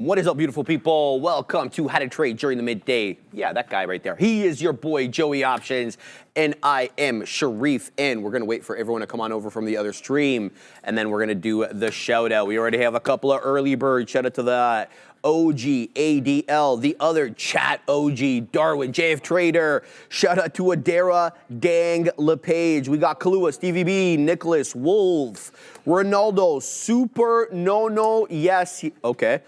What is up, beautiful people? Welcome to How to Trade During the Midday. Yeah, that guy right there. He is your boy, Joey Options, and I am Sharif. And we're going to wait for everyone to come on over from the other stream, and then we're going to do the shout-out. We already have a couple of early birds. Shout out to the OG, ADL, the other chat OG, Darwin, JF Trader. Shout out to Adara, Dang, LePage. We got Kalua, Stevie B, Nicholas, Wolf, Ronaldo, Super No, yes, okay.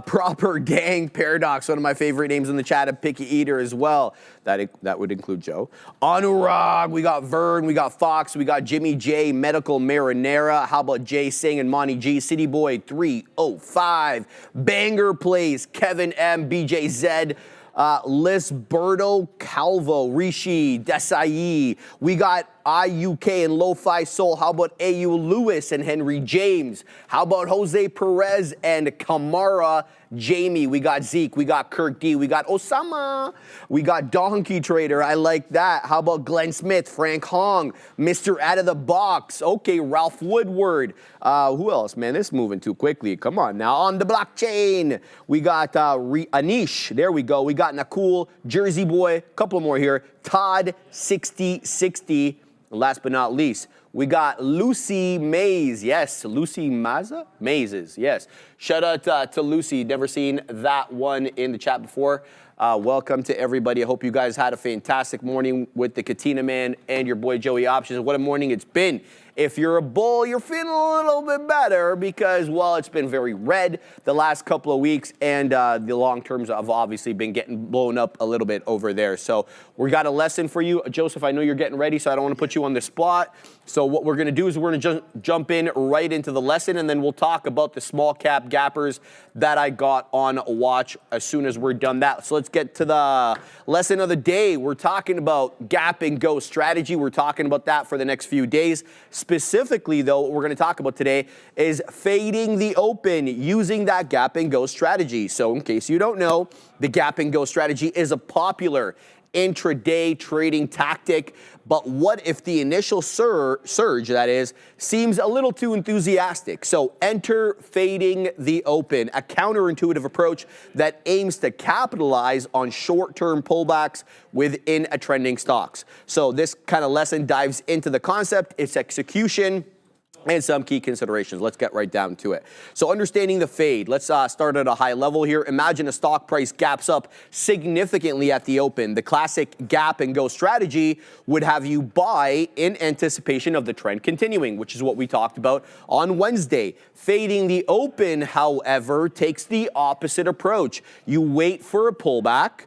Proper Gang, Paradox, one of my favorite names in the chat, a Picky Eater as well. That would include Joe. Anurag, we got Vern, we got Fox, we got Jimmy J, Medical Marinara. How about Jay Singh and Monty G, City Boy 305, Banger Plays, Kevin M, BJZ, Lisberto Calvo, Rishi, Desai. We got IUK and Lo-Fi Soul. How about AU Lewis and Henry James? How about Jose Perez and Kamara Jamie? We got Zeke, we got Kirk D, we got Osama, we got Donkey Trader. I like that. How about Glenn Smith, Frank Hong, Mr. Out of the Box? Okay, Ralph Woodward. Who else? Man, this is moving too quickly. Come on now. On the blockchain, we got Anish. There we go. We got Nakul, Jersey Boy. Couple more here. Todd 6060. Last but not least, we got Lucy Mays. Yes, Lucy Maza? Mazes, yes. Shout out to Lucy. Never seen that one in the chat before. Welcome to everybody. I hope you guys had a fantastic morning with the Katina Man and your boy Joey Options. What a morning it's been. If you're a bull, you're feeling a little bit better because, well, it's been very red the last couple of weeks, and the long terms have obviously been getting blown up a little bit over there. So we got a lesson for you. Joseph, I know you're getting ready, so I don't want to put you on the spot. So what we're going to do is we're going to jump in right into the lesson, and then we'll talk about the small cap gappers that I got on watch as soon as we're done that. So let's get to the lesson of the day. We're talking about gap and go strategy. We're talking about that for the next few days. Specifically, though, what we're going to talk about today is fading the open using that gap and go strategy. So in case you don't know, the gap and go strategy is a popular intraday trading tactic. But what if the initial surge, that is, seems a little too enthusiastic? So enter fading the open, a counterintuitive approach that aims to capitalize on short-term pullbacks within a trending stocks. So this kind of lesson dives into the concept, its execution, and some key considerations. Let's get right down to it. So understanding the fade, let's start at a high level here. Imagine a stock price gaps up significantly at the open. The classic gap and go strategy would have you buy in anticipation of the trend continuing, which is what we talked about on Wednesday. Fading the open, however, takes the opposite approach. You wait for a pullback,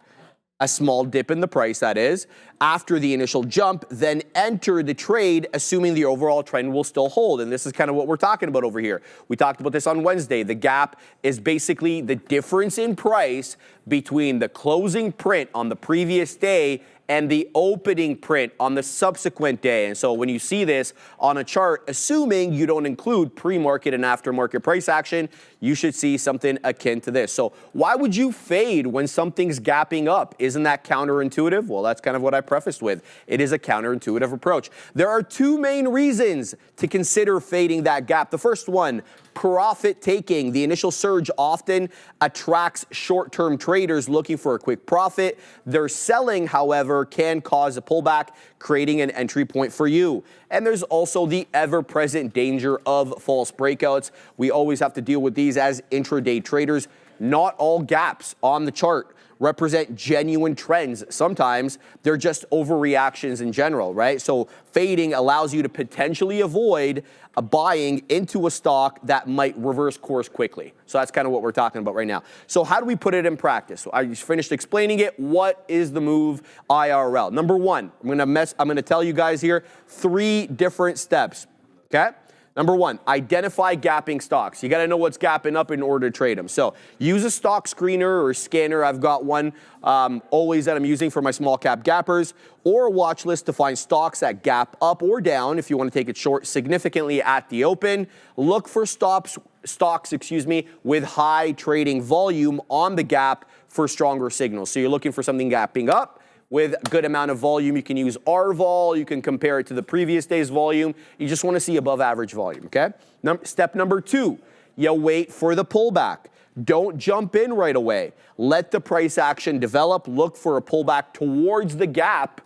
a small dip in the price, that is, after the initial jump, then enter the trade, assuming the overall trend will still hold. And this is kind of what we're talking about over here. We talked about this on Wednesday. The gap is basically the difference in price between the closing print on the previous day and the opening print on the subsequent day. And so when you see this on a chart, assuming you don't include pre-market and aftermarket price action, you should see something akin to this. So why would you fade when something's gapping up? Isn't that counterintuitive? Well, that's kind of what I prefaced with. It is a counterintuitive approach. There are two main reasons to consider fading that gap. The first one, profit taking. The initial surge often attracts short-term traders looking for a quick profit. Their selling, however, can cause a pullback, creating an entry point for you. And there's also the ever-present danger of false breakouts. We always have to deal with these as intraday traders. Not all gaps on the chart represent genuine trends. Sometimes they're just overreactions in general, right? So fading allows you to potentially avoid a buying into a stock that might reverse course quickly. So that's kind of what we're talking about right now. So how do we put it in practice? So I just finished explaining it. What is the move IRL? Number one, I'm going to tell you guys here 3 different steps, okay? Number one, identify gapping stocks. You got to know what's gapping up in order to trade them. So use a stock screener or scanner. I've got one always that I'm using for my small cap gappers, or a watch list to find stocks that gap up or down if you want to take it short significantly at the open. Look for stocks, with high trading volume on the gap for stronger signals. So you're looking for something gapping up with a good amount of volume. You can use R-vol. You can compare it to the previous day's volume. You just want to see above average volume, okay? Step number 2, you wait for the pullback. Don't jump in right away. Let the price action develop. Look for a pullback towards the gap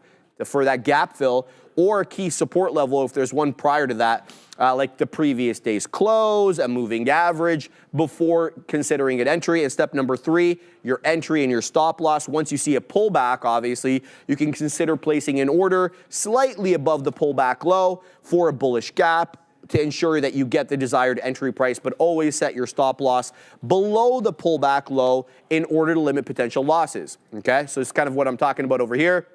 for that gap fill, or a key support level if there's one prior to that, like the previous day's close, a moving average, before considering an entry. And step number 3, your entry and your stop loss. Once you see a pullback, obviously, you can consider placing an order slightly above the pullback low for a bullish gap to ensure that you get the desired entry price, but always set your stop loss below the pullback low in order to limit potential losses. Okay, so it's kind of what I'm talking about over here.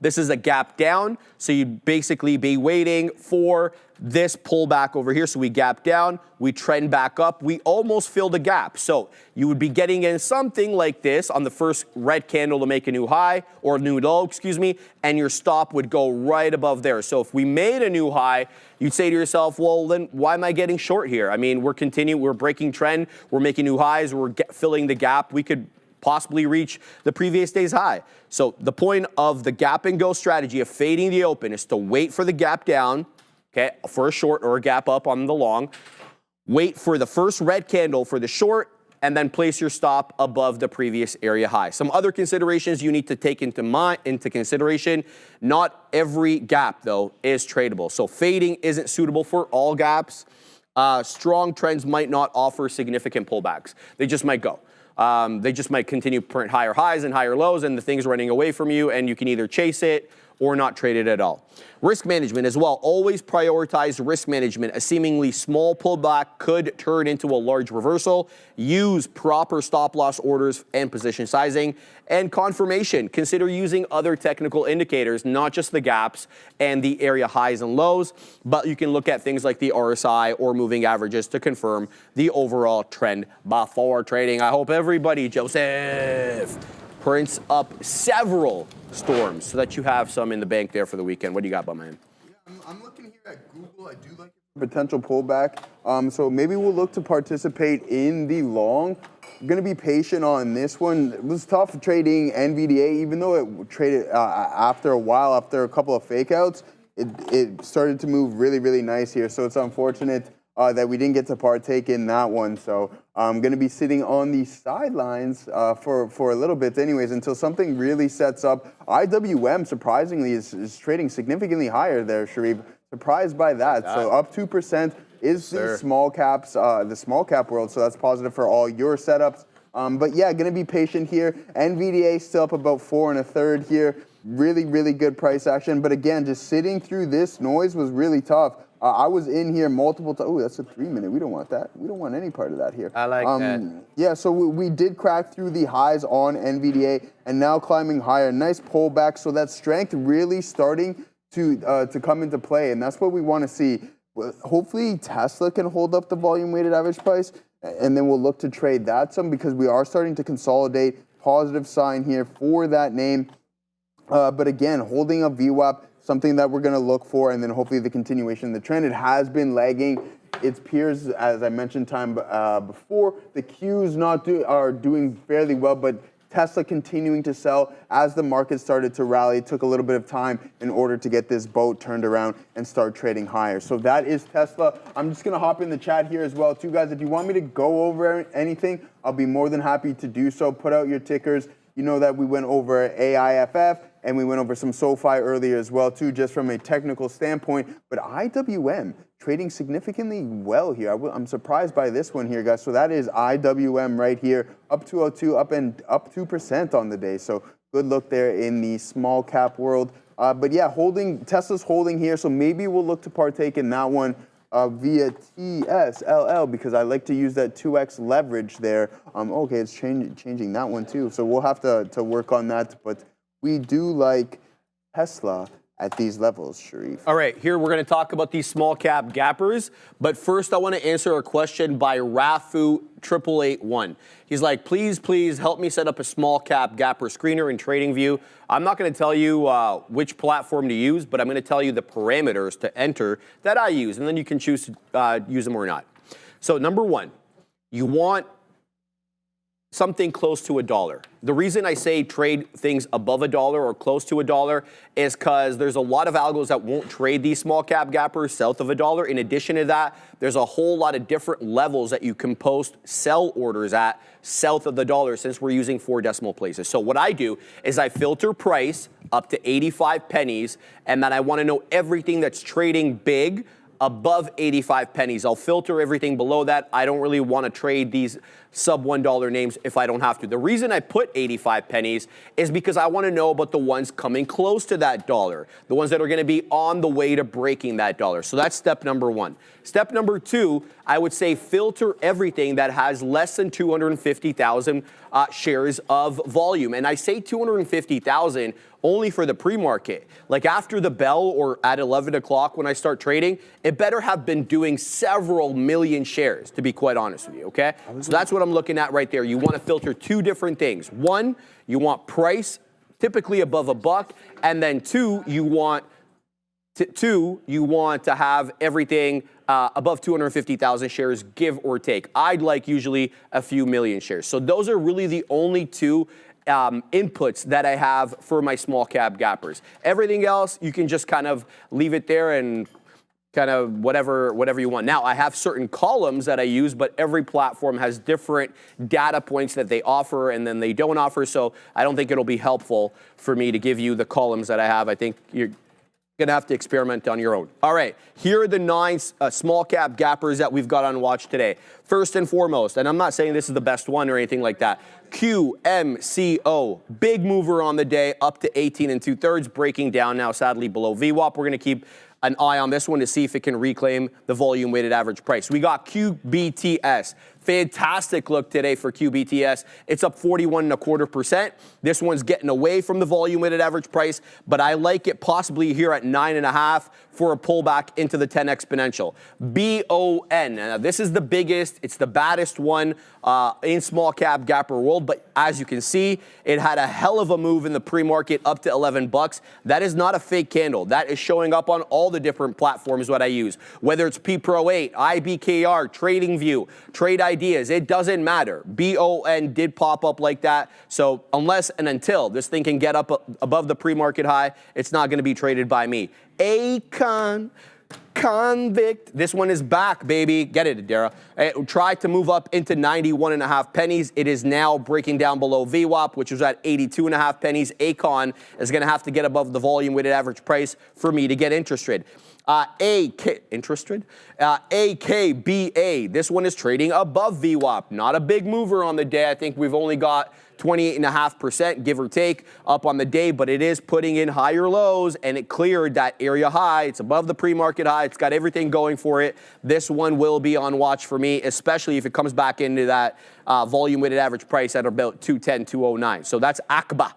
This is a gap down, so you'd basically be waiting for this pullback over here. So we gap down, we trend back up, we almost fill the gap. So you would be getting in something like this on the first red candle to make a new high, or new low, excuse me, and your stop would go right above there. So if we made a new high, you'd say to yourself, well, then why am I getting short here? I mean, we're breaking trend, we're making new highs, we're filling the gap. We could possibly reach the previous day's high. So the point of the gap and go strategy of fading the open is to wait for the gap down, okay, for a short, or a gap up on the long. Wait for the first red candle for the short, and then place your stop above the previous area high. Some other considerations you need to take into consideration. Not every gap, though, is tradable. So fading isn't suitable for all gaps. Strong trends might not offer significant pullbacks. They just might go. They just might continue to print higher highs and higher lows, and the thing's running away from you, and you can either chase it or not trade it at all. Risk management as well. Always prioritize risk management. A seemingly small pullback could turn into a large reversal. Use proper stop loss orders and position sizing. And confirmation. Consider using other technical indicators, not just the gaps and the area highs and lows, but you can look at things like the RSI or moving averages to confirm the overall trend before trading. I hope everybody, Joseph, prints up several storms so that you have some in the bank there for the weekend. What do you got, man? Yeah, I'm looking here at Google. I do like potential pullback. So maybe we'll look to participate in the long. I'm going to be patient on this one. It was tough trading NVDA, even though it traded after a while, after a couple of fake outs, it started to move really, really nice here. So it's unfortunate that we didn't get to partake in that one. So I'm going to be sitting on the sidelines for a little bit anyways, until something really sets up. IWM, surprisingly, is trading significantly higher there, Sharif. Surprised by that. So up 2% is the small caps, the small cap world. So that's positive for all your setups. But yeah, going to be patient here. NVDA still up about 4 1/3 here. Really, really good price action. But again, just sitting through this noise was really tough. I was in here multiple times. Oh, that's a 3-minute. We don't want that. We don't want any part of that here. I like that. Yeah, so we did crack through the highs on NVDA and now climbing higher. Nice pullback. So that strength really starting to come into play, and that's what we want to see. Hopefully Tesla can hold up the volume weighted average price, and then we'll look to trade that some, because we are starting to consolidate. Positive sign here for that name. But again, holding a VWAP, something that we're going to look for, and then hopefully the continuation of the trend. It has been lagging its peers, as I mentioned before. The Qs are doing fairly well, but Tesla continuing to sell as the market started to rally. It took a little bit of time in order to get this boat turned around and start trading higher. So that is Tesla. I'm just going to hop in the chat here as well, too, guys. If you want me to go over anything, I'll be more than happy to do so. Put out your tickers. You know that we went over AIFF, and we went over some SoFi earlier as well, too, just from a technical standpoint. But IWM trading significantly well here. I'm surprised by this one here, guys. So that is IWM right here, up 202, up 2% on the day. So good look there in the small cap world. But yeah, Tesla's holding here. So maybe we'll look to partake in that one via TSLA, because I like to use that 2x leverage there. Okay, it's changing that one too. So we'll have to work on that. But we do like Tesla at these levels, Sharif. All right, here we're going to talk about these small cap gappers. But first, I want to answer a question by Rafu8881. He's like, please help me set up a small cap gapper screener in TradingView. I'm not going to tell you which platform to use, but I'm going to tell you the parameters to enter that I use, and then you can choose to use them or not. So number one, you want something close to $1. The reason I say trade things above $1 or close to $1 is because there's a lot of algos that won't trade these small cap gappers south of $1. In addition to that, there's a whole lot of different levels that you can post sell orders at south of the dollar since we're using 4 decimal places. So what I do is I filter price up to 85 pennies, and then I want to know everything that's trading big above 85 pennies. I'll filter everything below that. I don't really want to trade these sub $1 names if I don't have to. The reason I put 85 pennies is because I want to know about the ones coming close to that dollar, the ones that are going to be on the way to breaking that dollar. So that's step number 1. Step number 2, I would say filter everything that has less than 250,000 shares of volume. And I say 250,000 only for the pre-market. Like after the bell or at 11 o'clock when I start trading, it better have been doing several million shares, to be quite honest with you, okay? So that's what I'm looking at right there. You want to filter 2 different things. 1, you want price, typically above $1, and then 2, you want to have everything above 250,000 shares, give or take. I'd like usually a few million shares. So those are really the only 2 inputs that I have for my small cap gappers. Everything else, you can just kind of leave it there and kind of whatever you want. Now, I have certain columns that I use, but every platform has different data points that they offer and then they don't offer, so I don't think it'll be helpful for me to give you the columns that I have. I think you're going to have to experiment on your own. All right, here are the 9 small cap gappers that we've got on watch today. First and foremost, and I'm not saying this is the best one or anything like that, QMCO, big mover on the day, up to 18 2/3, breaking down now sadly below VWAP. We're going to keep an eye on this one to see if it can reclaim the volume weighted average price. We got QBTS. Fantastic look today for QBTS. It's up 41.25%. This one's getting away from the volume weighted average price, but I like it possibly here at 9.5 for a pullback into the 10 exponential. BON. Now, this is the biggest, it's the baddest one in small cap gapper world, but as you can see, it had a hell of a move in the pre-market up to 11 bucks. That is not a fake candle. That is showing up on all the different platforms what I use, whether it's PPRO 8, IBKR, TradingView, Trade Ideas, it doesn't matter. BON did pop up like that. So unless and until this thing can get up above the pre-market high, it's not going to be traded by me. Convict. This one is back, baby. Get it, Adara. It tried to move up into 91.5 pennies. It is now breaking down below VWAP, which was at 82.5 pennies. Acon is going to have to get above the volume weighted average price for me to get interested. AKBA. This one is trading above VWAP. Not a big mover on the day. I think we've only got 28.5%, give or take, up on the day, but it is putting in higher lows, and it cleared that area high. It's above the pre-market high. It's got everything going for it. This one will be on watch for me, especially if it comes back into that volume-weighted average price at about 210, 209. So that's AKBA.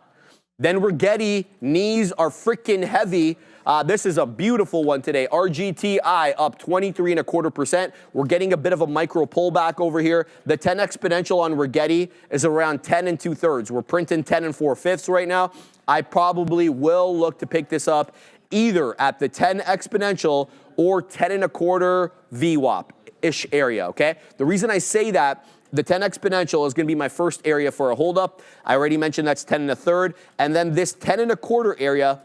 Then Rigetti, knees are freaking heavy. This is a beautiful one today. RGTI up 23.25%. We're getting a bit of a micro pullback over here. The 10 exponential on Rigetti is around 10 2/3. We're printing 10 4/5 right now. I probably will look to pick this up either at the 10 exponential or 10 1/4 VWAP-ish area, okay? The reason I say that, the 10 exponential is going to be my first area for a holdup. I already mentioned that's 10 1/3. And then this 10 1/4 area,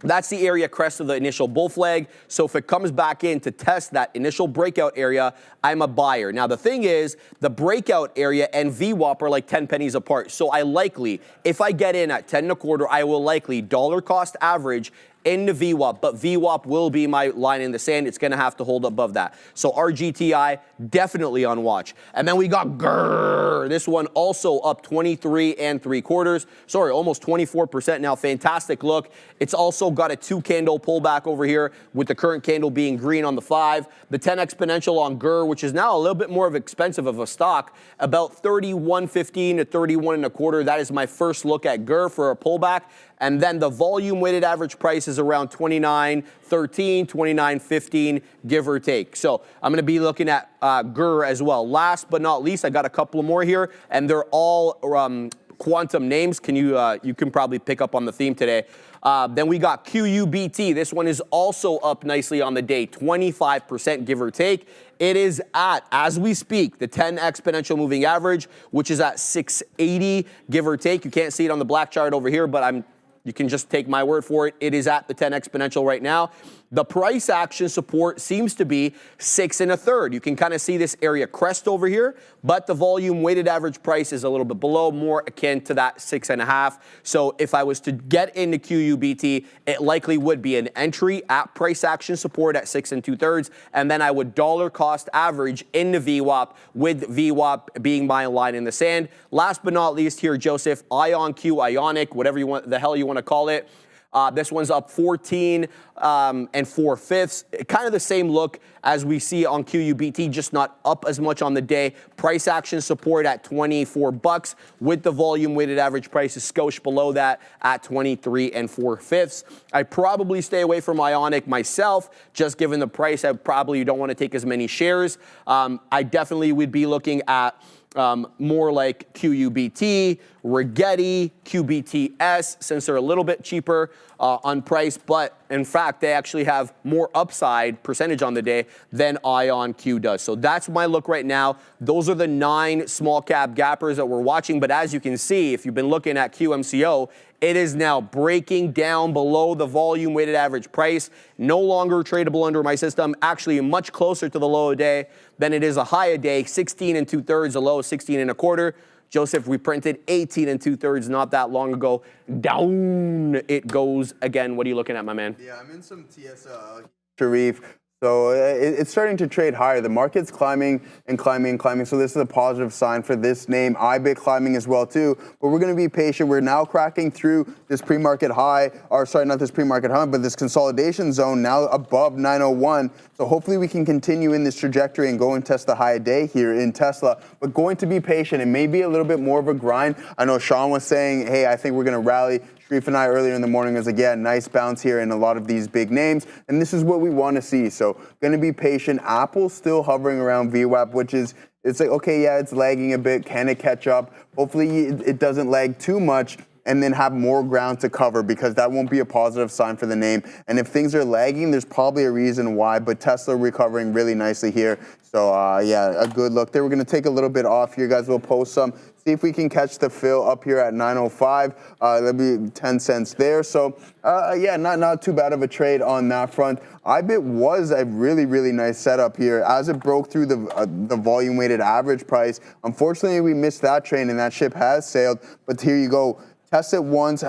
that's the area crest of the initial bull flag. So if it comes back in to test that initial breakout area, I'm a buyer. Now the thing is, the breakout area and VWAP are like 10 pennies apart. So I likely, if I get in at 10 1/4, I will likely dollar cost average into VWAP, but VWAP will be my line in the sand. It's going to have to hold above that. So RGTI, definitely on watch. And then we got GRR. This one also up 23 3/4. Sorry, almost 24% now. Fantastic look. It's also got a 2-candle pullback over here with the current candle being green on the 5. The 10 exponential on GRR, which is now a little bit more expensive of a stock, about 31.15 to 31 1/4. That is my first look at GRR for a pullback. And then the volume weighted average price is around 29.13, 29.15, give or take. So I'm going to be looking at GRR as well. Last but not least, I got a couple more here, and they're all quantum names. You can probably pick up on the theme today. Then we got QUBT. This one is also up nicely on the day, 25% give or take. It is at, as we speak, the 10 exponential moving average, which is at 680, give or take. You can't see it on the black chart over here, but you can just take my word for it. It is at the 10 exponential right now. The price action support seems to be 6 1/3. You can kind of see this area crest over here, but the volume weighted average price is a little bit below, more akin to that 6 1/2. So if I was to get into QUBT, it likely would be an entry at price action support at 6 2/3, and then I would dollar cost average into VWAP, with VWAP being my line in the sand. Last but not least here, Joseph, IonQ, Ionic, whatever the hell you want to call it. This one's up 14 4/5. Kind of the same look as we see on QUBT, just not up as much on the day. Price action support at $24, with the volume weighted average price is skosh below that at 23 4/5. I probably stay away from Ionic myself, just given the price. I probably don't want to take as many shares. I definitely would be looking at more like QUBT, Rigetti, QBTS, since they're a little bit cheaper on price, but in fact, they actually have more upside percentage on the day than IonQ does. So that's my look right now. Those are the 9 small cap gappers that we're watching, but as you can see, if you've been looking at QMCO, it is now breaking down below the volume weighted average price. No longer tradable under my system, actually much closer to the low of day than it is a high of day, 16 2/3, a low of 16 1/4. Joseph, we printed 18 2/3 not that long ago. Down it goes again. What are you looking at, my man? Yeah, I'm in some TSLA, Sharif. So it's starting to trade higher. The market's climbing and climbing and climbing. So this is a positive sign for this name. IBIT climbing as well too. But we're going to be patient. We're now cracking through this pre-market high, or sorry, not this pre-market high, but this consolidation zone now above 901. So hopefully we can continue in this trajectory and go and test the high day here in Tesla. But going to be patient. It may be a little bit more of a grind. I know Sean was saying, hey, I think we're going to rally. Sharif and I earlier in the morning was, again, nice bounce here in a lot of these big names. And this is what we want to see. So going to be patient. Apple's still hovering around VWAP, which is, it's like, okay, yeah, it's lagging a bit. Can it catch up? Hopefully it doesn't lag too much and then have more ground to cover, because that won't be a positive sign for the name. And if things are lagging, there's probably a reason why, but Tesla recovering really nicely here. So yeah, a good look there. We're gonna take a little bit off here, guys. We'll post some, see if we can catch the fill up here at 905. That'll be 10 cents there. So yeah, not too bad of a trade on that front. IBIT was a really, really nice setup here as it broke through the volume weighted average price. Unfortunately, we missed that train and that ship has sailed, but here you go. Tests it once,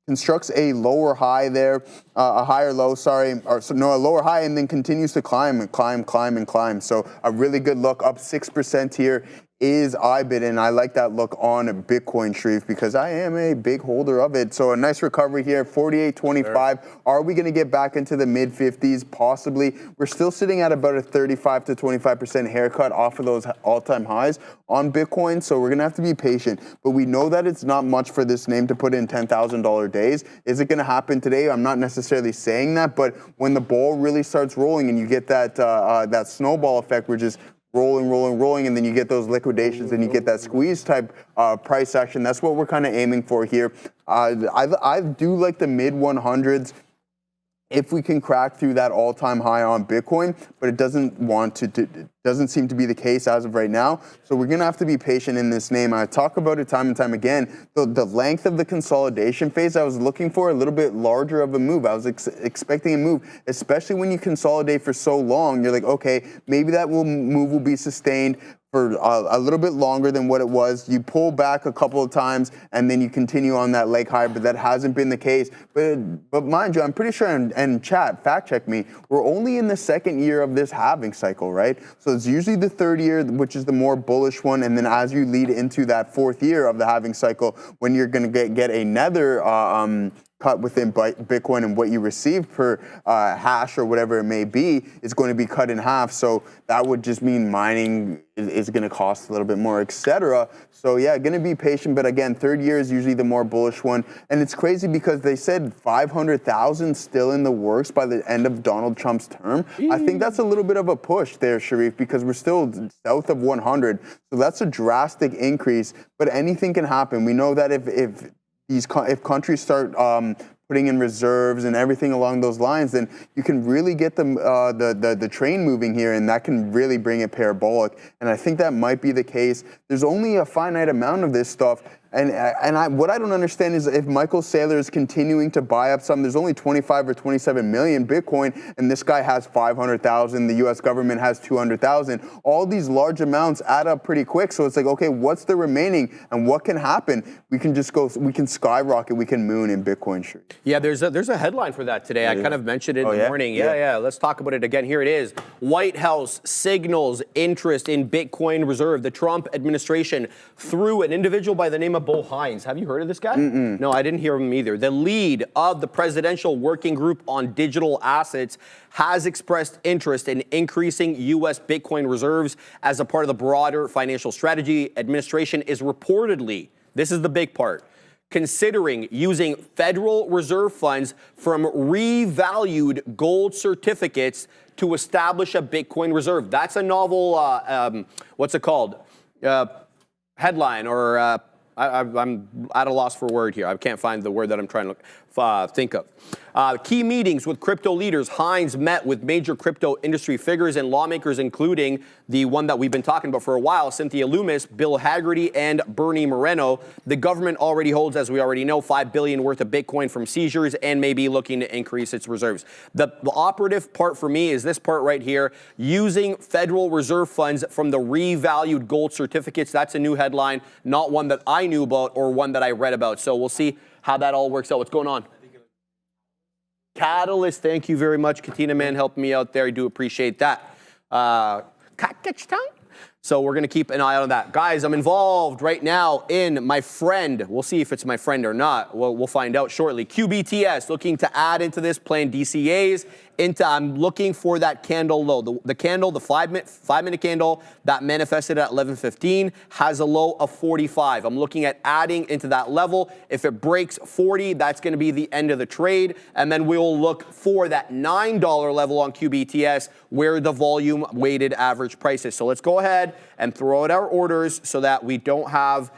constructs a lower high there, a higher low, sorry, or so, no, a lower high, and then continues to climb and climb, climb, and climb. So a really good look, up 6% here is IBIT, and I like that look on Bitcoin, Sharif, because I am a big holder of it. So a nice recovery here, 48.25. Sure. Are we going to get back into the mid-50s? Possibly. We're still sitting at about a 35 to 25% haircut off of those all-time highs on Bitcoin, so we're going to have to be patient. But we know that it's not much for this name to put in $10,000 days. Is it going to happen today? I'm not necessarily saying that, but when the ball really starts rolling and you get that that snowball effect, which is rolling, and then you get those liquidations and you get that squeeze type price action. That's what we're kind of aiming for here. I do like the mid 100s if we can crack through that all-time high on Bitcoin, but it doesn't seem to be the case as of right now. So we're gonna have to be patient in this name. I talk about it time and time again. The length of the consolidation phase, I was looking for a little bit larger of a move. I was expecting a move, especially when you consolidate for so long. You're like, okay, maybe that move will be sustained for a little bit longer than what it was. You pull back a couple of times and then you continue on that leg high, but that hasn't been the case. But mind you, I'm pretty sure, and chat, fact check me, we're only in the second year of this halving cycle, right? So it's usually the third year, which is the more bullish one, and then as you lead into that fourth year of the halving cycle, when you're gonna get another cut within Bitcoin, and what you receive per hash or whatever it may be is going to be cut in half. So that would just mean mining is going to cost a little bit more, etc. So yeah, going to be patient. But again, third year is usually the more bullish one. And it's crazy because they said 500,000 still in the works by the end of Donald Trump's term. I think that's a little bit of a push there, Sharif, because we're still south of 100. So that's a drastic increase. But anything can happen. We know that if countries start putting in reserves and everything along those lines, then you can really get the train moving here, and that can really bring it parabolic. And I think that might be the case. There's only a finite amount of this stuff. What I don't understand is if Michael Saylor is continuing to buy up some, there's only 25 or 27 million Bitcoin, and this guy has 500,000, the US government has 200,000. All these large amounts add up pretty quick. So it's like, okay, what's the remaining and what can happen? We can just go, we can skyrocket, we can moon in Bitcoin. Yeah, there's a headline for that today. I kind of mentioned it in the morning. Yeah, let's talk about it again. Here it is. White House signals interest in Bitcoin reserve. The Trump administration through an individual by the name of Bo Hines. Have you heard of this guy? No, I didn't hear of him either. The lead of the Presidential Working Group on Digital Assets has expressed interest in increasing U.S. Bitcoin reserves as a part of the broader financial strategy. Administration is reportedly, this is the big part, considering using Federal Reserve funds from revalued gold certificates to establish a Bitcoin reserve. That's a novel, what's it called? Headline or I'm at a loss for a word here. I can't find the word that I'm trying to think of. Key meetings with crypto leaders. Hines met with major crypto industry figures and lawmakers, including the one that we've been talking about for a while, Cynthia Loomis, Bill Hagerty, and Bernie Moreno. The government already holds, as we already know, $5 billion worth of Bitcoin from seizures and may be looking to increase its reserves. The operative part for me is this part right here, using Federal Reserve funds from the revalued gold certificates. That's a new headline, not one that I knew about or one that I read about. So we'll see how that all works out. What's going on? Catalyst, thank you very much. Katina, man, helped me out there. I do appreciate that. So we're going to keep an eye on that. Guys, I'm involved right now in my friend. We'll see if it's my friend or not. We'll find out shortly. QBTS, looking to add into this, playing DCAs. I'm looking for that candle low. The candle, the five-minute candle that manifested at 11:15 has a low of 45. I'm looking at adding into that level. If it breaks 40, that's going to be the end of the trade. And then we'll look for that $9 level on QBTS where the volume weighted average price is. So let's go ahead and throw out our orders so that we don't have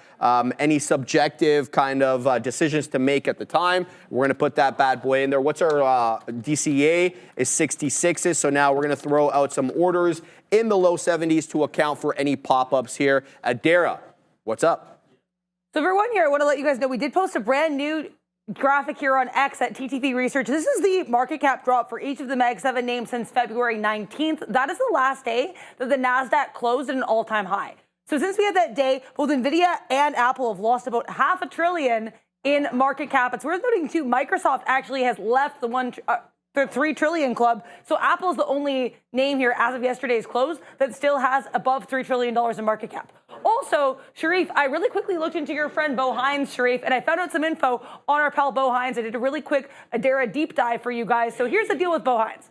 any subjective kind of decisions to make at the time. We're going to put that bad boy in there. What's our DCA is 66s. So now we're going to throw out some orders in the low 70s to account for any pop-ups here. Adara, what's up? So for one here, I want to let you guys know we did post a brand new graphic here on X at TTV Research. This is the market cap drop for each of the Mag 7 names since February 19th. That is the last day that the NASDAQ closed at an all-time high. So since we had that day, both NVIDIA and Apple have lost about $500 billion in market cap. It's worth noting, too, Microsoft actually has left the $3 trillion club. So Apple is the only name here as of yesterday's close that still has above $3 trillion in market cap. Also, Sharif, I really quickly looked into your friend Bo Hines, Sharif, and I found out some info on our pal Bo Hines. I did a really quick Adara deep dive for you guys. So here's the deal with Bo Hines.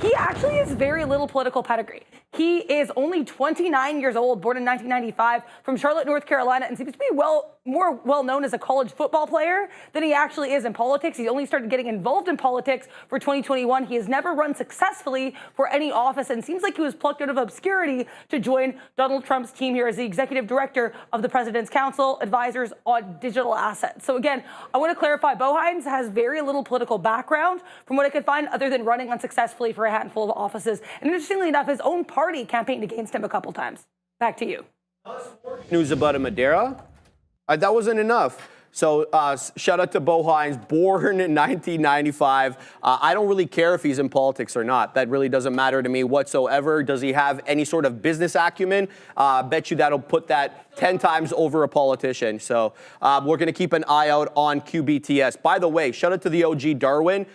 He actually has very little political pedigree. He is only 29 years old, born in 1995, from Charlotte, North Carolina, and seems to be more well known as a college football player than he actually is in politics. He only started getting involved in politics for 2021. He has never run successfully for any office and seems like he was plucked out of obscurity to join Donald Trump's team here as the executive director of the President's Council Advisors on Digital Assets. So again, I want to clarify, Bo Hines has very little political background from what I could find other than running unsuccessfully for a handful of offices. And interestingly enough, his own party campaigned against him a couple times. Back to you. News about a Madeira. That wasn't enough. So shout out to Bo Hines, born in 1995. I don't really care if he's in politics or not. That really doesn't matter to me whatsoever. Does he have any sort of business acumen? Bet you that'll put that 10 times over a politician. So we're going to keep an eye out on QBTS. By the way, shout out to the OG Darwin.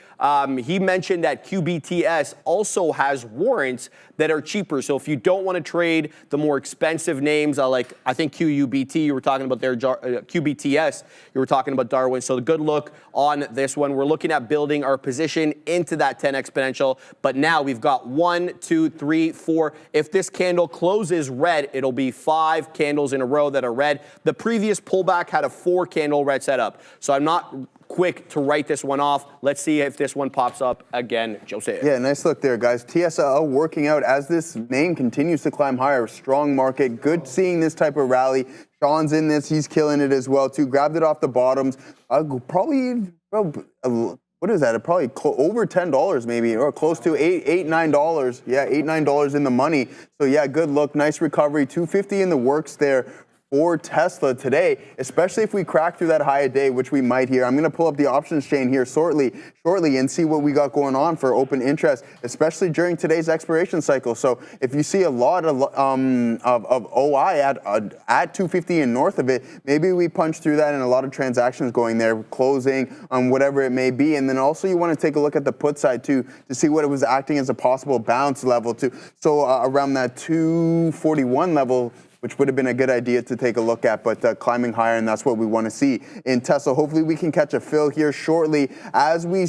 He mentioned that QBTS also has warrants that are cheaper. So if you don't want to trade the more expensive names, like I think QUBT, you were talking about their QBTS, You were talking about Darwin. So the good look on this one. We're looking at building our position into that 10 exponential. But now we've got 1, 2, 3, 4. If this candle closes red, it'll be 5 candles in a row that are red. The previous pullback had a 4 candle red setup. So I'm not quick to write this one off. Let's see if this one pops up again. Jose. Yeah, nice look there, guys. TSLA working out as this name continues to climb higher. Strong market. Good seeing this type of rally. Sean's in this. He's killing it as well, too. Grabbed it off the bottoms. Probably, what is that? Probably over $10 maybe, or close to $8, $9. Yeah, $8, $9 in the money. So, yeah, good look. Nice recovery. 250 in the works there for Tesla today, especially if we crack through that high a day, which we might here. I'm going to pull up the options chain here shortly and see what we got going on for open interest, especially during today's expiration cycle. So if you see a lot of OI at 250 and north of it, maybe we punch through that and a lot of transactions going there, closing, whatever it may be. And then also you want to take a look at the put side too to see what it was acting as a possible bounce level too. So around that 241 level, which would have been a good idea to take a look at, but climbing higher, and that's what we want to see in Tesla. Hopefully we can catch a fill here shortly as we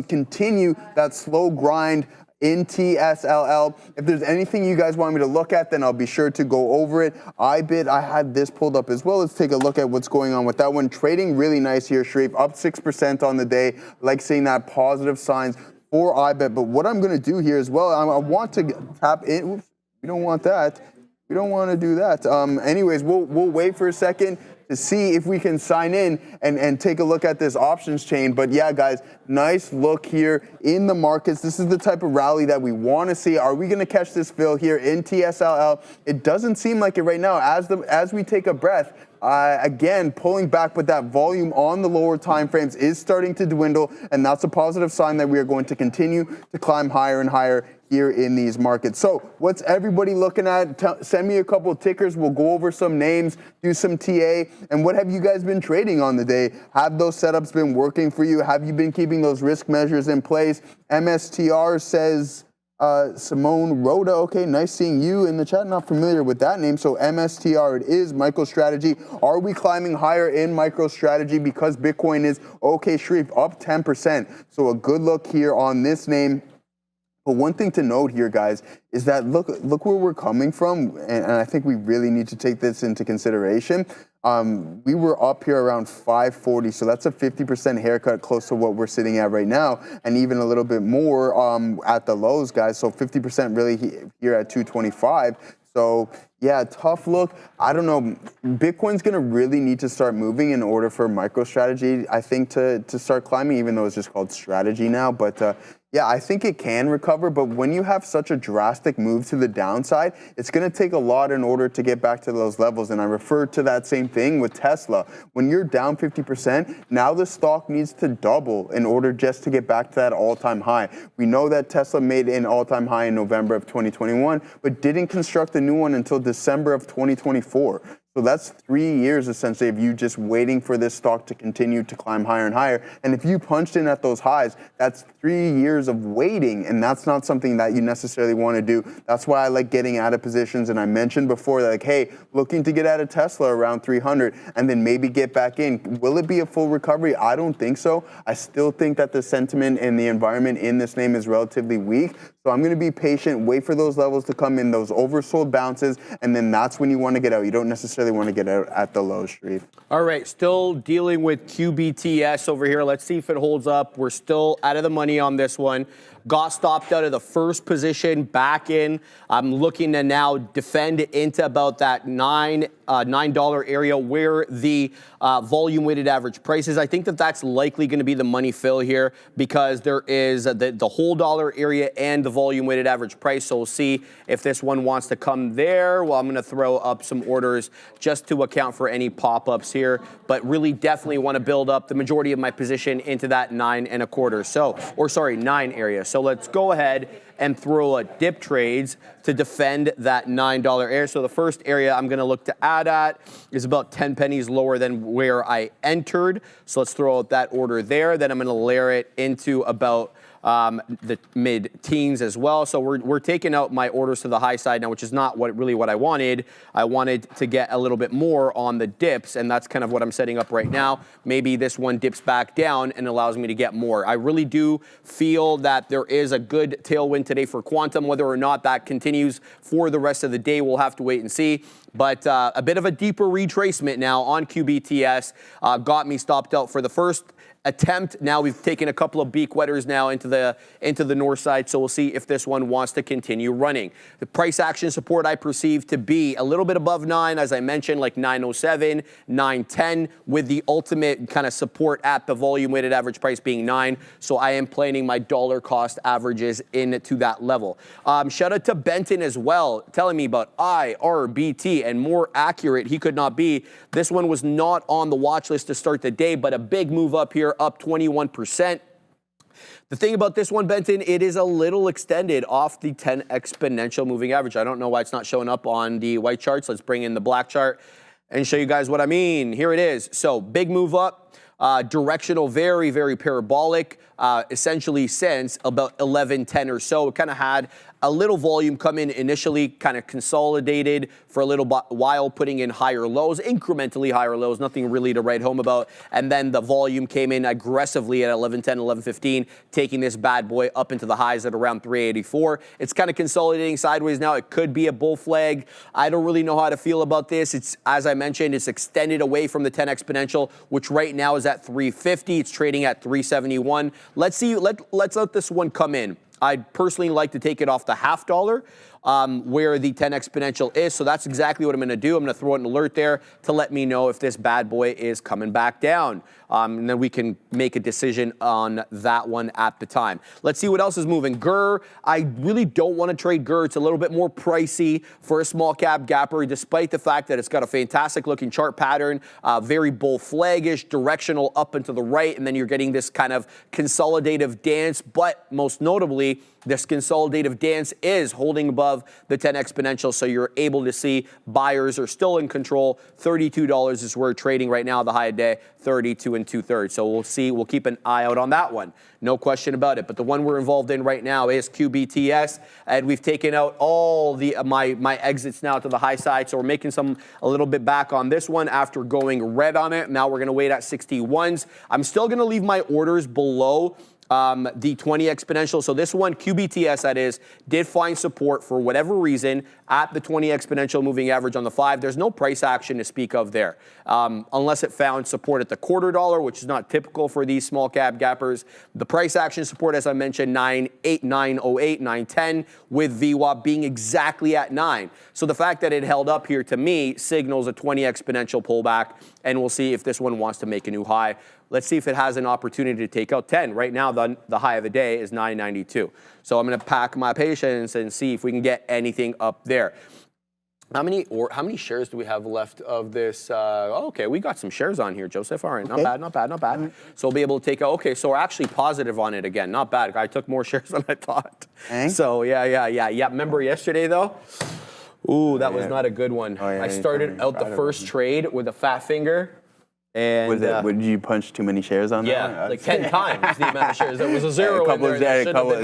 continue that slow grind in TSLL. If there's anything you guys want me to look at, then I'll be sure to go over it. I had this pulled up as well. Let's take a look at what's going on with that one. Trading really nice here, Sharif, up 6% on the day. Like seeing that positive signs for IBET. But what I'm going to do here as well, I want to tap in. Oops, we don't want that. We don't want to do that. Anyways, we'll wait for a second to see if we can sign in and take a look at this options chain. But yeah, guys, nice look here in the markets. This is the type of rally that we want to see. Are we going to catch this fill here in TSLL? It doesn't seem like it right now. As we take a breath, again, pulling back, but that volume on the lower time frames is starting to dwindle, and that's a positive sign that we are going to continue to climb higher and higher here in these markets. So what's everybody looking at? Send me a couple of tickers. We'll go over some names, do some TA, and what have you guys been trading on the day? Have those setups been working for you? Have you been keeping those risk measures in place? MSTR says, Simone Rhoda, okay, nice seeing you in the chat. Not familiar with that name, so MSTR it is. MicroStrategy, are we climbing higher in MicroStrategy because Bitcoin is okay? Sharif, up 10%, so a good look here on this name. But one thing to note here, guys, is that look where we're coming from, and I think we really need to take this into consideration. We were up here around 540, so that's a 50% haircut close to what we're sitting at right now, and even a little bit more at the lows, guys. So 50% really here at 225. So yeah, tough look. I don't know. Bitcoin's going to really need to start moving in order for MicroStrategy, I think, to start climbing, even though it's just called strategy now. But yeah, I think it can recover, but when you have such a drastic move to the downside, it's going to take a lot in order to get back to those levels. And I refer to that same thing with Tesla. When you're down 50%, now the stock needs to double in order just to get back to that all-time high. We know that Tesla made an all-time high in November of 2021, but didn't construct a new one until December of 2024. So that's 3 years, essentially, of you just waiting for this stock to continue to climb higher and higher. And if you punched in at those highs, that's 3 years of waiting, and that's not something that you necessarily want to do. That's why I like getting out of positions, and I mentioned before, like, hey, looking to get out of Tesla around 300 and then maybe get back in. Will it be a full recovery? I don't think so. I still think that the sentiment and the environment in this name is relatively weak. So I'm going to be patient, wait for those levels to come in, those oversold bounces, and then that's when you want to get out. You don't necessarily want to get out at the low, Sharif. All right, still dealing with QBTS over here. Let's see if it holds up. We're still out of the money on this one. Got stopped out of the first position, back in. I'm looking to now defend into about that $9 area where the volume weighted average price is. I think that that's likely going to be the money fill here because there is the whole dollar area and the volume weighted average price. So we'll see if this one wants to come there. Well, I'm going to throw up some orders just to account for any pop-ups here, but really definitely want to build up the majority of my position into that 9.25. So, or sorry, 9 area. So let's go ahead and throw a dip trades to defend that $9 area. So the first area I'm going to look to add at is about 10 pennies lower than where I entered. So let's throw out that order there. Then I'm going to layer it into about the mid-teens as well. So we're taking out my orders to the high side now, which is not really what I wanted. I wanted to get a little bit more on the dips, and that's kind of what I'm setting up right now. Maybe this one dips back down and allows me to get more. I really do feel that there is a good tailwind today for quantum. Whether or not that continues for the rest of the day, we'll have to wait and see. But a bit of a deeper retracement now on QBTS got me stopped out for the first attempt. Now we've taken a couple of beak wetters now into the north side, so we'll see if this one wants to continue running. The price action support I perceive to be a little bit above 9, as I mentioned, like 907, 910, with the ultimate kind of support at the volume weighted average price being 9. So I am planning my dollar cost averages into that level. Shout out to Benton as well, telling me about IRBT, and more accurate he could not be. This one was not on the watch list to start the day, but a big move up here, up 21%. The thing about this one, Benton, it is a little extended off the 10 exponential moving average. I don't know why it's not showing up on the white charts. Let's bring in the black chart and show you guys what I mean. Here it is. So big move up, directional, very, very parabolic, essentially since about 11:10 or so. It kind of had a little volume come in initially, kind of consolidated for a little while, putting in higher lows, incrementally higher lows, nothing really to write home about. And then the volume came in aggressively at 11:10, 11:15, taking this bad boy up into the highs at around 384. It's kind of consolidating sideways now. It could be a bull flag. I don't really know how to feel about this. It's, as I mentioned, it's extended away from the 10 exponential, which right now is at 350. It's trading at 371. Let's let this one come in. I'd personally like to take it off the half dollar where the 10 exponential is. So that's exactly what I'm going to do. I'm going to throw an alert there to let me know if this bad boy is coming back down. And then we can make a decision on that one at the time. Let's see what else is moving. GER, I really don't want to trade GER. It's a little bit more pricey for a small cap gapper, despite the fact that it's got a fantastic looking chart pattern, very bull flaggish, directional up and to the right. And then you're getting this kind of consolidative dance. But most notably, this consolidative dance is holding above the 10 exponential, so you're able to see buyers are still in control. $32 is where we're trading right now, the high of day, 32 2/3. So we'll see. We'll keep an eye out on that one. No question about it. But the one we're involved in right now is QBTS, and we've taken out all the my exits now to the high side. So we're making a little bit back on this one after going red on it. Now we're going to wait at 61s. I'm still going to leave my orders below the 20 exponential. So this one, QBTS that is, did find support for whatever reason at the 20 exponential moving average on the 5. There's no price action to speak of there, unless it found support at the quarter dollar, which is not typical for these small cap gappers. The price action support, as I mentioned, 908, 910, with VWAP being exactly at 9. So the fact that it held up here to me signals a 20 exponential pullback, and we'll see if this one wants to make a new high. Let's see if it has an opportunity to take out 10. Right now, the high of the day is 992. So I'm going to pack my patience and see if we can get anything up there. How many shares do we have left of this? Okay, we got some shares on here, Joseph. All right, not bad, not bad, not bad. So we'll be able to take out. Okay, so we're actually positive on it again. Not bad. I took more shares than I thought. So yeah. Remember yesterday though? Ooh, that was not a good one. I started out the first trade with a fat finger. And did you punch too many shares on that? Yeah, like 10 times the amount of shares. There was a zero in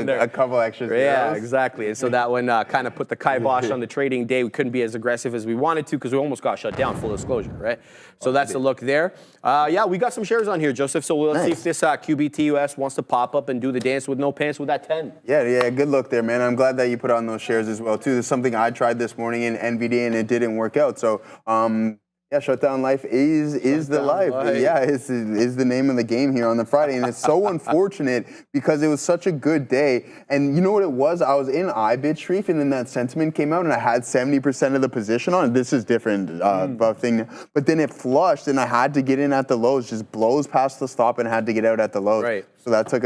there. A couple extra zeros. Yeah, exactly. And so that one kind of put the kibosh on the trading day. We couldn't be as aggressive as we wanted to because we almost got shut down, full disclosure, right? So that's the look there. Yeah, we got some shares on here, Joseph. So let's see if this QBTUS wants to pop up and do the dance with no pants with that 10. Yeah, good look there, man. I'm glad that you put on those shares as well, too. There's something I tried this morning in NVDA and it didn't work out. So, yeah, Shutdown Life is the life. Yeah, is the name of the game here on the Friday. And it's so unfortunate because it was such a good day. And you know what it was? I was in iBid Sharif, and then that sentiment came out, and I had 70% of the position on it. This is different thing. But then it flushed, and I had to get in at the lows, just blows past the stop, and had to get out at the lows. Right. So that took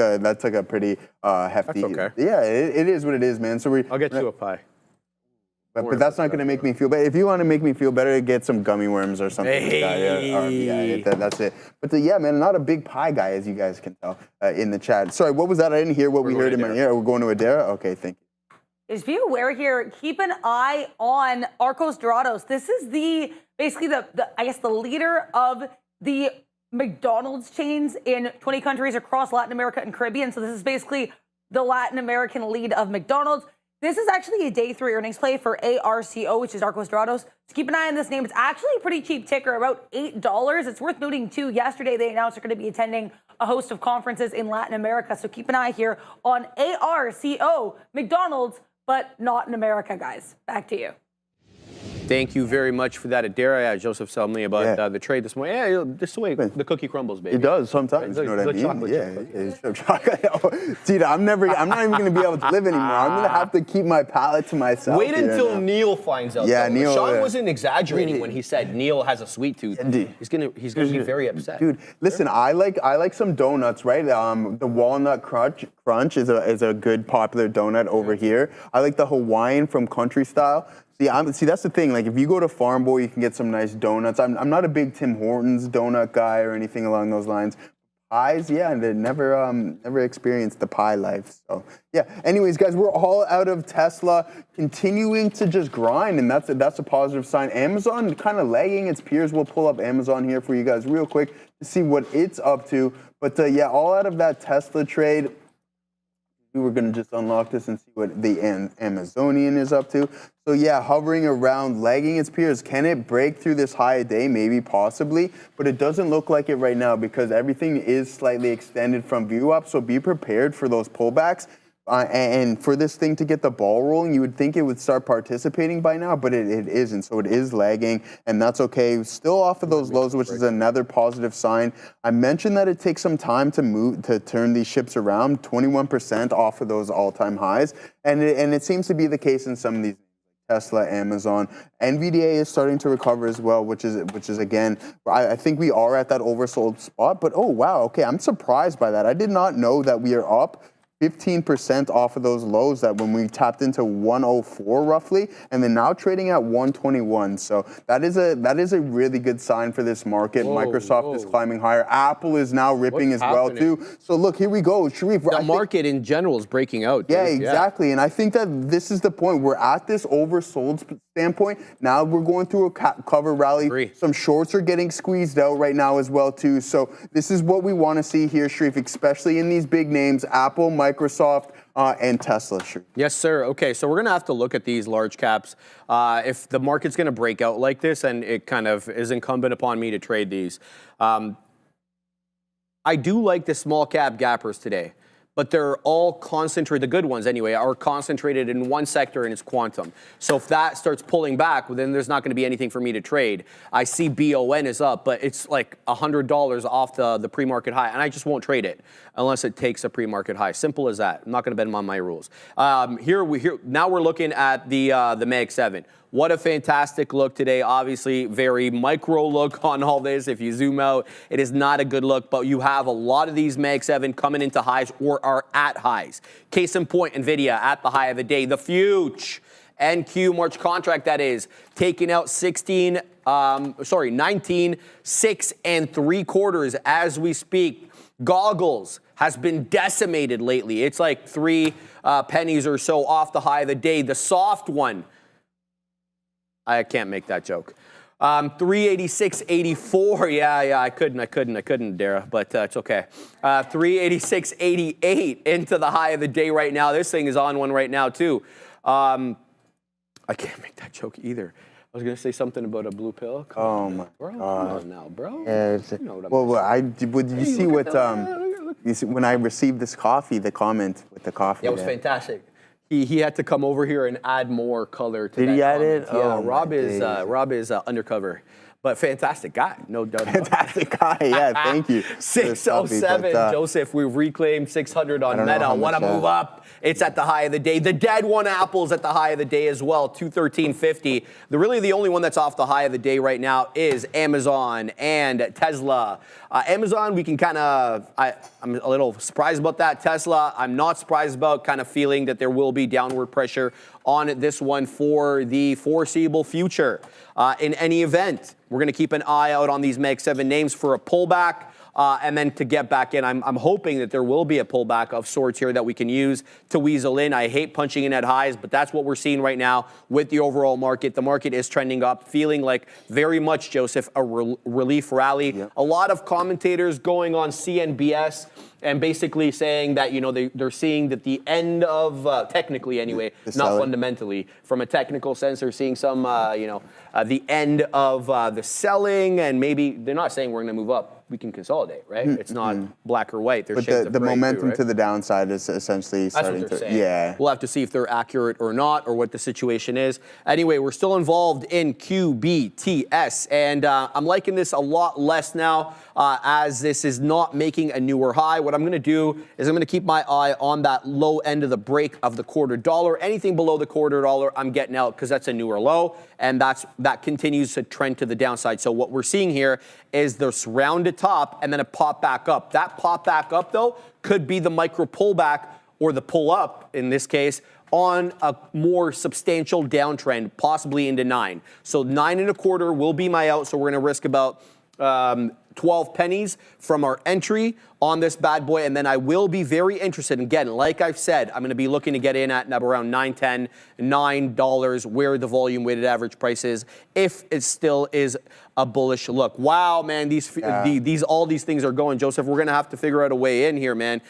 a pretty hefty. That's okay. Yeah, it is what it is, man. So I'll get you a pie. But that's not going to make me feel better. If you want to make me feel better, get some gummy worms or something. Hey. That's it. But yeah, man, not a big pie guy, as you guys can tell in the chat. Sorry, what was that? I didn't hear what we heard in my ear. We're going to Adara? Okay, thank you. Just be aware here, keep an eye on Arcos Dorados. This is basically the leader of the McDonald's chains in 20 countries across Latin America and Caribbean. So this is basically the Latin American lead of McDonald's. This is actually a day 3 earnings play for ARCO, which is Arcos Dorados. So keep an eye on this name. It's actually a pretty cheap ticker, about $8. It's worth noting, too, yesterday they announced they're going to be attending a host of conferences in Latin America. So keep an eye here on ARCO, McDonald's, but not in America, guys. Back to you. Thank you very much for that, Adara. Yeah, Joseph told me about the trade this morning. Yeah, just the way the cookie crumbles, baby. It does sometimes. You know what I mean? Chocolate. Chocolate. Dude, I'm not even going to be able to live anymore. I'm going to have to keep my palate to myself. Wait until Neil finds out. Yeah, though. Neil. Sean wasn't exaggerating when he said Neil has a sweet tooth. He's gonna be very upset. Dude, listen, I like some donuts, right? The walnut crunch is a good popular donut over here. I like the Hawaiian from Country Style. See, that's the thing. Like, if you go to Farm Boy, you can get some nice donuts. I'm not a big Tim Hortons donut guy or anything along those lines. Pies, yeah, and never experienced the pie life. So, yeah. Anyways, guys, we're all out of Tesla, continuing to just grind, and that's a positive sign. Amazon kind of lagging its peers. We'll pull up Amazon here for you guys real quick to see what it's up to. But yeah, all out of that Tesla trade. We're going to just unlock this and see what the Amazonian is up to. So yeah, hovering around, lagging its peers. Can it break through this high a day? Maybe, possibly. But it doesn't look like it right now because everything is slightly extended from view up. So be prepared for those pullbacks. And for this thing to get the ball rolling, you would think it would start participating by now, but it isn't. So it is lagging, and that's okay. Still off of those lows, which is another positive sign. I mentioned that it takes some time to turn these ships around, 21% off of those all-time highs, and it seems to be the case in some of these. Tesla, Amazon, NVDA is starting to recover as well, which is again, I think we are at that oversold spot. But oh wow, okay, I'm surprised by that. I did not know that we are up 15% off of those lows that when we tapped into 104 roughly, and then now trading at 121. So that is a really good sign for this market. Microsoft is climbing higher. Apple is now ripping as well too. So look, here we go, Sharif. The market in general is breaking out. Yeah, exactly. And I think that this is the point. We're at this oversold standpoint. Now we're going through a cover rally. Some shorts are getting squeezed out right now as well too. So this is what we want to see here, Sharif, especially in these big names, Apple, Microsoft, and Tesla. Sure. Yes, sir. Okay, so we're going to have to look at these large caps. If the market's going to break out like this, and it kind of is incumbent upon me to trade these. I do like the small cap gappers today, but they're all concentrated, the good ones anyway, are concentrated in one sector, and it's quantum. So if that starts pulling back, well, then there's not going to be anything for me to trade. I see BON is up, but it's like $100 off the pre-market high, and I just won't trade it unless it takes a pre-market high. Simple as that. I'm not going to bend on my rules. Now we're looking at the Mag 7. What a fantastic look today. Obviously, very micro look on all this. If you zoom out, it is not a good look, but you have a lot of these Mag 7 coming into highs or are at highs. Case in point, NVIDIA at the high of the day. The Fuge NQ March contract, that is, taking out 19, 6 3/4 as we speak. Goggles has been decimated lately. It's like 3 pennies or so off the high of the day. The soft one, I can't make that joke. 386.84. Yeah, I couldn't, Dara, but it's okay. 386.88 into the high of the day right now. This thing is on one right now too. I can't make that joke either. I was gonna say something about a blue pill. Come on, bro. Come on now, bro. Yeah, you know did you see what? You see, when I received this coffee, the comment with the coffee. Yeah, it was fantastic. He had to come over here and add more color to that. Did he add it? Yeah, Rob is undercover. But fantastic guy, no doubt. Fantastic guy, yeah, thank you. 607, Joseph, we've reclaimed 600 on Meta. What a move up. It's at the high of the day. The dead one, Apple's at the high of the day as well, 213.50. Really the only one that's off the high of the day right now is Amazon and Tesla. Amazon, we can kind of, I'm a little surprised about that. Tesla, I'm not surprised about, kind of feeling that there will be downward pressure on this one for the foreseeable future. In any event, we're going to keep an eye out on these Mag 7 names for a pullback. and then to get back in. I'm hoping that there will be a pullback of sorts here that we can use to weasel in. I hate punching in at highs, but that's what we're seeing right now with the overall market. The market is trending up, feeling like very much, Joseph, a relief rally. Yep. A lot of commentators going on CNBS and basically saying that, you know, they're seeing that the end of, technically anyway, not fundamentally, from a technical sense, they're seeing some, the end of the selling, and maybe they're not saying we're going to move up. We can consolidate, right? It's not black or white. There's But the momentum to the downside is essentially starting to, yeah. We'll have to see if they're accurate or not, or what the situation is. Anyway, we're still involved in QBTS, and I'm liking this a lot less now, as this is not making a newer high. What I'm going to do is I'm going to keep my eye on that low end of the break of the $0.25. Anything below the $0.25, I'm getting out because that's a newer low, and that continues to trend to the downside. So what we're seeing here is this rounded top and then a pop back up. That pop back up, though, could be the micro pullback or the pull up, in this case, on a more substantial downtrend, possibly into 9. So 9.25 will be my out, so we're going to risk about 12 pennies from our entry on this bad boy, and then I will be very interested. Again, like I've said, I'm going to be looking to get in at around $9.10, $9, where the volume weighted average price is, if it still is a bullish look. Wow, man, all these things are going, Joseph. We're going to have to figure out a way in here, man.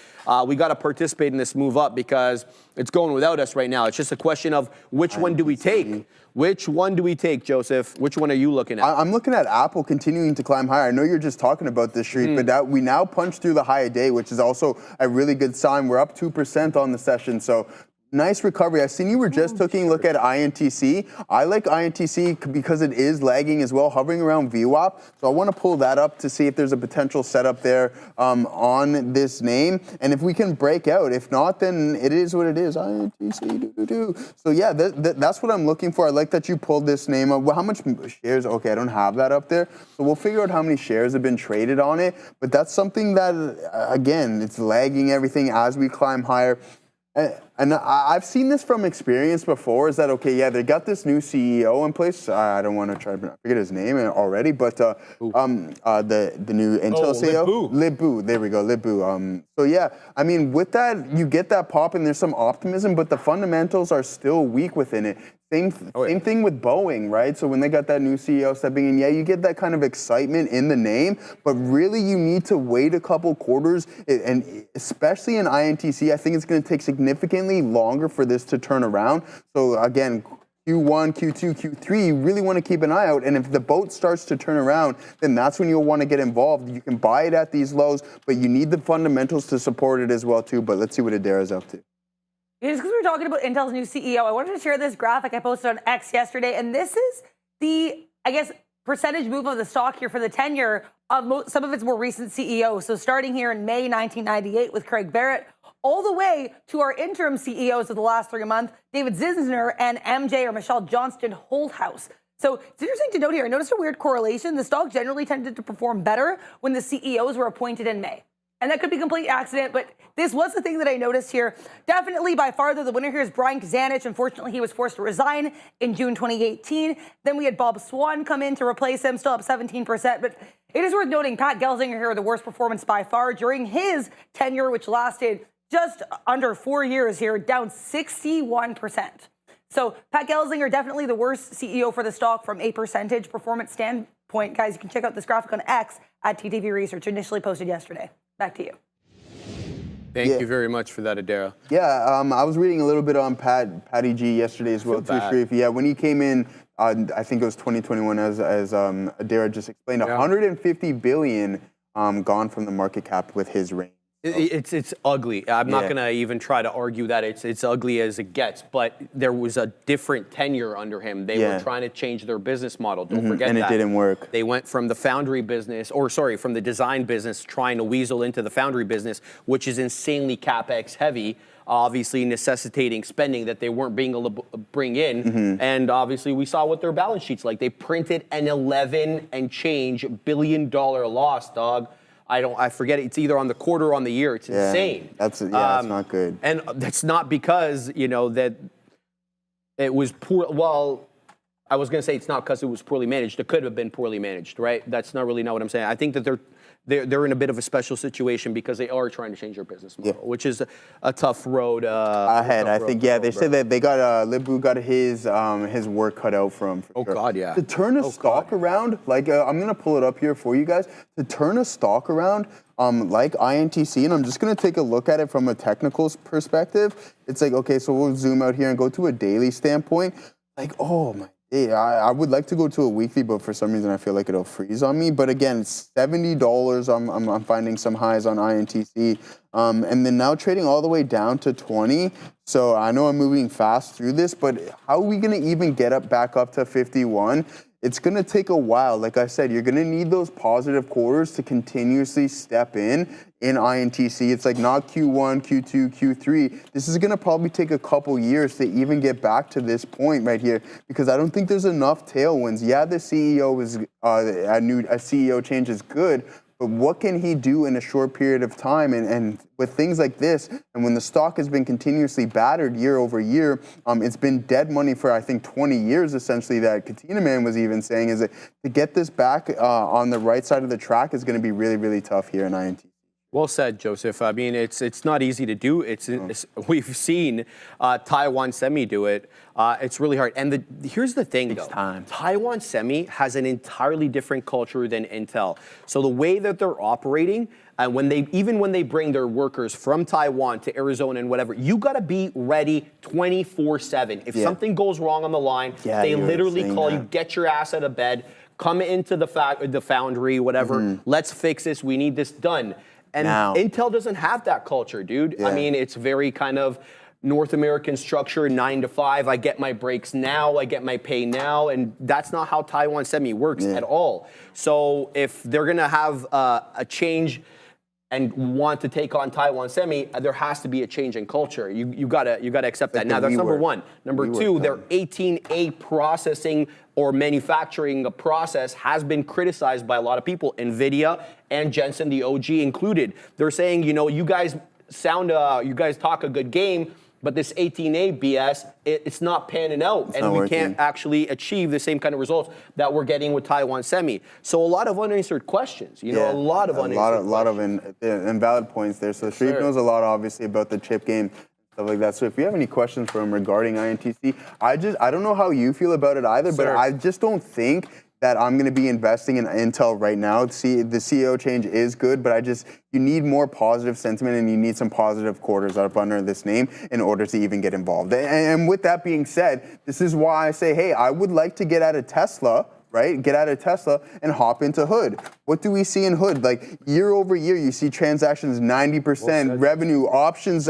We got to participate in this move up because it's going without us right now. It's just a question of which one do we take? Which one do we take, Joseph? Which one are you looking at? I'm looking at Apple continuing to climb higher. I know you're just talking about this, Sharif, but that we now punch through the high a day, which is also a really good sign. We're up 2% on the session, so nice recovery. I've seen you were just taking a look at INTC. I like INTC because it is lagging as well, hovering around VWAP. So I want to pull that up to see if there's a potential setup there on this name. And if we can break out. If not, then it is what it is. INTC. So yeah, that's what I'm looking for. I like that you pulled this name up. Well, how much shares? Okay, I don't have that up there. So we'll figure out how many shares have been traded on it. But that's something that, again, it's lagging everything as we climb higher. And I've seen this from experience before, is that, okay, yeah, they got this new CEO in place. I don't want to try to forget his name already, but the new Intel CEO. Lip Bu. There we go, Lip Bu. So yeah, I mean, with that, you get that pop and there's some optimism, but the fundamentals are still weak within it. Same thing with Boeing, right? So when they got that new CEO stepping in, yeah, you get that kind of excitement in the name, but really you need to wait a couple quarters, and especially in INTC, I think it's going to take significantly longer for this to turn around. So again, Q1, Q2, Q3, you really want to keep an eye out. And if the boat starts to turn around, then that's when you'll want to get involved. You can buy it at these lows, but you need the fundamentals to support it as well too. But let's see what Adara's up to. Just because we're talking about Intel's new CEO, I wanted to share this graphic I posted on X yesterday, and this is the, I guess, percentage move of the stock here for the tenure of some of its more recent CEOs. So starting here in May 1998 with Craig Barrett, all the way to our interim CEOs of the last 3 months, David Zinsner and MJ or Michelle Johnston Holthouse. So it's interesting to note here, I noticed a weird correlation. The stock generally tended to perform better when the CEOs were appointed in May. And that could be a complete accident, but this was the thing that I noticed here. Definitely by far, though, the winner here is Brian Kazanich. Unfortunately, he was forced to resign in June 2018. Then we had Bob Swan come in to replace him, still up 17%. But it is worth noting Pat Gelsinger here, the worst performance by far during his tenure, which lasted just under 4 years here, down 61%. So Pat Gelsinger, definitely the worst CEO for the stock from a percentage performance standpoint. Guys, you can check out this graphic on X at TTV Research, initially posted yesterday. Back to you. Thank you very much for that, Adara. Yeah, I was reading a little bit on Patty G yesterday as well, too, Sharif. Yeah, when he came in, I think it was 2021, as Adara just explained, 150 billion gone from the market cap with his reign. It's ugly. I'm not going to even try to argue that it's ugly as it gets, but there was a different tenure under him. They were trying to change their business model. Don't forget that. And it didn't work. They went from the foundry business, from the design business, trying to weasel into the foundry business, which is insanely CapEx heavy, obviously necessitating spending that they weren't being able to bring in. And obviously we saw what their balance sheet's like. They printed an 11 and change $billion loss, dog. I forget it. It's either on the quarter or on the year. It's insane. That's not good. And that's not because, that it was poor. Well, I was going to say it's not because it was poorly managed. It could have been poorly managed, right? That's not really not what I'm saying. I think that they're in a bit of a special situation because they are trying to change their business model, which is a tough road. Ahead, I think. Yeah, they said that they got Libu got his work cut out for him. Oh, God, yeah. To turn a stock around, like I'm gonna pull it up here for you guys. To turn a stock around, like INTC, and I'm just gonna take a look at it from a technical perspective. It's like, okay, so we'll zoom out here and go to a daily standpoint. Like, oh my. Yeah, I would like to go to a weekly, but for some reason I feel like it'll freeze on me. But again, $70. I'm finding some highs on INTC, and then now trading all the way down to 20. So I know I'm moving fast through this, but how are we gonna even get back up to 51? It's gonna take a while. Like I said, you're gonna need those positive quarters to continuously step in INTC. It's like not Q1, Q2, Q3. This is gonna probably take a couple years to even get back to this point right here, because I don't think there's enough tailwinds. Yeah, the CEO is a CEO change is good, but what can he do in a short period of time? And with things like this, and when the stock has been continuously battered year over year, it's been dead money for, I think, 20 years, essentially, that Katina Man was even saying, is that to get this back on the right side of the track is going to be really, really tough here in INT. Well said, Joseph. I mean, it's not easy to do. We've seen Taiwan Semi do it. It's really hard. And here's the thing, though. Time. Taiwan Semi has an entirely different culture than Intel. So the way that they're operating, even when they bring their workers from Taiwan to Arizona and whatever, you got to be ready 24/7. If something goes wrong on the line, they literally call you, get your ass out of bed, come into the foundry, whatever. Let's fix this. We need this done. And Intel doesn't have that culture, dude. Yeah. I mean, it's very kind of North American structure, 9 to 5. I get my breaks now, I get my pay now, and that's not how Taiwan Semi works at all. So if they're gonna have a change and want to take on Taiwan Semi, there has to be a change in culture. You gotta accept that. Now that's number one. Number two, their 18A processing or manufacturing process has been criticized by a lot of people, NVIDIA and Jensen, the OG included. They're saying, you guys talk a good game, but this 18A BS, it's not panning out, and we can't actually achieve the same kind of results that we're getting with Taiwan Semi. So a lot of unanswered questions, a lot of invalid points there. So Sharif knows a lot, obviously, about the chip game, stuff like that. So if you have any questions for him regarding INTC, I don't know how you feel about it either, but I just don't think that I'm going to be investing in Intel right now. The CEO change is good, but you need more positive sentiment, and you need some positive quarters up under this name in order to even get involved. And with that being said, this is why I say, hey, I would like to get out of Tesla, right? Get out of Tesla and hop into Hood. What do we see in Hood? Like year over year, you see transactions 90%, revenue, options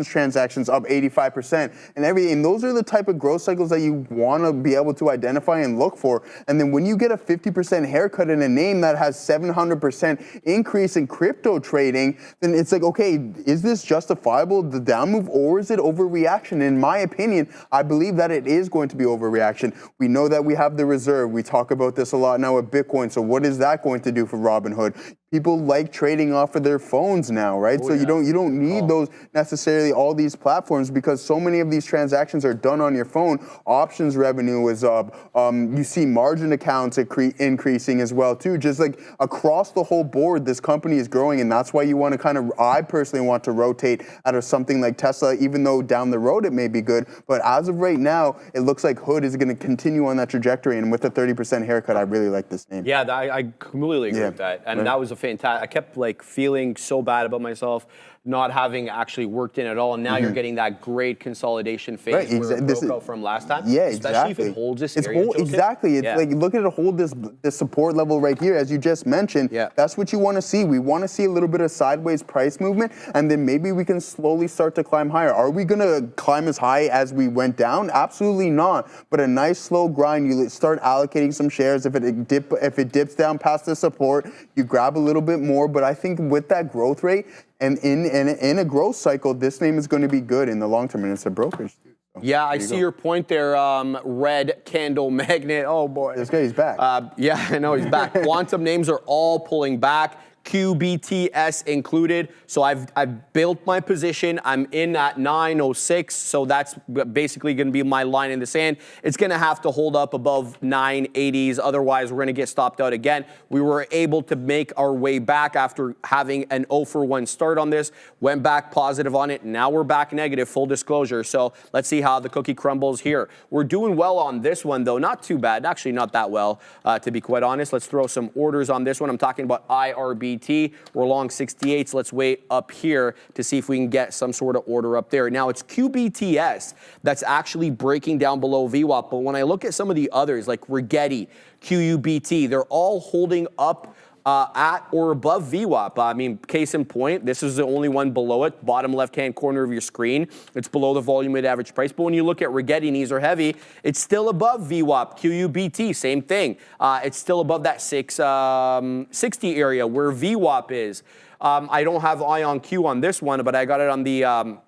transactions up 85%, and everything. And those are the type of growth cycles that you want to be able to identify and look for. And then when you get a 50% haircut in a name that has 700% increase in crypto trading, then it's like, okay, is this justifiable, the down move, or is it overreaction? In my opinion, I believe that it is going to be overreaction. We know that we have the reserve. We talk about this a lot now with Bitcoin. So what is that going to do for Robinhood? People like trading off of their phones now, right? So you don't need those necessarily, all these platforms, because so many of these transactions are done on your phone. Options revenue is up. You see margin accounts increasing as well too. Just like across the whole board, this company is growing, and that's why you want to I personally want to rotate out of something like Tesla, even though down the road it may be good. But as of right now, it looks like Hood is going to continue on that trajectory, and with a 30% haircut, I really like this name. Yeah, I completely agree with that, and that was a fantastic. I kept feeling so bad about myself not having actually worked in at all, and now you're getting that great consolidation phase where it broke out from last time. Yeah, especially if it holds this area. Exactly. It's like, look at it hold this support level right here, as you just mentioned. Yeah. That's what you want to see. We want to see a little bit of sideways price movement, and then maybe we can slowly start to climb higher. Are we going to climb as high as we went down? Absolutely not. But a nice slow grind. You start allocating some shares. If it dips down past the support, you grab a little bit more. But I think with that growth rate, and in a growth cycle, this name is going to be good in the long term, and it's a brokerage too. So yeah, I see your point there. Red candle magnet. Oh boy, this guy's back. Yeah, I know he's back. Quantum names are all pulling back. QBTS included. So I've built my position. I'm in at 906. So that's basically going to be my line in the sand. It's going to have to hold up above 980s. Otherwise, we're going to get stopped out again. We were able to make our way back after having an 0-for-1 start on this. Went back positive on it. Now we're back negative, full disclosure. So let's see how the cookie crumbles here. We're doing well on this one, though. Not too bad. Actually, not that well, to be quite honest. Let's throw some orders on this one. I'm talking about IRBT. We're long 68s. Let's wait up here to see if we can get some sort of order up there. Now, it's QBTS that's actually breaking down below VWAP. But when I look at some of the others, like Rigetti, QUBT, they're all holding up at or above VWAP. I mean, case in point, this is the only one below it, bottom left-hand corner of your screen. It's below the volume weighted average price. But when you look at Rigetti, knees are heavy, it's still above VWAP. QUBT, same thing. It's still above that 660 area where VWAP is. I don't have IonQ on this one, but I got it on the on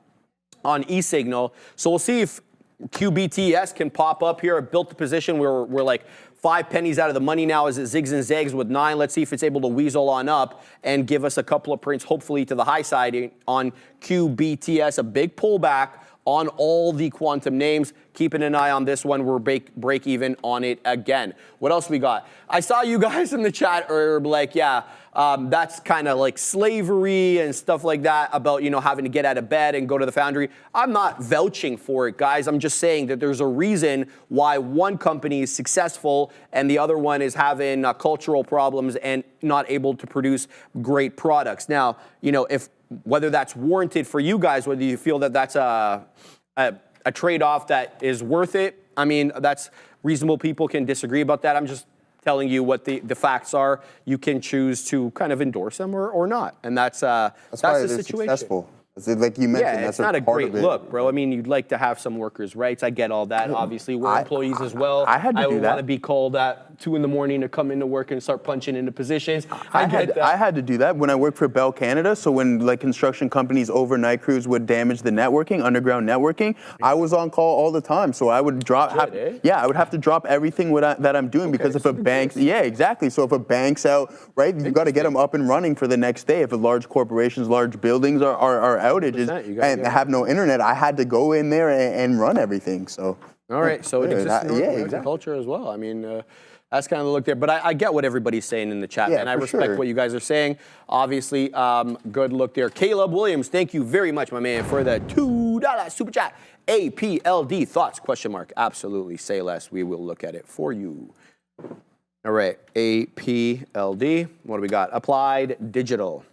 eSignal. So we'll see if QBTS can pop up here. I built the position where we're like 5 pennies out of the money now as it zigs and zags with 9. Let's see if it's able to weasel on up and give us a couple of prints, hopefully to the high side on QBTS. A big pullback on all the quantum names. Keeping an eye on this one. We're break even on it again. What else we got? I saw you guys in the chat earlier like, yeah, that's kind of like slavery and stuff like that about, you know, having to get out of bed and go to the foundry. I'm not vouching for it, guys. I'm just saying that there's a reason why one company is successful and the other one is having cultural problems and not able to produce great products. Now, you know, whether that's warranted for you guys, whether you feel that that's a trade-off that is worth it, I mean, that's reasonable. People can disagree about that. I'm just telling you what the facts are. You can choose to kind of endorse them or not, and that's the situation. Successful. Like you mentioned, yeah, that's it's not a part great of it. look, bro. I mean, you'd like to have some workers' rights. I get all that. Obviously, we're employees as well. I had to do would that. want to be called at 2 in the morning to come into work and start punching into positions. I had to do that when I worked for Bell Canada. So when like construction companies overnight crews would damage the networking, underground networking, I was on call all the time. So I would drop. I would have to drop everything that I'm doing because if a bank, exactly. So if a bank's out, right, you've got to get them up and running for the next day. If a large corporations, large buildings are outages and have no internet, I had to go in there and run everything. So all right, so it exists in culture as well. I mean, that's kind of the look there. But I get what everybody's saying in the chat, and I respect what you guys are saying. Obviously, good look there. Caleb Williams, thank you very much, my man, for the $2 super chat. APLD thoughts? Question mark. Absolutely. Say less. We will look at it for you. All right, APLD. What do we got? Applied Digital.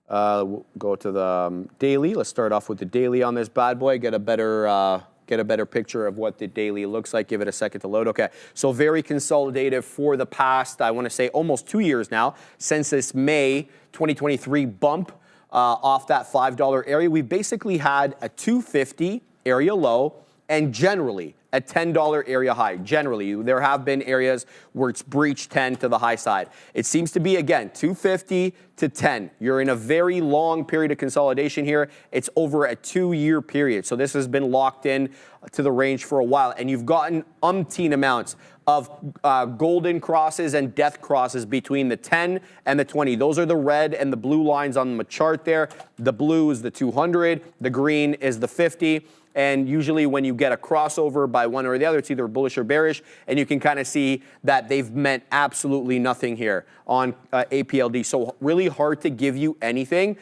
We'll go to the daily. Let's start off with the daily on this bad boy. Get a better picture of what the daily looks like. Give it a second to load. Okay, so very consolidated for the past, I want to say almost 2 years now, since this May 2023 bump off that $5 area. We basically had a $2.50 area low and generally a $10 area high. Generally, there have been areas where it's breached 10 to the high side. It seems to be, again, 250 to 10. You're in a very long period of consolidation here. It's over a 2-year period. So this has been locked in to the range for a while. And you've gotten umpteen amounts of golden crosses and death crosses between the 10 and the 20. Those are the red and the blue lines on the chart there. The blue is the 200. The green is the 50. And usually when you get a crossover by one or the other, it's either bullish or bearish, and you can kind of see that they've meant absolutely nothing here on APLD. So really hard to give you anything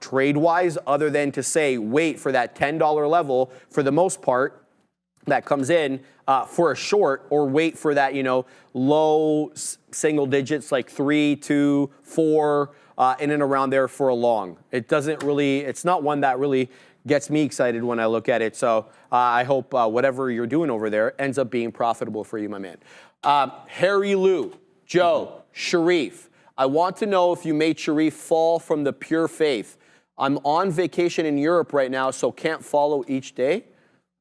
trade-wise other than to say wait for that $10 level for the most part that comes in for a short, or wait for that, you know, low single digits like 3, 2, 4 in and around there for a long. It doesn't really, it's not one that really gets me excited when I look at it. So I hope whatever you're doing over there ends up being profitable for you, my man. Harry Lou, Joe, Sharif, I want to know if you made Sharif fall from the pure faith. I'm on vacation in Europe right now, so can't follow each day.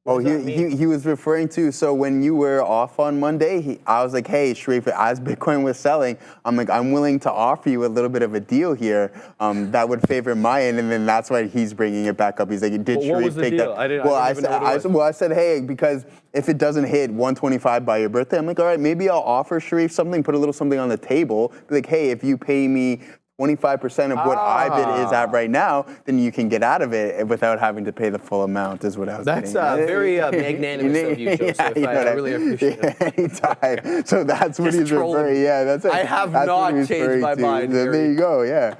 Oh, he was referring to, so when you were off on Monday, I was like, hey, Sharif, as Bitcoin was selling, I'm like, I'm willing to offer you a little bit of a deal here that would favor my end, and then that's why he's bringing it back up. He's like, did Sharif take that? I said, hey, because if it doesn't hit 125 by your birthday, I'm like, all right, maybe I'll offer Sharif something, put a little something on the table. Be like, hey, if you pay me 25% of what IBIT is at right now, then you can get out of it without having to pay the full amount, is what I was That's getting. very magnanimous of you, Joseph. Yeah, I really appreciate it. Anytime. So that's what Just he's trolling referring. me. Yeah, that's it. I have That's what not he's changed referring my to. mind, There Harry. you go, yeah.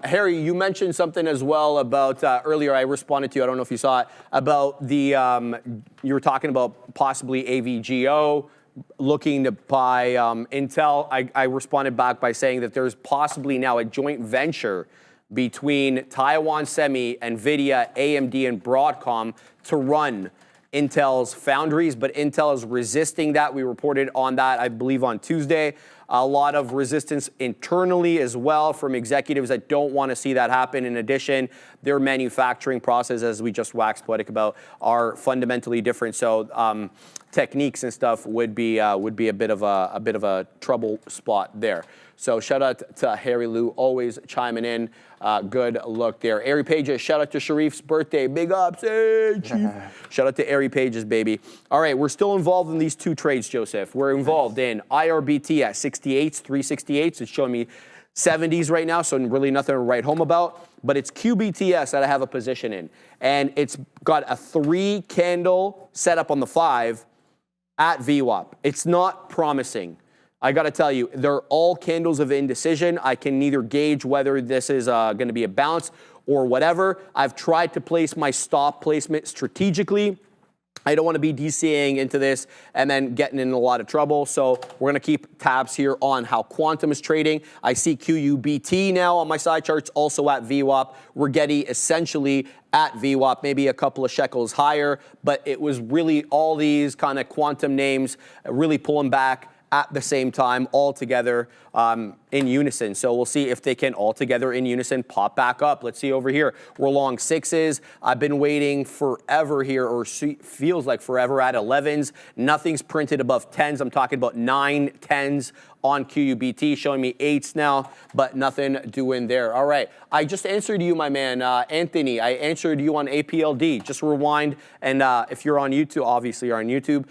Harry, you mentioned something as well about earlier. I responded to you. I don't know if you saw it about the. You were talking about possibly AVGO looking to buy Intel. I responded back by saying that there's possibly now a joint venture between Taiwan Semi, NVIDIA, AMD, and Broadcom to run Intel's foundries, but Intel is resisting that. We reported on that, I believe, on Tuesday. A lot of resistance internally as well from executives that don't want to see that happen. In addition, their manufacturing process, as we just waxed poetic about, are fundamentally different. So techniques and stuff would be a bit of a trouble spot there. So shout out to Harry Lou, always chiming in. Good look there. Ari Pages, shout out to Sharif's birthday. Big ups, hey, Chief. Shout out to Ari Pages, baby. All right, we're still involved in these two trades, Joseph. We're involved in IRBT at 68s, 368s. It's showing me 70s right now, so really nothing to write home about. But it's QBTS that I have a position in. And it's got a 3-candle setup on the 5 at VWAP. It's not promising. I got to tell you, they're all candles of indecision. I can neither gauge whether this is going to be a bounce or whatever. I've tried to place my stop placement strategically. I don't want to be DCAing into this and then getting in a lot of trouble. So we're going to keep tabs here on how Quantum is trading. I see QUBT now on my side charts, also at VWAP. Rigetti essentially at VWAP, maybe a couple of shekels higher, but it was really all these kind of Quantum names really pulling back at the same time, all together in unison. So we'll see if they can all together in unison pop back up. Let's see over here. We're long 6s. I've been waiting forever here, or feels like forever at 11s. Nothing's printed above 10s. I'm talking about 9, 10s on QUBT, showing me 8s now, but nothing doing there. All right, I just answered you, my man, Anthony. I answered you on APLD. Just rewind, and if you're on YouTube, obviously you're on YouTube,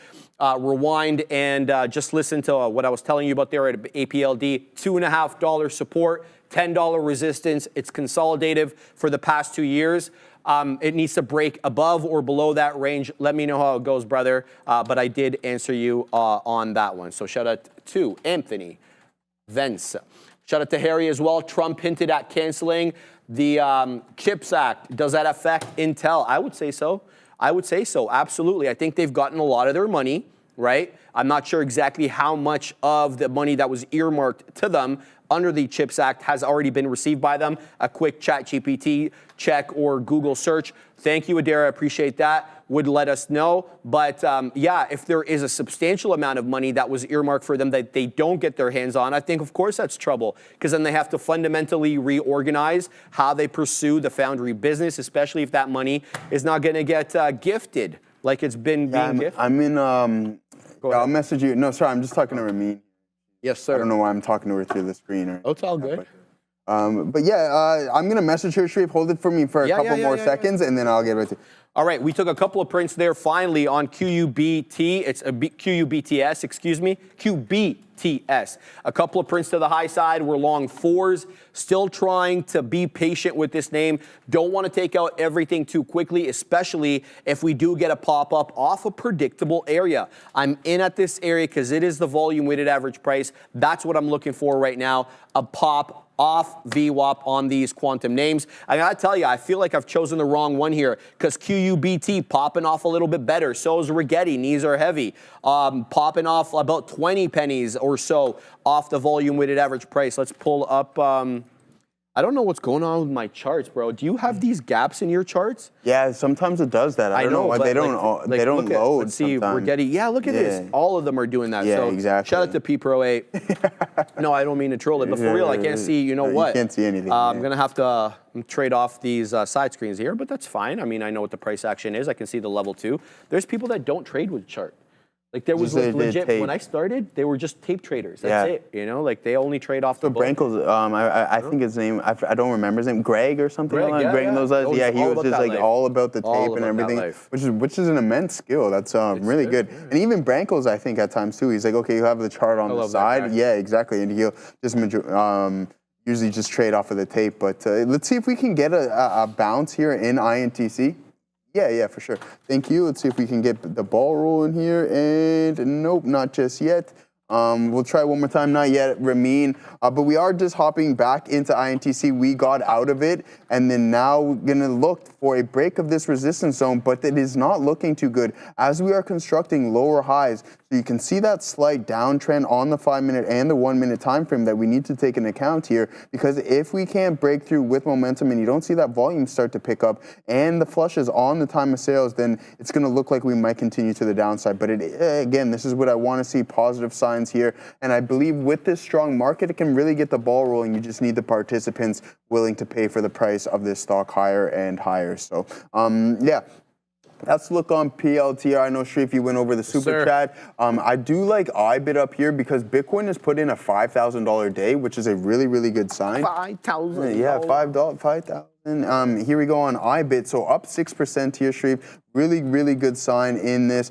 rewind and just listen to what I was telling you about there at APLD. $2.50 support, $10 resistance. It's consolidative for the past 2 years. It needs to break above or below that range. Let me know how it goes, brother. But I did answer you on that one. So shout out to Anthony Vence. Shout out to Harry as well. Trump hinted at canceling the CHIPS Act. Does that affect Intel? I would say so. I would say so, absolutely. I think they've gotten a lot of their money, right? I'm not sure exactly how much of the money that was earmarked to them under the CHIPS Act has already been received by them. A quick ChatGPT check or Google search. Thank you, Adara, I appreciate that. Would let us know. But yeah, if there is a substantial amount of money that was earmarked for them that they don't get their hands on, I think, of course, that's trouble. Because then they have to fundamentally reorganize how they pursue the foundry business, especially if that money is not going to get gifted like it's been being gifted. I'm in, I'll message you. No, sorry, I'm just talking to Ramin. Yes, sir. I don't know why I'm talking to her through the screen. Oh, it's all good. But yeah, I'm going to message her, Sharif. Hold it for me for a couple more seconds, and then I'll get with you. All right, we took a couple of prints there finally on QUBT. It's a QUBTS, excuse me, QBTS. A couple of prints to the high side. We're long 4s. Still trying to be patient with this name. Don't want to take out everything too quickly, especially if we do get a pop-up off a predictable area. I'm in at this area because it is the volume weighted average price. That's what I'm looking for right now, a pop off VWAP on these Quantum names. I gotta tell you, I feel like I've chosen the wrong one here because QUBT popping off a little bit better. So is Rigetti, knees are heavy. Popping off about 20 pennies or so off the volume weighted average price. Let's pull up, I don't know what's going on with my charts, bro. Do you have these gaps in your charts? Yeah, sometimes it does that. I don't know why they don't. They don't load. Let's see, sometimes. Rigetti. Yeah, look at this. All of them are doing that. Yeah, so exactly. Shout out to P Pro 8. No, I don't mean to troll it, but for real, I can't see. You know what? You can't see anything. I'm gonna have to trade off these side screens here, but that's fine. I mean, I know what the price action is. I can see the level 2. There's people that don't trade with chart. Like there was legit, when I started, they were just tape traders. That's it. You know, like they only trade off the book. Brankel's, I think his name, I don't remember his name, Greg or something like that. Greg knows that. Yeah, he was just like all about the tape and everything, which is an immense skill. That's really good. And even Brankel's, I think at times too, he's like, okay, you have the chart on the side. Yeah, exactly. And he'll just usually just trade off of the tape. But let's see if we can get a bounce here in INTC. Yeah, for sure. Thank you. Let's see if we can get the ball rolling here. And nope, not just yet. We'll try one more time. Not yet, Ramin. But we are just hopping back into INTC. We got out of it, and then now we're going to look for a break of this resistance zone, but it is not looking too good as we are constructing lower highs. So you can see that slight downtrend on the 5-minute and the 1-minute time frame that we need to take into account here, because if we can't break through with momentum and you don't see that volume start to pick up and the flushes on the time of sales, then it's going to look like we might continue to the downside. But again, this is what I want to see, positive signs here. And I believe with this strong market, it can really get the ball rolling. You just need the participants willing to pay for the price of this stock higher and higher. So, yeah. Let's look on PLTR. I know, Sharif, you went over the super chat. I do like IBIT up here because Bitcoin has put in a $5,000 day, which is a really, really good sign. 5,000. Yeah, $5,000. Here we go on IBIT. So up 6% here, Sharif. Really, really good sign in this.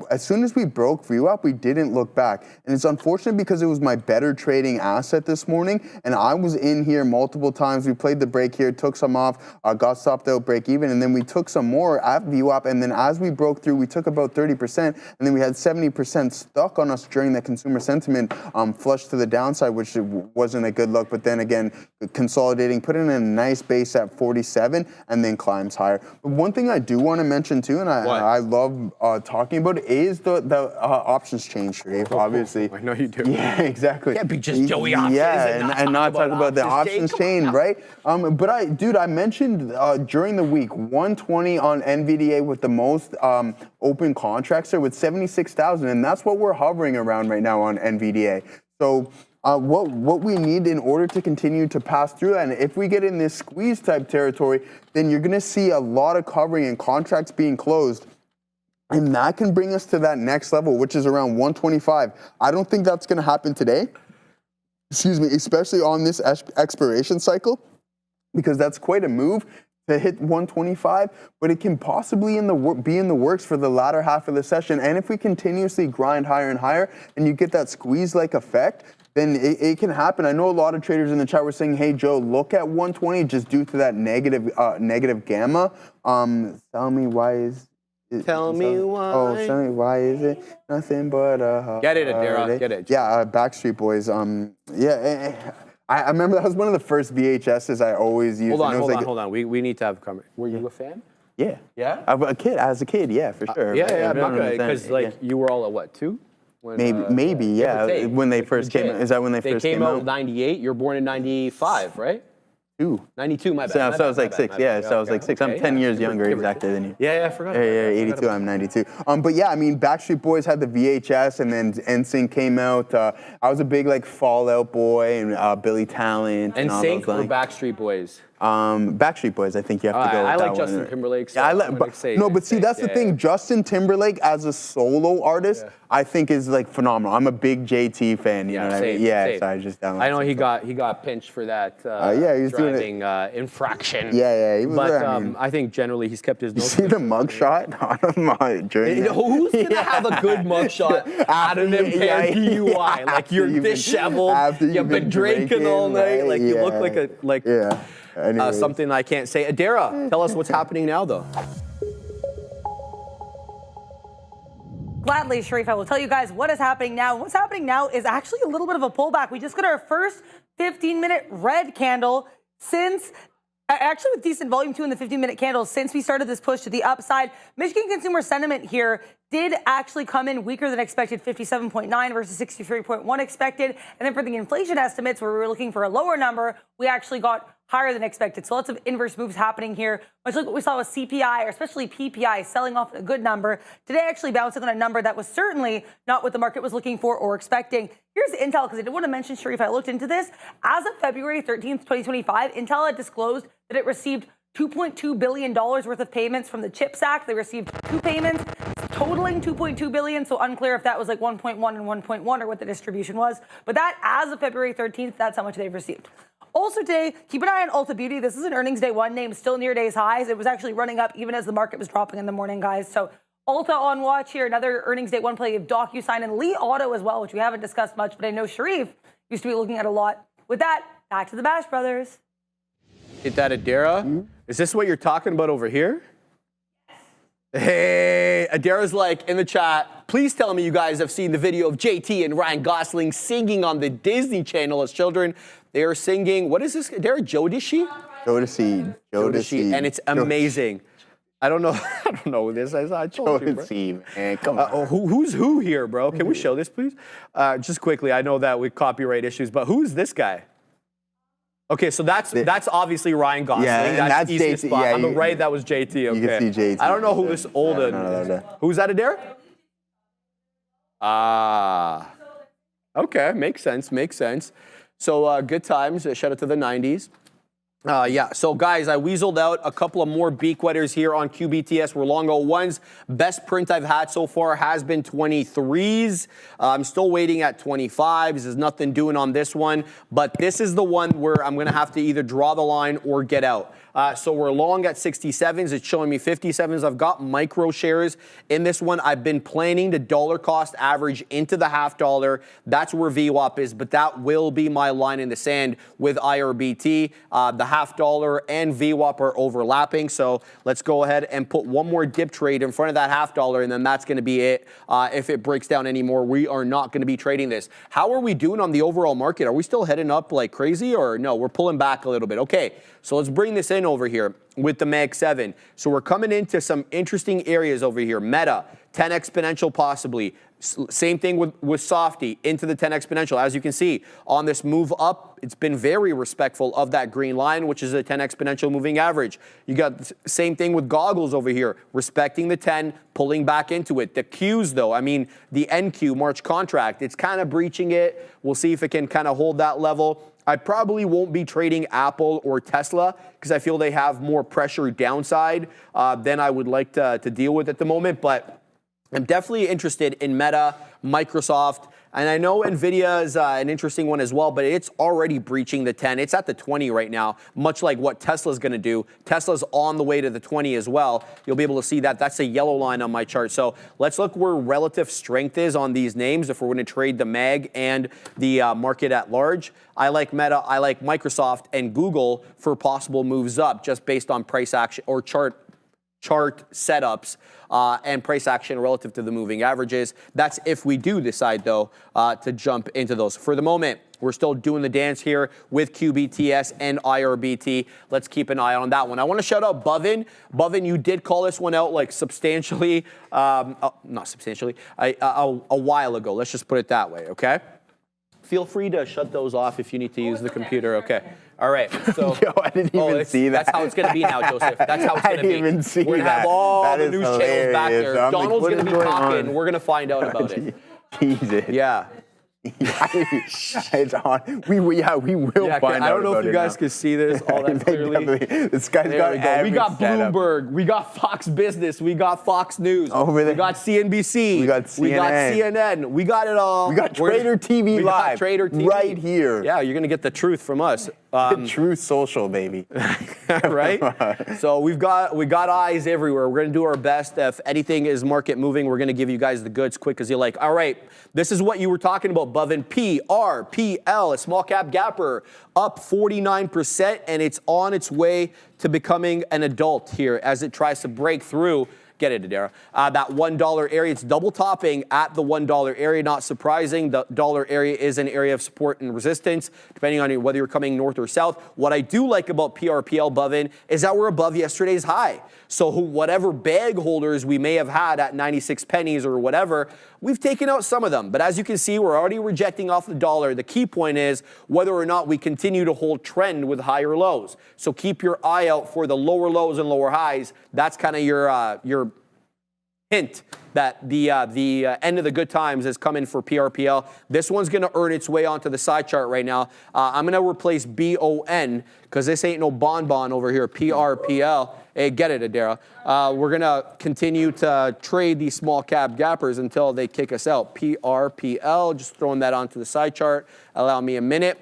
As soon as we broke VWAP, we didn't look back. And it's unfortunate because it was my better trading asset this morning. And I was in here multiple times. We played the break here, took some off, got stopped out, break even. And then we took some more at VWAP. And then as we broke through, we took about 30%. And then we had 70% stuck on us during that consumer sentiment flush to the downside, which wasn't a good look. But then again, consolidating, put in a nice base at 47 and then climbs higher. But one thing I do want to mention too, and I love talking about it, is the options change, Sharif, obviously. I know you do. Yeah, exactly. Can't be just Joey options. Yeah, and not talk about the options chain, right? But I mentioned during the week, 120 on NVDA with the most open contracts there with 76,000, and that's what we're hovering around right now on NVDA. So what we need in order to continue to pass through, and if we get in this squeeze type territory, then you're going to see a lot of covering and contracts being closed. And that can bring us to that next level, which is around 125. I don't think that's going to happen today, especially on this expiration cycle, because that's quite a move to hit 125, but it can possibly be in the works for the latter half of the session. And if we continuously grind higher and higher and you get that squeeze-like effect, then it can happen. I know a lot of traders in the chat were saying, hey, Joe, look at 120 just due to that negative gamma. Tell me why. Tell me why. Oh, tell me why is it nothing but a Get it, Adara. Get it. Yeah, Backstreet Boys. I remember that was one of the first VHSs I always used. Hold on. We need to have a comment. Were you a fan? Yeah. Yeah? As a kid, yeah, for sure. I'm not gonna, because you were all at what, 2? When, maybe, yeah. When they first came out. Is that when they first came out? They came out in 98. You're born in 95, right? 92, my bad. So I was like 6. Yeah, so I was like 6. I'm 10 years younger exactly than you. Yeah, I forgot. Yeah, 82. I'm 92. But yeah, I mean, Backstreet Boys had the VHS, and then NSYNC came out. I was a big Fallout Boy and Billy Talent. And NSYNC or Backstreet Boys? Backstreet Boys, I think you have to go with I that like Justin one. Timberlake. So but see, that's the thing. Justin Timberlake as a solo artist, I think is phenomenal. I'm a big JT fan. You know what I mean? Yeah, so I just downloaded. I know he got pinched for that. He was driving infraction. Yeah, he was. But I think generally he's kept his nose. You see the mugshot on my journey? Who's gonna have a good mugshot out of an impaired DUI? Like you're disheveled. You've been drinking all night. Like you look like something I can't say. Adara, tell us what's happening now, though. Gladly, Sharif, I will tell you guys what is happening now. What's happening now is actually a little bit of a pullback. We just got our first 15-minute red candle since, actually with decent volume too in the 15-minute candles, since we started this push to the upside. Michigan consumer sentiment here did actually come in weaker than expected, 57.9 versus 63.1 expected. And then for the inflation estimates, where we were looking for a lower number, we actually got higher than expected. So lots of inverse moves happening here. Much like what we saw with CPI, or especially PPI, selling off a good number. Today actually bouncing on a number that was certainly not what the market was looking for or expecting. Here's Intel, because I did want to mention, Sharif, I looked into this. As of February 13th, 2025, Intel had disclosed that it received $2.2 billion worth of payments from the CHIPS Act. They received 2 payments totaling $2.2 billion. So unclear if that was 1.1 and 1.1 or what the distribution was. But that, as of February 13th, that's how much they've received. Also today, keep an eye on Ulta Beauty. This is an earnings day 1 name, still near day's highs. It was actually running up even as the market was dropping in the morning, guys. So Ulta on watch here. Another earnings day 1 play of DocuSign and Li Auto as well, which we haven't discussed much, but I know Sharif used to be looking at a lot. With that, back to the Bash Brothers. Hit that Adara. Is this what you're talking about over here? Hey, Adara's like in the chat, please tell me you guys have seen the video of JT and Ryan Gosling singing on the Disney Channel as children. They are singing, what is this? Adara, Jodeci? Jodeci. And it's amazing. I don't know who this is. I told you, bro. Jodeci, man, come on. Who's who here, bro? Can we show this, please? Just quickly, I know that with copyright issues, but who's this guy? Okay, so that's obviously Ryan Gosling. Yeah, that's easiest JT. spot. Yeah, On the right, that was JT. Okay. You can see JT. I don't know who this old is. Who's that, Adara? Okay, makes sense. So good times. Shout out to the 90s. Yeah, so guys, I weaseled out a couple of more beak wetters here on QBTS. We're long 01s. Best print I've had so far has been 23s. I'm still waiting at 25s. There's nothing doing on this one, but this is the one where I'm going to have to either draw the line or get out. So we're long at 67s. It's showing me 57s. I've got micro shares in this one. I've been planning the dollar cost average into the $0.50. That's where VWAP is, but that will be my line in the sand with IRBT. The $0.50 and VWAP are overlapping. So let's go ahead and put one more dip trade in front of that $0.50, and then that's going to be it. If it breaks down anymore, we are not going to be trading this. How are we doing on the overall market? Are we still heading up like crazy, or no? We're pulling back a little bit. Okay, so let's bring this in over here with the Mag 7. So we're coming into some interesting areas over here. Meta, 10 exponential possibly. Same thing with Softy into the 10 exponential. As you can see, on this move up, it's been very respectful of that green line, which is a 10 exponential moving average. You got the same thing with Goggles over here, respecting the 10, pulling back into it. The Qs though, I mean, the NQ March contract, it's kind of breaching it. We'll see if it can kind of hold that level. I probably won't be trading Apple or Tesla because I feel they have more pressure downside than I would like to deal with at the moment. But I'm definitely interested in Meta, Microsoft, and I know NVIDIA is an interesting one as well, but it's already breaching the 10. It's at the 20 right now, much like what Tesla's going to do. Tesla's on the way to the 20 as well. You'll be able to see that. That's a yellow line on my chart. So let's look where relative strength is on these names if we're going to trade the MAG and the market at large. I like Meta, I like Microsoft and Google for possible moves up just based on price action or chart setups and price action relative to the moving averages. That's if we do decide, though, to jump into those. For the moment, we're still doing the dance here with QBTS and IRBT. Let's keep an eye on that one. I want to shout out Bovin. Bovin, you did call this one out like substantially, not substantially, a while ago. Let's just put it that way, okay? Feel free to shut those off if you need to use the computer, okay? All right, so. Yo, I didn't even see that. That's how it's going to be now, Joseph. That's how it's going to be. I didn't even see that. We're going to have all That the is news channels back there. hilarious. I'm like, Donald's what going to is be going talking. on? We're going to find out about it. Jesus. Yeah. It's on. We will Yeah, find out. I don't know if you guys now. can see this all that clearly. This guy's There got we go. We got setup. Bloomberg. We got Fox Business. We got Fox News. Over there. We got CNBC. We got We got CNN. CNN. We got it all. We got Trader TV We got Live Trader TV. right here. Yeah, you're going to get the truth from us. True social, baby. Right? So we got eyes everywhere. We're going to do our best. If anything is market moving, we're going to give you guys the goods quick as you like. All right, this is what you were talking about, Bovin. PRPL, a small cap gapper, up 49%, and it's on its way to becoming an adult here as it tries to break through. Get it, Adara. That $1 area, it's double topping at the $1 area. Not surprising. The dollar area is an area of support and resistance, depending on whether you're coming north or south. What I do like about PRPL, Bovin, is that we're above yesterday's high. So whatever bag holders we may have had at 96 pennies or whatever, we've taken out some of them. But as you can see, we're already rejecting off the dollar. The key point is whether or not we continue to hold trend with higher lows. So keep your eye out for the lower lows and lower highs. That's kind of your hint that the end of the good times is coming for PRPL. This one's going to earn its way onto the side chart right now. I'm going to replace BON because this ain't no bonbon over here, PRPL. Hey, get it, Adara. We're going to continue to trade these small cap gappers until they kick us out. PRPL, just throwing that onto the side chart. Allow me a minute.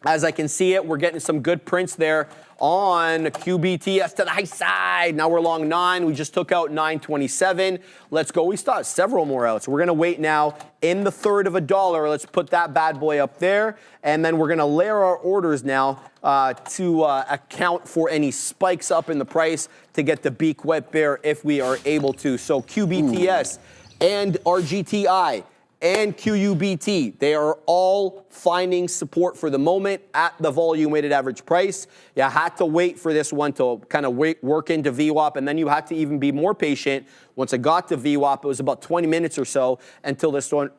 As I can see it, we're getting some good prints there on QBTS to the high side. Now we're long 9. We just took out 927. Let's go. We still have several more out. So we're going to wait now in the third of $1. Let's put that bad boy up there. And then we're going to layer our orders now to account for any spikes up in the price to get the beak wet there if we are able to. So QBTS and RGTI and QUBT, they are all finding support for the moment at the volume weighted average price. You had to wait for this one to kind of work into VWAP, and then you had to even be more patient. Once it got to VWAP, it was about 20 minutes or so until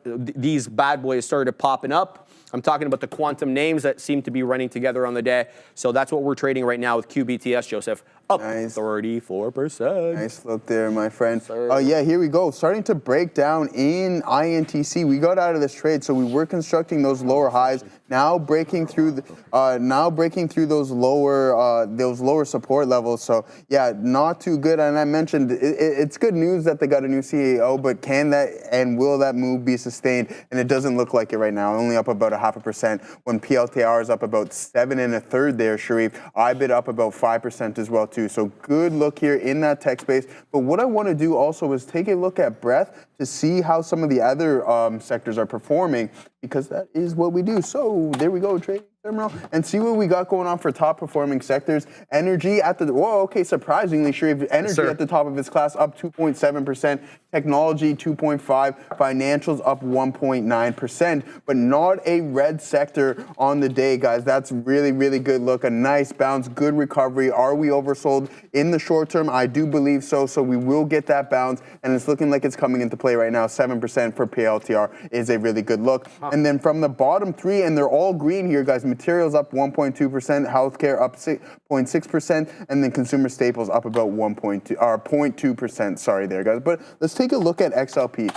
these bad boys started popping up. I'm talking about the quantum names that seem to be running together on the day. So that's what we're trading right now with QBTS, Joseph. Up 34%. Nice look there, my friend. Yeah, here we go. Starting to break down in INTC. We got out of this trade, so we were constructing those lower highs. Now breaking through those lower support levels. So yeah, not too good. And I mentioned it's good news that they got a new CEO, but can that and will that move be sustained? And it doesn't look like it right now. Only up about 0.5% when PLTR is up about 7 1/3 there, Sharif. IBIT up about 5% as well too. So good look here in that tech space. But what I want to do also is take a look at breadth to see how some of the other sectors are performing, because that is what we do. So there we go, trading terminal, and see what we got going on for top performing sectors. Energy at the, whoa, okay, surprisingly, Sharif, energy at the top of its class up 2.7%, technology 2.5%, financials up 1.9%, but not a red sector on the day, guys. That's really, really good look. A nice bounce, good recovery. Are we oversold in the short term? I do believe so. So we will get that bounce, and it's looking like it's coming into play right now. 7% for PLTR is a really good look. And then from the bottom 3, and they're all green here, guys. Materials up 1.2%, healthcare up 6.6%, and then consumer staples up about 0.2%. Sorry there, guys. But let's take a look at XLP.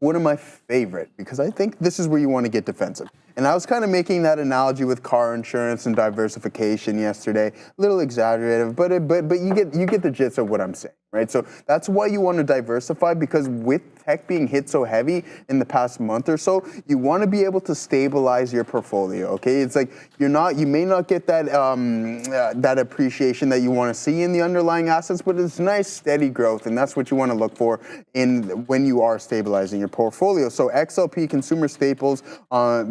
One of my favorite, because I think this is where you want to get defensive. And I was kind of making that analogy with car insurance and diversification yesterday. A little exaggerative, but you get the gist of what I'm saying, right? So that's why you want to diversify, because with tech being hit so heavy in the past month or so, you want to be able to stabilize your portfolio. Okay, it's like you may not get that that appreciation that you want to see in the underlying assets, but it's nice steady growth, and that's what you want to look for when you are stabilizing your portfolio. So XLP consumer staples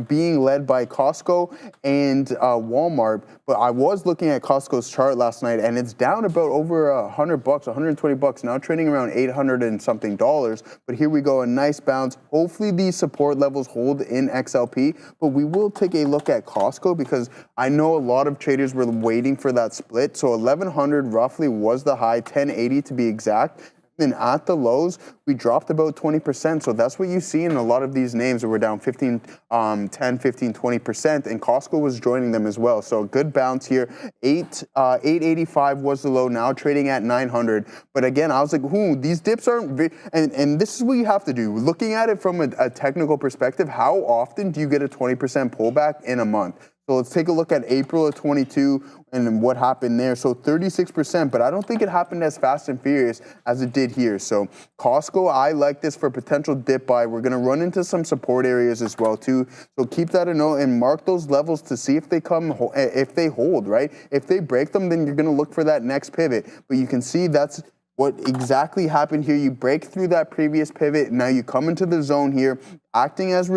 being led by Costco and Walmart, but I was looking at Costco's chart last night, and it's down about over $100, $120 now, trading around $800 and something. But here we go, a nice bounce. Hopefully these support levels hold in XLP, but we will take a look at Costco, because I know a lot of traders were waiting for that split. So 1100 roughly was the high, 1080 to be exact. Then at the lows, we dropped about 20%. So that's what you see in a lot of these names that were down 10, 15, 20%. And Costco was joining them as well. So a good bounce here. 885 was the low, now trading at 900. But again, I was like, these dips aren't, and this is what you have to do. Looking at it from a technical perspective, how often do you get a 20% pullback in a month? So let's take a look at April of 22 and what happened there. So 36%, but I don't think it happened as fast and furious as it did here. So Costco, I like this for potential dip buy. We're going to run into some support areas as well too. So keep that in note and mark those levels to see if they hold, right? If they break them, then you're going to look for that next pivot. But you can see that's what exactly happened here. You break through that previous pivot. Now you come into the zone here, acting as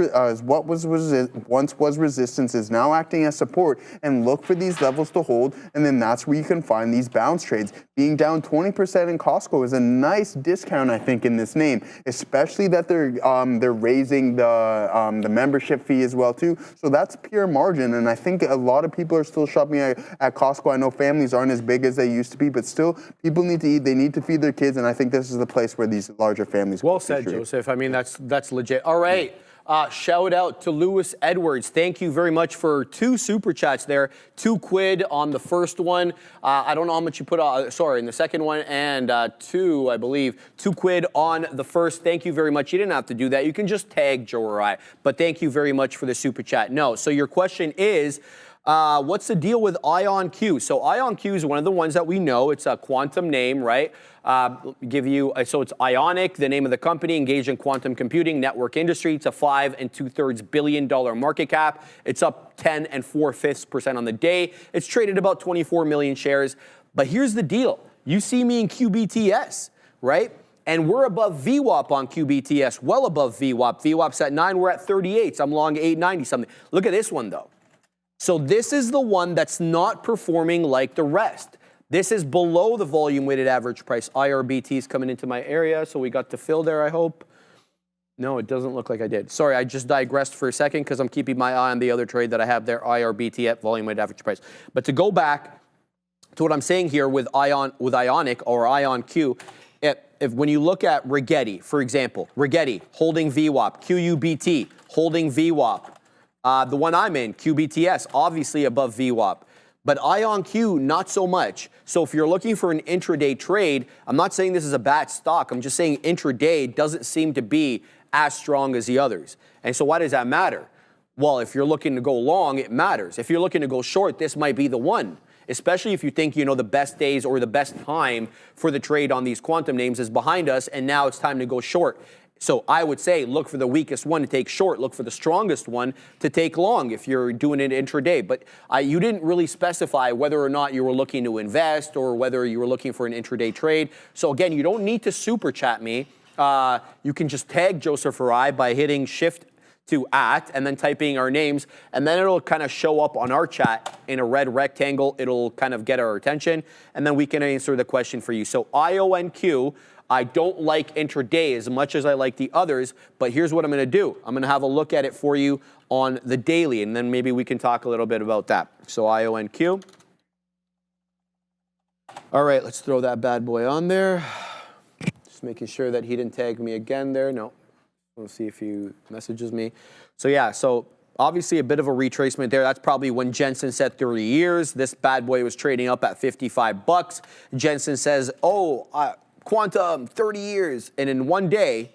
what once was resistance is now acting as support, and look for these levels to hold, and then that's where you can find these bounce trades. Being down 20% in Costco is a nice discount, I think, in this name, especially that they're raising the membership fee as well too. So that's pure margin, and I think a lot of people are still shopping at Costco. I know families aren't as big as they used to be, but still people need to eat. They need to feed their kids, and I think this is the place where these larger families. Well said, Joseph. I mean, that's legit. All right. Shout out to Lewis Edwards. Thank you very much for 2 super chats there. £2 on the first one. I don't know how much you put on, in the second one, and I believe, £2 on the first. Thank you very much. You didn't have to do that. You can just tag Joe or I, but thank you very much for the super chat. No, so your question is, What's the deal with IonQ? So IonQ is one of the ones that we know. It's a quantum name, right? So it's Ionic, the name of the company, engaged in quantum computing network industry. It's a $5 2/3 billion market cap. It's up 10 4/5% on the day. It's traded about 24 million shares. But here's the deal. You see me in QBTS, right? And we're above VWAP on QBTS, well above VWAP. VWAP's at 9, we're at 38. So I'm long 890 something. Look at this one though. So this is the one that's not performing like the rest. This is below the volume weighted average price. IRBT is coming into my area, so we got to fill there, I hope. No, it doesn't look like I did. Sorry, I just digressed for a second because I'm keeping my eye on the other trade that I have there, IRBT at volume weighted average price. But to go back to what I'm saying here with Ionic or IonQ, if when you look at Rigetti, for example, Rigetti holding VWAP, QUBT holding VWAP. The one I'm in, QBTS, obviously above VWAP. But IonQ, not so much. So if you're looking for an intraday trade, I'm not saying this is a bad stock. I'm just saying intraday doesn't seem to be as strong as the others. And so why does that matter? Well, if you're looking to go long, it matters. If you're looking to go short, this might be the one. Especially if you think, you know, the best days or the best time for the trade on these quantum names is behind us and now it's time to go short. So I would say look for the weakest one to take short, look for the strongest one to take long if you're doing it intraday. But you didn't really specify whether or not you were looking to invest or whether you were looking for an intraday trade. So again, you don't need to super chat me. You can just tag Joseph or I by hitting shift to @ and then typing our names, and then it'll kind of show up on our chat in a red rectangle. It'll kind of get our attention, and then we can answer the question for you. So IonQ, I don't like intraday as much as I like the others, but here's what I'm going to do. I'm going to have a look at it for you on the daily, and then maybe we can talk a little bit about that. So IonQ. All right, let's throw that bad boy on there. Just making sure that he didn't tag me again there. No. We'll see if he messages me. So yeah, so obviously a bit of a retracement there. That's probably when Jensen said 30 years. This bad boy was trading up at 55 bucks. Jensen says, oh, quantum, 30 years. And in one day,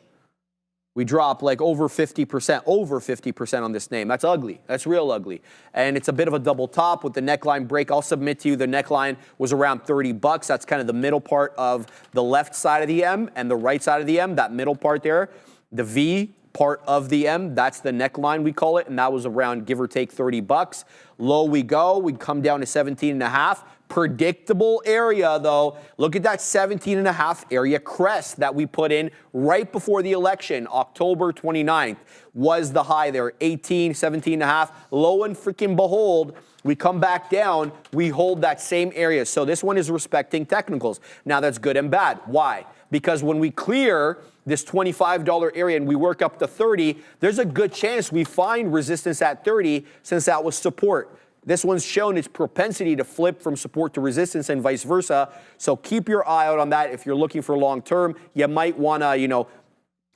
we drop like over 50% on this name. That's ugly. That's real ugly. And it's a bit of a double top with the neckline break. I'll submit to you the neckline was around 30 bucks. That's kind of the middle part of the left side of the M and the right side of the M, that middle part there. The V part of the M, that's the neckline we call it, and that was around give or take 30 bucks. Low we go, we come down to 17.5. Predictable area though. Look at that 17.5 area crest that we put in right before the election, October 29th, was the high there, 18, 17.5. Lo and freaking behold, we come back down, we hold that same area. So this one is respecting technicals. Now that's good and bad. Why? Because when we clear this $25 area and we work up to 30, there's a good chance we find resistance at 30 since that was support. This one's shown its propensity to flip from support to resistance and vice versa. So keep your eye out on that. If you're looking for long term, you might want to, you know,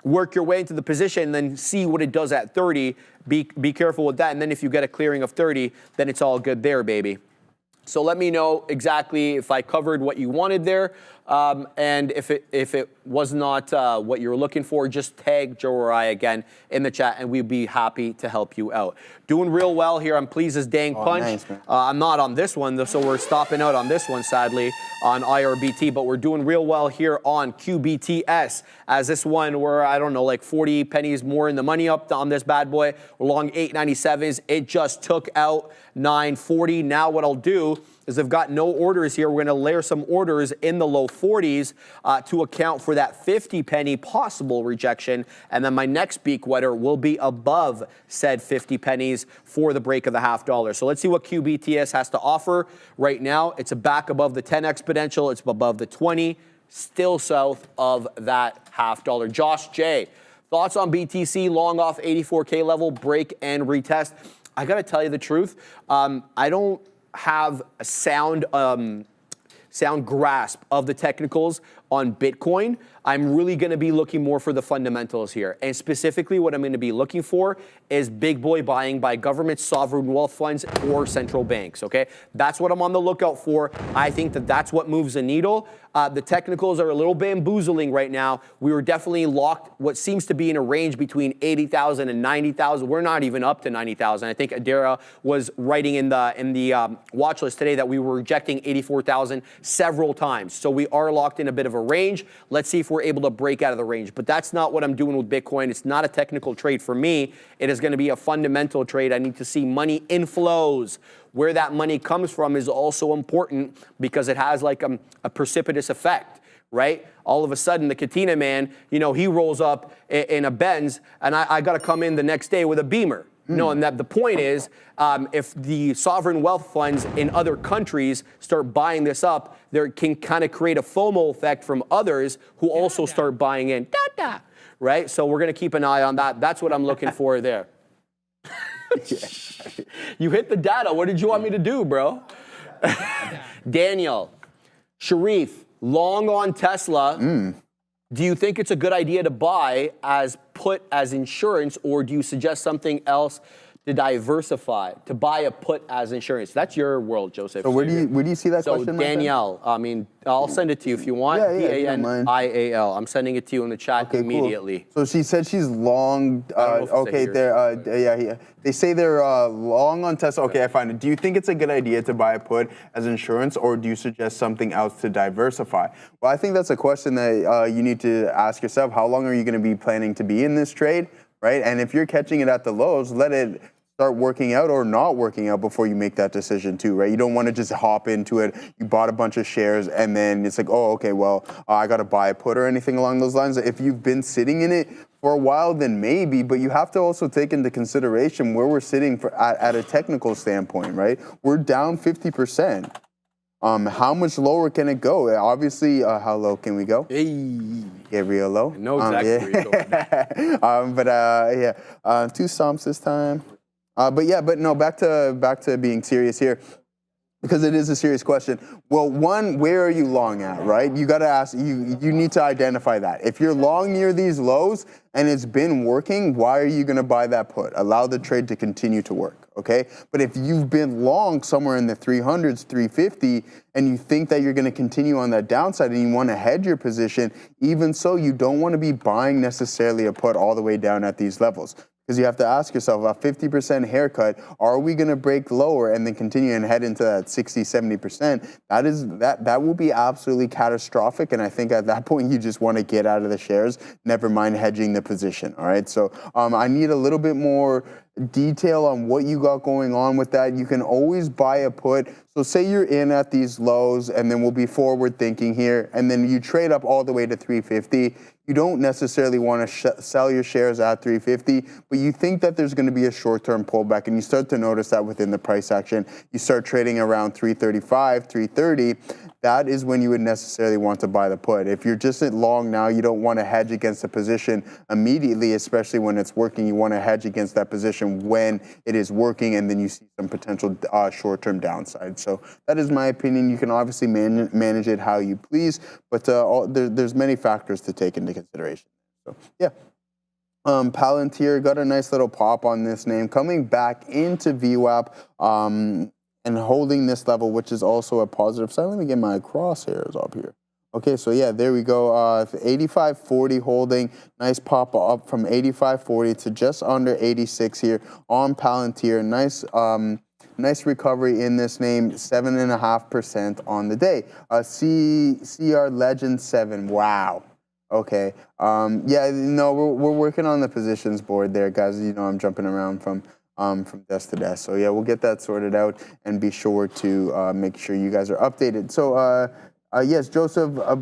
work your way into the position and then see what it does at 30. Be careful with that. And then if you get a clearing of 30, then it's all good there, baby. So let me know exactly if I covered what you wanted there. And if it was not what you were looking for, just tag Joe or I again in the chat and we'd be happy to help you out. Doing real well here. I'm pleased as dang punch. Nice, I'm not on this one, so we're stopping out on this one, sadly, on IRBT, but we're doing real well here on QBTS. As this one, we're, I don't know, like 40 pennies more in the money up on this bad boy. We're long 897s. It just took out 940. Now what I'll do is I've got no orders here. We're going to layer some orders in the low 40s to account for that 50 penny possible rejection. And then my next beak wetter will be above said 50 pennies for the break of the $0.50. So let's see what QBTS has to offer right now. It's back above the 10 exponential. It's above the 20, still south of that $0.50. Josh J, thoughts on BTC long off 84K level, break and retest? I got to tell you the truth. I don't have a sound grasp of the technicals on Bitcoin. I'm really going to be looking more for the fundamentals here. And specifically what I'm going to be looking for is big boy buying by government sovereign wealth funds or central banks, okay? That's what I'm on the lookout for. I think that that's what moves the needle. The technicals are a little bamboozling right now. We were definitely locked what seems to be in a range between 80,000 and 90,000. We're not even up to 90,000. I think Adira was writing in the watch list today that we were rejecting 84,000 several times. So we are locked in a bit of a range. Let's see if we're able to break out of the range. But that's not what I'm doing with Bitcoin. It's not a technical trade for me. It is going to be a fundamental trade. I need to see money inflows. Where that money comes from is also important because it has like a precipitous effect, right? All of a sudden, the Katina man, you know, he rolls up in a Benz, and I got to come in the next day with a Beamer. No, and that the point is, if the sovereign wealth funds in other countries start buying this up, there can kind of create a FOMO effect from others who also start buying in, right? So we're going to keep an eye on that. That's what I'm looking for there. You hit the data. What did you want me to do, bro? Daniel, Sharif, long on Tesla. Do you think it's a good idea to buy as put as insurance, or do you suggest something else to diversify, to buy a put as insurance? That's your world, Joseph. So where do you see that question? So Danielle, I mean, I'll send it to you if you want. D-A-N-I-A-L. I'm sending it to you in the chat immediately. Cool. So she said she's long. They say they're long on Tesla. Okay, I find it. Do you think it's a good idea to buy a put as insurance, or do you suggest something else to diversify? Well, I think that's a question that you need to ask yourself. How long are you going to be planning to be in this trade, right? And if you're catching it at the lows, let it start working out or not working out before you make that decision too, right? You don't want to just hop into it. You bought a bunch of shares and then it's like, oh, okay, well, I got to buy a put or anything along those lines. If you've been sitting in it for a while, then maybe, but you have to also take into consideration where we're sitting at a technical standpoint, right? We're down 50%. How much lower can it go? Obviously, how low can we go? Get real low. I know exactly where you're going. 2 stomps this time. But no, back to being serious here, because it is a serious question. Well, one, where are you long at, right? You got to ask, you need to identify that. If you're long near these lows and it's been working, why are you going to buy that put? Allow the trade to continue to work, okay? But if you've been long somewhere in the 300s, 350, and you think that you're going to continue on that downside and you want to hedge your position, even so, you don't want to be buying necessarily a put all the way down at these levels. Because you have to ask yourself, a 50% haircut, are we going to break lower and then continue and head into that 60, 70%? That will be absolutely catastrophic. And I think at that point, you just want to get out of the shares, never mind hedging the position. All right. So I need a little bit more detail on what you got going on with that. You can always buy a put. So say you're in at these lows, and then we'll be forward thinking here, and then you trade up all the way to 350. You don't necessarily want to sell your shares at 350, but you think that there's going to be a short-term pullback, and you start to notice that within the price action. You start trading around 335, 330. That is when you would necessarily want to buy the put. If you're just at long now, you don't want to hedge against the position immediately, especially when it's working. You want to hedge against that position when it is working, and then you see some potential short-term downside. So that is my opinion. You can obviously manage it how you please, but there's many factors to take into consideration. So yeah. Palantir got a nice little pop on this name, coming back into VWAP and holding this level, which is also a positive sign. Let me get my crosshairs up here. Okay, so yeah, there we go. 85.40 holding. Nice pop up from 85.40 to just under 86 here on Palantir. Nice recovery in this name, 7.5% on the day. CR Legend 7. Wow. Okay. We're working on the positions board there, guys. You know, I'm jumping around from desk to desk. So yeah, we'll get that sorted out and be sure to make sure you guys are updated. So yes, Joseph, a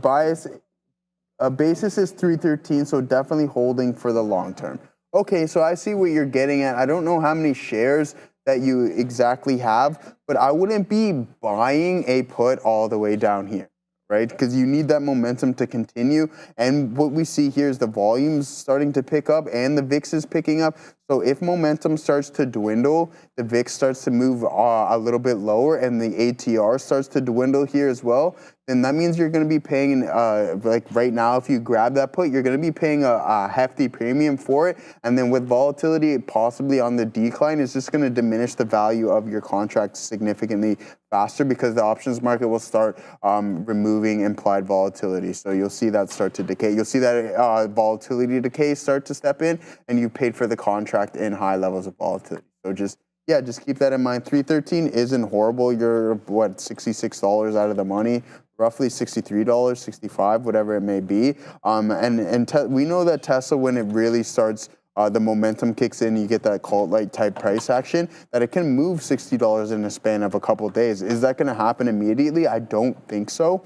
basis is 313, so definitely holding for the long term. Okay, so I see what you're getting at. I don't know how many shares that you exactly have, but I wouldn't be buying a put all the way down here, right? Because you need that momentum to continue. And what we see here is the volumes starting to pick up and the VIX is picking up. So if momentum starts to dwindle, the VIX starts to move a little bit lower, and the ATR starts to dwindle here as well, then that means you're going to be paying, like right now, if you grab that put, you're going to be paying a hefty premium for it. And then with volatility possibly on the decline, it's just going to diminish the value of your contract significantly faster because the options market will start removing implied volatility. So you'll see that start to decay. You'll see that volatility decay start to step in, and you paid for the contract in high levels of volatility. So just keep that in mind. 313 isn't horrible. You're, what, $66 out of the money, roughly $63, $65, whatever it may be. We know that Tesla, when it really starts, the momentum kicks in, you get that cult-like type price action, that it can move $60 in a span of a couple of days. Is that going to happen immediately? I don't think so.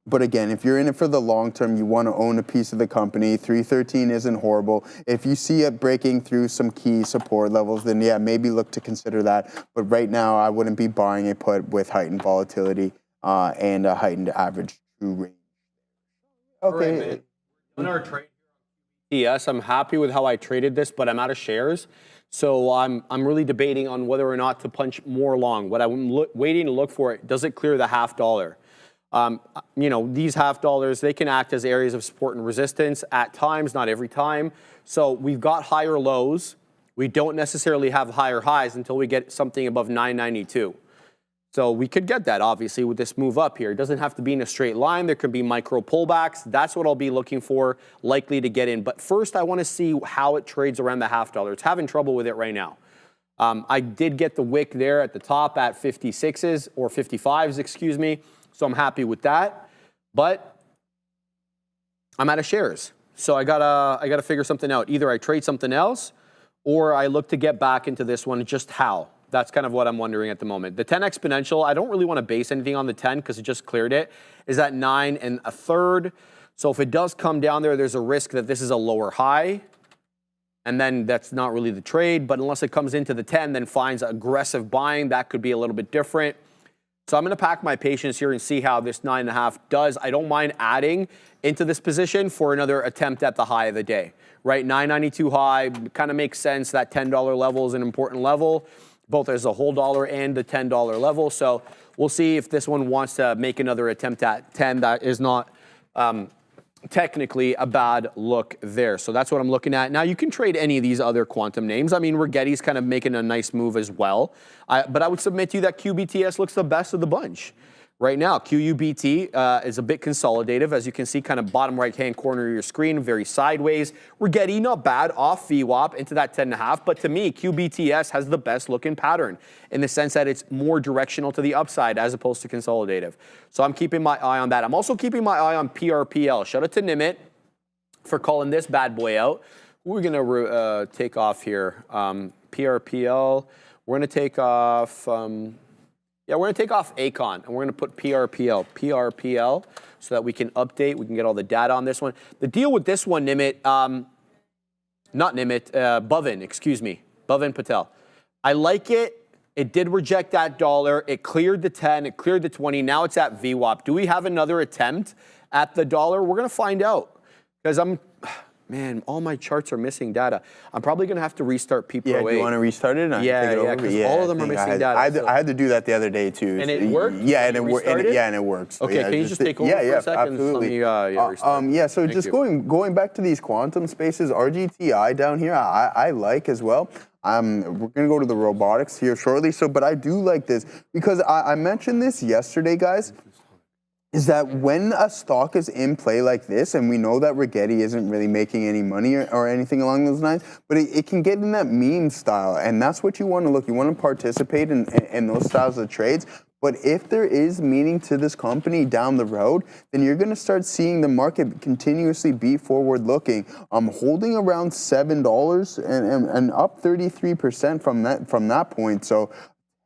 But again, if you're in it for the long term, you want to own a piece of the company. 313 isn't horrible. If you see it breaking through some key support levels, then yeah, maybe look to consider that. But right now, I wouldn't be buying a put with heightened volatility and a heightened average true range. Okay. Right, on our trade, yes, I'm happy with how I traded this, but I'm out of shares. So I'm really debating on whether or not to punch more long. What I'm waiting to look for, does it clear the $0.50? These $0.50, they can act as areas of support and resistance at times, not every time. So we've got higher lows. We don't necessarily have higher highs until we get something above 992. So we could get that, obviously, with this move up here. It doesn't have to be in a straight line. There could be micro pullbacks. That's what I'll be looking for, likely to get in. But first, I want to see how it trades around the $0.50. It's having trouble with it right now. I did get the wick there at the top at 56s or 55s, excuse me. So I'm happy with that, but I'm out of shares. So I gotta figure something out. Either I trade something else, or I look to get back into this one. Just how? That's kind of what I'm wondering at the moment. The 10 exponential, I don't really want to base anything on the 10 because it just cleared it. Is at 9 1/3. So if it does come down there, there's a risk that this is a lower high, and then that's not really the trade. But unless it comes into the 10, then finds aggressive buying, that could be a little bit different. So I'm going to pack my patience here and see how this 9.5 does. I don't mind adding into this position for another attempt at the high of the day. Right, 992 high kind of makes sense. That $10 level is an important level, both as a whole dollar and the $10 level. So we'll see if this one wants to make another attempt at 10. That is not technically a bad look there. So that's what I'm looking at. Now you can trade any of these other quantum names. I mean, Rigetti's kind of making a nice move as well. But I would submit to you that QBTS looks the best of the bunch. Right now, QUBT is a bit consolidative, as you can see, kind of bottom right-hand corner of your screen, very sideways. Rigetti, not bad, off VWAP into that 10.5, but to me, QBTS has the best looking pattern in the sense that it's more directional to the upside as opposed to consolidative. So I'm keeping my eye on that. I'm also keeping my eye on PRPL. Shout out to Nimit for calling this bad boy out. We're going to take off here. PRPL, we're going to take off... we're going to take off ACON, and we're going to put PRPL, so that we can update. We can get all the data on this one. The deal with this one, Bhavin Patel. I like it. It did reject that dollar. It cleared the 10. It cleared the 20. Now it's at VWAP. Do we have another attempt at the dollar? We're going to find out, because man, all my charts are missing data. I'm probably going to have to restart P-Pro 8. Yeah, do you want to restart it? Yeah, because all of them are missing data. I had to do that the other day, too. And it worked? Yeah, and it works. Okay, can you just take over for a second? Absolutely. Restart. So just going back to these quantum spaces, RGTI down here, I like as well. We're going to go to the robotics here shortly. But I do like this because I mentioned this yesterday, guys. Is that when a stock is in play like this, and we know that Rigetti isn't really making any money or anything along those lines, but it can get in that meme style, and that's what you want to look. You want to participate in those styles of trades. But if there is meaning to this company down the road, then you're going to start seeing the market continuously be forward-looking. Holding around $7 and up 33% from that point. So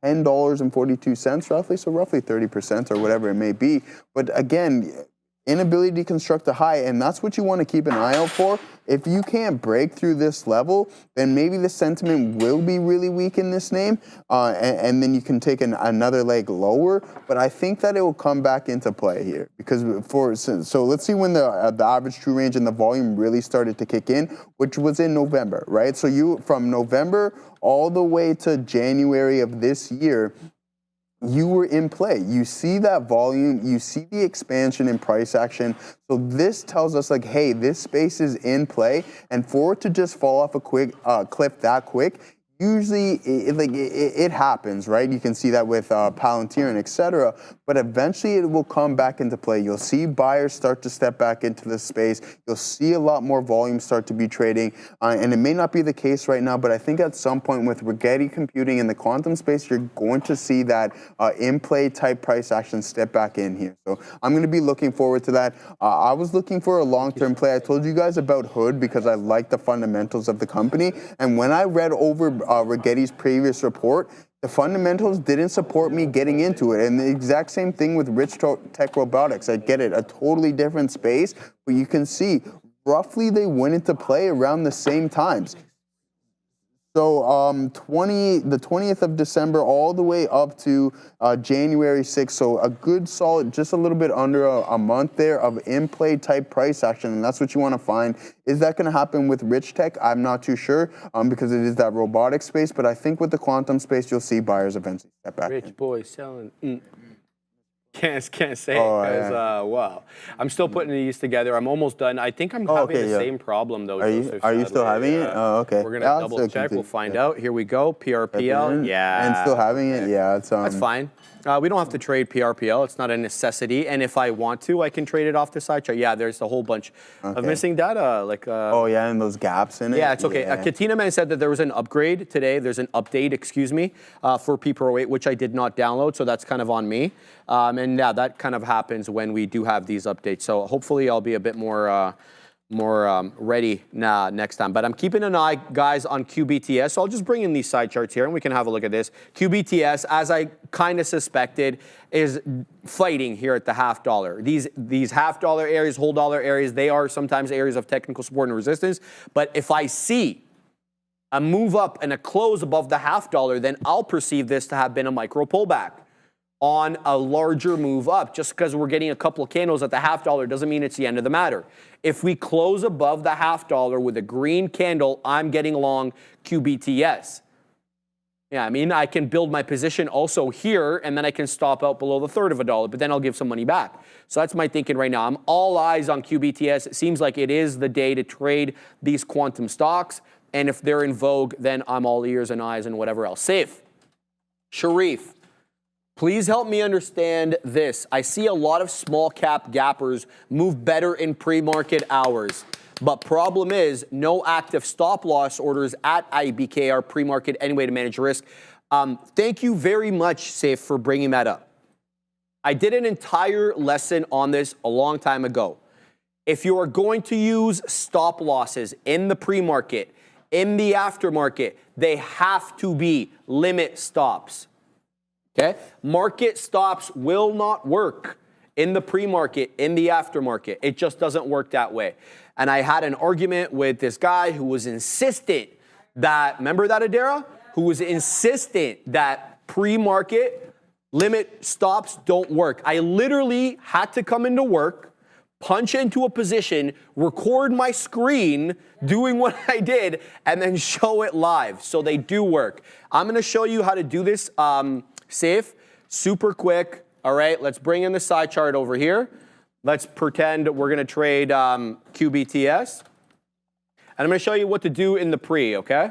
$10.42 roughly, so roughly 30% or whatever it may be. But again, inability to construct a high, and that's what you want to keep an eye out for. If you can't break through this level, then maybe the sentiment will be really weak in this name, and then you can take another leg lower. But I think that it will come back into play here because so let's see when the average true range and the volume really started to kick in, which was in November, right? So from November all the way to January of this year, you were in play. You see that volume, you see the expansion in price action. So this tells us like, hey, this space is in play, and for it to just fall off a quick cliff that quick, usually it happens, right? You can see that with Palantir and etc. But eventually it will come back into play. You'll see buyers start to step back into the space. You'll see a lot more volume start to be trading. And it may not be the case right now, but I think at some point with Rigetti computing in the quantum space, you're going to see that in-play type price action step back in here. So I'm going to be looking forward to that. I was looking for a long-term play. I told you guys about Hood because I like the fundamentals of the company. And when I read over Rigetti's previous report, the fundamentals didn't support me getting into it. And the exact same thing with Rich Tech Robotics. I get it, a totally different space, but you can see roughly they went into play around the same times. So the 20th of December all the way up to January 6th. So a good solid, just a little bit under a month there of in-play type price action. And that's what you want to find. Is that going to happen with Rich Tech? I'm not too sure because it is that robotic space. But I think with the quantum space, you'll see buyers eventually step back. Rich boy selling. Can't say it because, wow. I'm still putting these together. I'm almost done. I think I'm having the same problem, though. Are you still having it? Oh, okay. We're going to double check. We'll find out. Here we go. PRPL. Yeah. And still having it? Yeah. That's fine. We don't have to trade PRPL. It's not a necessity. And if I want to, I can trade it off the side chart. Yeah, there's a whole bunch of missing data. Oh, yeah, and those gaps in it? Yeah, it's okay. Yeah. Katina Man said that there was an upgrade today. There's an update, excuse me, for P-Pro 8, which I did not download, so that's kind of on me. And yeah, that kind of happens when we do have these updates. So hopefully I'll be a bit more ready next time. But I'm keeping an eye, guys, on QBTS. So I'll just bring in these side charts here, and we can have a look at this. QBTS, as I kind of suspected, is fighting here at the half dollar. These half dollar areas, whole dollar areas, they are sometimes areas of technical support and resistance. But if I see a move up and a close above the half dollar, then I'll perceive this to have been a micro pullback on a larger move up. Just because we're getting a couple of candles at the half dollar doesn't mean it's the end of the matter. If we close above the half dollar with a green candle, I'm getting along QBTS. Yeah, I mean, I can build my position also here, and then I can stop out below the third of a dollar, but then I'll give some money back. So that's my thinking right now. I'm all eyes on QBTS. It seems like it is the day to trade these quantum stocks, and if they're in vogue, then I'm all ears and eyes and whatever else. Safe. Sharif. Please help me understand this. I see a lot of small cap gappers move better in pre-market hours. But problem is, no active stop loss orders at IBK are pre-market anyway to manage risk. Thank you very much, Safe, for bringing that up. I did an entire lesson on this a long time ago. If you are going to use stop losses in the pre-market, in the aftermarket, they have to be limit stops. Okay? Market stops will not work in the pre-market, in the aftermarket. It just doesn't work that way. And I had an argument with this guy who was insistent that, remember that, Adara? Who was insistent that pre-market limit stops don't work. I literally had to come into work, punch into a position, record my screen doing what I did, and then show it live. So they do work. I'm going to show you how to do this safe, super quick. All right, let's bring in the side chart over here. Let's pretend we're going to trade QBTS. And I'm going to show you what to do in the pre, okay?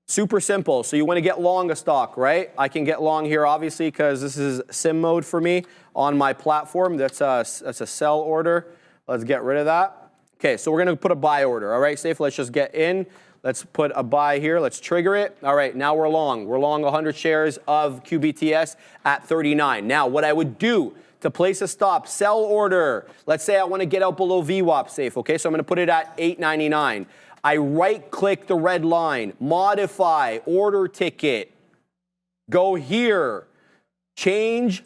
Super simple. So you want to get long a stock, right? I can get long here, obviously, because this is sim mode for me on my platform. That's a sell order. Let's get rid of that. Okay, so we're going to put a buy order. All right, safe. Let's just get in. Let's put a buy here. Let's trigger it. All right, now we're long. We're long 100 shares of QBTS at 39. Now, what I would do to place a stop, sell order. Let's say I want to get out below VWAP, safe, okay? So I'm going to put it at 8.99. I right-click the red line, modify, order ticket, go here, change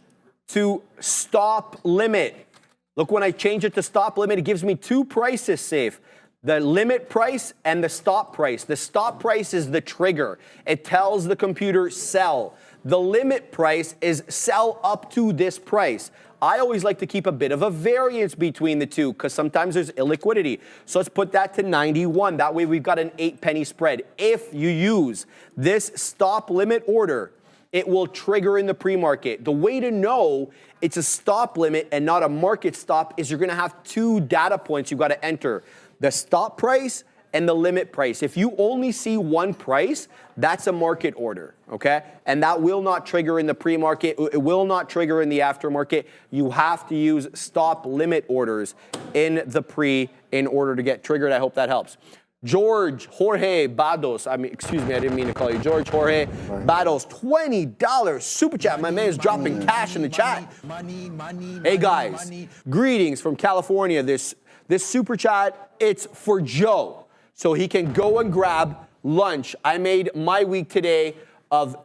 to stop limit. Look, when I change it to stop limit, it gives me two prices safe. The limit price and the stop price. The stop price is the trigger. It tells the computer sell. The limit price is sell up to this price. I always like to keep a bit of a variance between the two because sometimes there's illiquidity. So let's put that to 91. That way we've got an 8-penny spread. If you use this stop limit order, it will trigger in the pre-market. The way to know it's a stop limit and not a market stop is you're gonna have two data points you've gotta enter. The stop price and the limit price. If you only see one price, that's a market order, okay? And that will not trigger in the pre-market. It will not trigger in the aftermarket. You have to use stop limit orders in the pre in order to get triggered. I hope that helps. Jorge Bados, excuse me, I didn't mean to call you George. Jorge Bados, $20 super chat. My man is dropping cash in the chat. Hey guys, greetings from California. This super chat, it's for Joe, so he can go and grab lunch. I made my week today of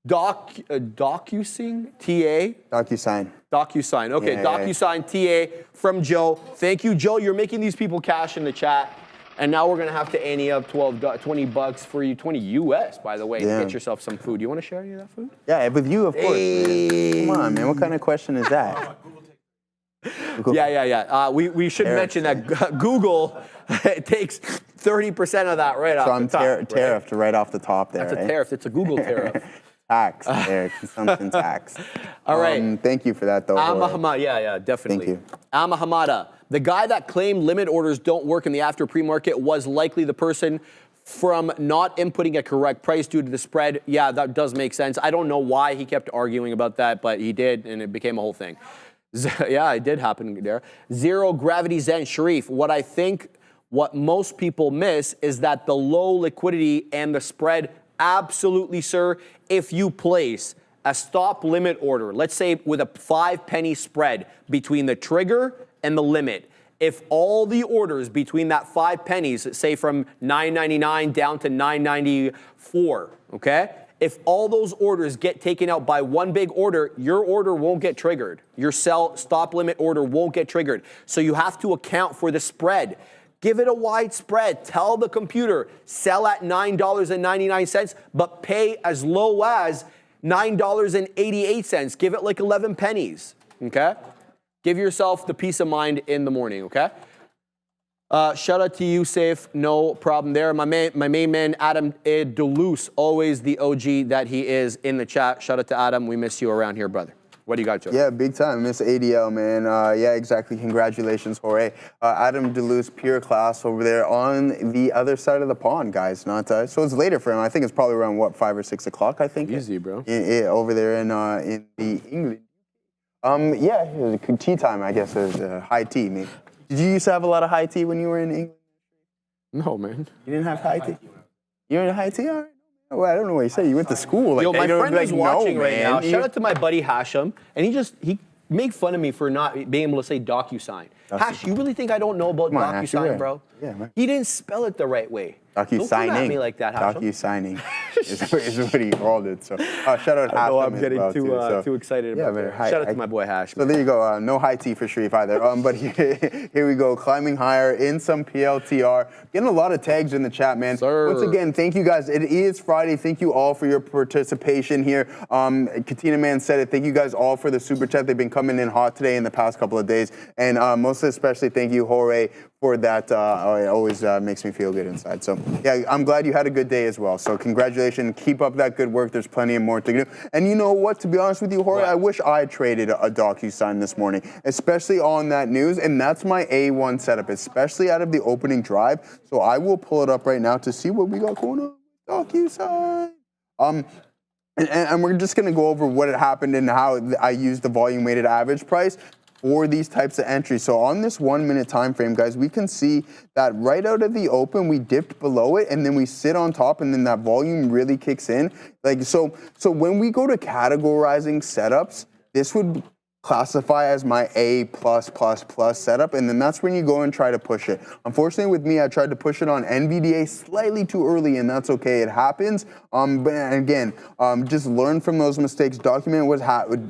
DocuSign, TA? DocuSign, okay, Yeah, DocuSign, TA from Joe. Thank you, Joe. You're making these people cash in the chat. And now we're gonna have to ante up $20 for you, 20 US, by the way. Damn. Get yourself some food. You wanna share any of that food? Yeah, with you, of course. Hey. Man. Come on, man. What kind of question is that? Yeah. We should mention that Google takes 30% of that right off So I'm the top. tariffed right off the top there. That's a right? tariff. It's a Google tariff. Tax there, consumption tax. All right. Thank you for that, though. Yeah, definitely. Thank you. Hamada, the guy that claimed limit orders don't work in the after pre-market was likely the person from not inputting a correct price due to the spread. Yeah, that does make sense. I don't know why he kept arguing about that, but he did, and it became a whole thing. Yeah, it did happen there. Zero Gravity Zen Sharif, what most people miss is that the low liquidity and the spread, absolutely, sir, if you place a stop limit order, let's say with a 5-penny spread between the trigger and the limit, if all the orders between that 5 pennies, say from $9.99 down to $9.94, okay? If all those orders get taken out by one big order, your order won't get triggered. Your stop limit order won't get triggered. So you have to account for the spread. Give it a wide spread. Tell the computer, sell at $9.99, but pay as low as $9.88. Give it like 11 pennies, okay? Give yourself the peace of mind in the morning, okay? Shout out to you, Safe. No problem there. My main man, Adam Duluce, always the OG that he is in the chat. Shout out to Adam. We miss you around here, brother. What do you got, Joe? Yeah, big time. Miss ADL, man. Yeah, exactly. Congratulations, Jorge. Adam Duluce, pure class over there on the other side of the pond, guys. Not so it's later for him. I think it's probably around, what, 5 or 6 o'clock, I think. Easy, bro. Over there in the England. Yeah, tea time, I guess, is high tea, maybe. Did you used to have a lot of high tea when you were in England? No, man. You didn't have high tea? You were in high tea? All right. Well, I don't know what you say. You went to school. Like, Yo, my friend is watching right now. man. Shout out to my buddy Hashem, and he made fun of me for not being able to say DocuSign. Hash, you really think I don't know about DocuSign, bro? Yeah, man. He didn't spell it the right way. DocuSigning. Don't come at me like that, Hashem. DocuSigning is what he called it. So shout out Hashem. I know I'm getting well, too excited about that. Shout out to my boy Hash. So there you go. No high tea for Sharif either. But here we go. Climbing higher in some PLTR. Getting a lot of tags in the chat, man. Sir. Once again, thank you guys. It is Friday. Thank you all for your participation here. Katina Man said it. Thank you guys all for the super chat. They've been coming in hot today in the past couple of days. And most especially thank you, Jorge, for that. It always makes me feel good inside. So yeah, I'm glad you had a good day as well. So congratulations. Keep up that good work. There's plenty of more to do. And you know what? To be honest with you, Jorge, I wish I traded a DocuSign this morning, especially on that news. And that's my A1 setup, especially out of the opening drive. So I will pull it up right now to see what we got going on with DocuSign. And we're just going to go over what had happened and how I used the volume weighted average price for these types of entries. So on this 1 minute time frame, guys, we can see that right out of the open, we dipped below it and then we sit on top and then that volume really kicks in. Like, so when we go to categorizing setups, this would classify as my A+++ setup, and then that's when you go and try to push it. Unfortunately, with me, I tried to push it on NVDA slightly too early, and that's okay. It happens. But again, just learn from those mistakes. Document what's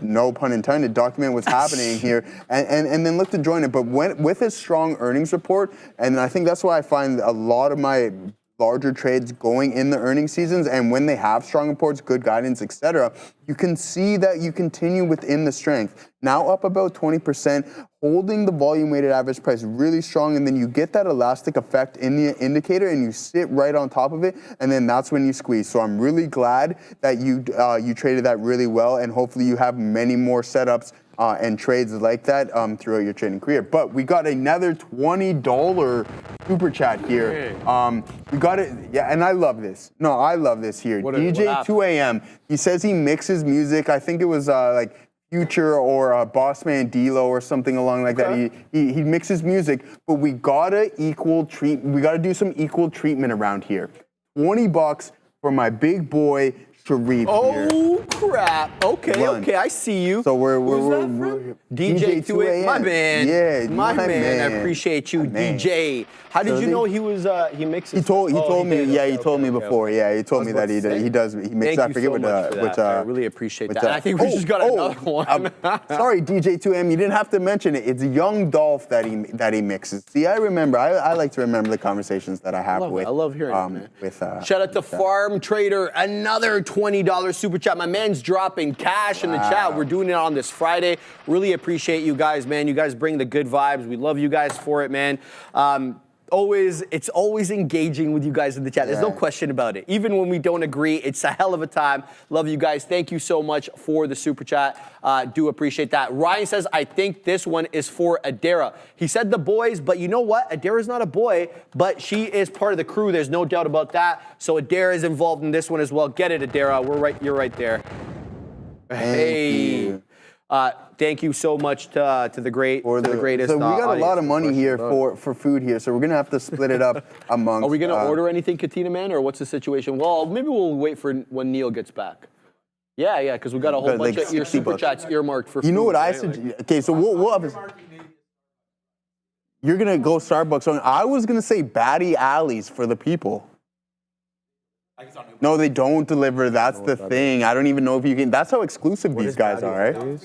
no pun intended. Document what's happening here, and then look to join it. But with a strong earnings report, and I think that's why I find a lot of my larger trades going in the earnings seasons, and when they have strong reports, good guidance, etc., you can see that you continue within the strength. Now up about 20%, holding the volume weighted average price really strong, and then you get that elastic effect in the indicator and you sit right on top of it, and then that's when you squeeze. So I'm really glad that you traded that really well, and hopefully you have many more setups and trades like that throughout your trading career. But we got another $20 super chat here. We got it, yeah, and I love this. No, I love this here. DJ 2AM, he says he mixes music. I think it was like Future or Bossman D-Lo or something along like that. He mixes music, but we gotta do some equal treatment around here. $20 for my big boy Sharif here. Oh crap! Okay, I see you. So we're DJ 2AM, my man. Yeah, my man. I appreciate you, DJ. How did you know he was he mixes? He told me. Yeah, he told me before. Yeah, he told me that he mixes. I forget which. I really appreciate that. And I think we just got another one. Sorry, DJ 2M, you didn't have to mention it. It's Young Dolph that he mixes. See, I remember. I like to remember the conversations that I have with. I love hearing it, man. Shout out to Farm Trader, another $20 super chat. My man's dropping cash in the chat. We're doing it on this Friday. Really appreciate you guys, man. You guys bring the good vibes. We love you guys for it, man. It's always engaging with you guys in the chat. There's no question about it. Even when we don't agree, it's a hell of a time. Love you guys. Thank you so much for the super chat. Do appreciate that. Ryan says, I think this one is for Adara. He said the boys, but you know what? Adara's not a boy, but she is part of the crew. There's no doubt about that. So Adara is involved in this one as well. Get it, Adara. You're right there. Hey. Thank you so much to the greatest. So we got a lot of money here for food here, so we're gonna have to split it up amongst. Are we gonna order anything, Katina man, or what's the situation? Well, maybe we'll wait for when Neil gets back. Yeah, because we got a whole bunch of your super chats earmarked for food. You know what I suggest? Okay, so we'll have. You're gonna go Starbucks. I was gonna say Batty Alleys for the people. No, they don't deliver. That's the thing. I don't even know if you can. That's how exclusive these guys are, right?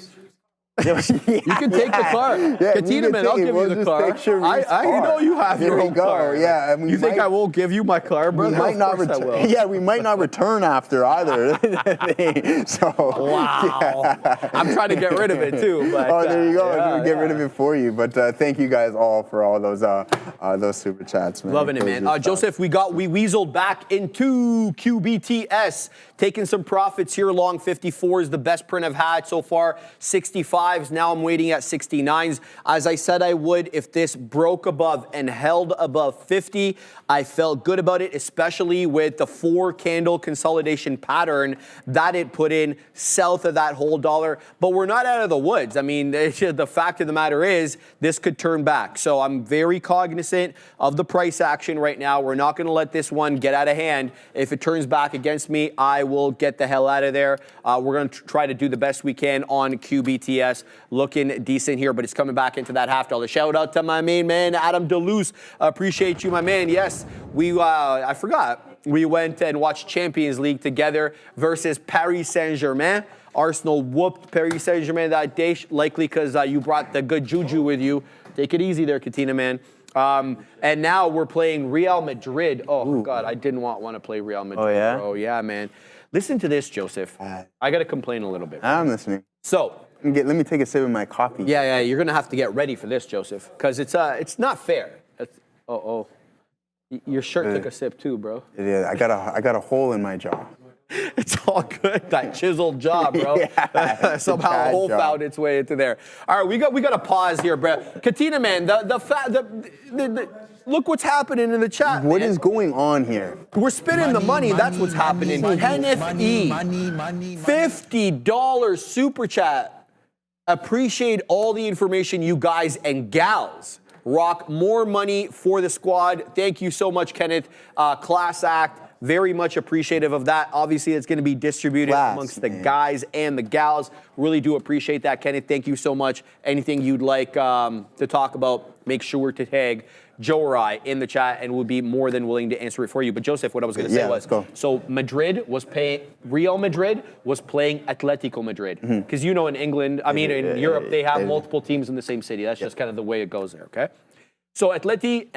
You can take the car. Katina, man, I'll give you the car. I know you have your own car. Yeah, and you think I won't give you my car, brother? We might not return. Yeah, we might not return after either. So wow, yeah. I'm trying to get rid of it too. But, there you go. I'm gonna get rid of it for you. But thank you guys all for all those super chats, man. Loving it, man. Joseph, we weaseled back into QBTS, taking some profits here. Long 54s, the best print I've had so far. 65s. Now I'm waiting at 69s. As I said I would, if this broke above and held above 50, I felt good about it, especially with the 4-candle consolidation pattern that it put in south of that whole dollar. But we're not out of the woods. I mean, the fact of the matter is this could turn back. So I'm very cognizant of the price action right now. We're not going to let this one get out of hand. If it turns back against me, I will get the hell out of there. We're going to try to do the best we can on QBTS. Looking decent here, but it's coming back into that $50. Shout out to my main man, Adam DeLuce. Appreciate you, my man. Yes, I forgot. We went and watched Champions League together versus Paris Saint-Germain. Arsenal whooped Paris Saint-Germain that day, likely because you brought the good juju with you. Take it easy there, Katina, man. And now we're playing Real Madrid. Oh, God, I didn't want to play Real Madrid. Oh, yeah? Oh, yeah, man. Listen to this, Joseph. I got to complain a little bit. I'm listening. So, let me take a sip of my coffee. Yeah, you're gonna have to get ready for this, Joseph, because it's not fair. Your shirt took a sip too, bro. Yeah, I got a hole in my jaw. It's all good. That chiseled jaw, bro. Yeah, somehow a hole found its way into there. All right, we got to pause here, bro. Katina, man, look what's happening in the chat. What is going on here? We're spinning the money. That's what's happening. Kenneth E. $50 super chat. Appreciate all the information you guys and gals rock. More money for the squad. Thank you so much, Kenneth. Class act. Very much appreciative of that. Obviously, it's going to be distributed amongst the guys and the gals. Really do appreciate that, Kenneth. Thank you so much. Anything you'd like to talk about, make sure to tag Joe or I in the chat, and we'll be more than willing to answer it for you. But Joseph, what I was going to say was, so Real Madrid was playing Atletico Madrid. Because you know in England, I mean in Europe, they have multiple teams in the same city. That's just kind of the way it goes there, okay? So Atleti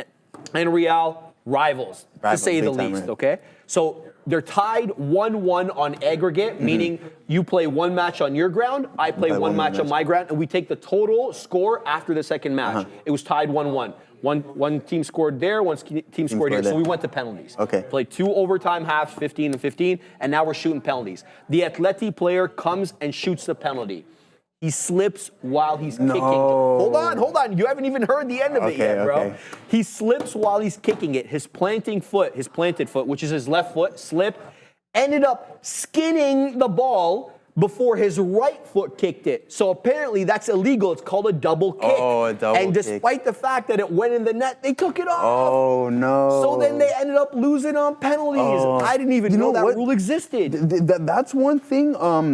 and Real, rivals, to say the least, okay? So they're tied 1-1 on aggregate, meaning you play one match on your ground, I play one match on my ground, and we take the total score after the second match. It was tied 1-1. One team scored there, one team scored here. So we went to penalties. Played 2 overtime halves, 15 and 15, and now we're shooting penalties. The Atleti player comes and shoots the penalty. He slips while he's kicking. Hold on. You haven't even heard the end of it yet, bro. He slips while he's kicking it. His planted foot, which is his left foot, slipped, ended up skinning the ball before his right foot kicked it. So apparently that's illegal. It's called a double kick. And despite the fact that it went in the net, they took it off. Oh, no. So then they ended up losing on penalties. I didn't even know that rule existed. That's one thing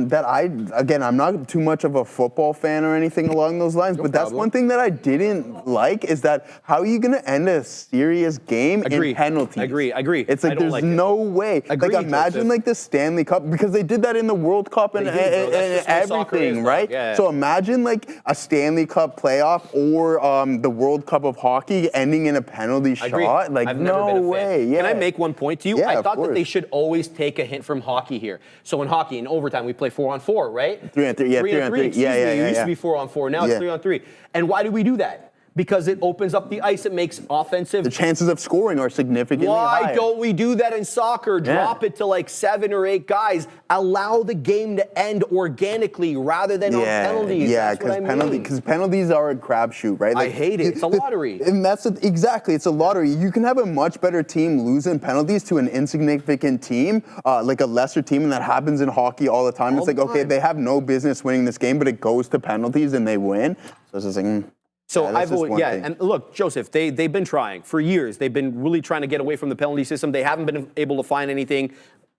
that I'm not too much of a football fan or anything along those lines, but that's one thing that I didn't like is that how are you going to end a serious game in penalties? Agree. It's like there's no way. Like imagine like the Stanley Cup, because they did that in the World Cup and everything, right? So imagine like a Stanley Cup playoff or the World Cup of hockey ending in a penalty shot. Like I've never been a fan. Way. Can I make one point to you? I thought that they should always take a hint from hockey here. So in hockey, in overtime, we play 4-on-4, right? 3-on-3, yeah, 3-on-3. It used to be 4-on-4. Now it's 3-on-3. And why do we do that? Because it opens up the ice. It makes offensive. The chances of scoring are significantly higher. Why don't we do that in soccer? Drop it to like 7 or 8 guys. Allow the game to end organically rather than on penalties. Yeah, because penalties are a crapshoot, right? Like, I hate it. It's a lottery. And that's exactly. It's a lottery. You can have a much better team losing penalties to an insignificant team, like a lesser team, and that happens in hockey all the time. It's like, okay, they have no business winning this game, but it goes to penalties and they win. So it's just like. So and look, Joseph, they've been trying for years. They've been really trying to get away from the penalty system. They haven't been able to find anything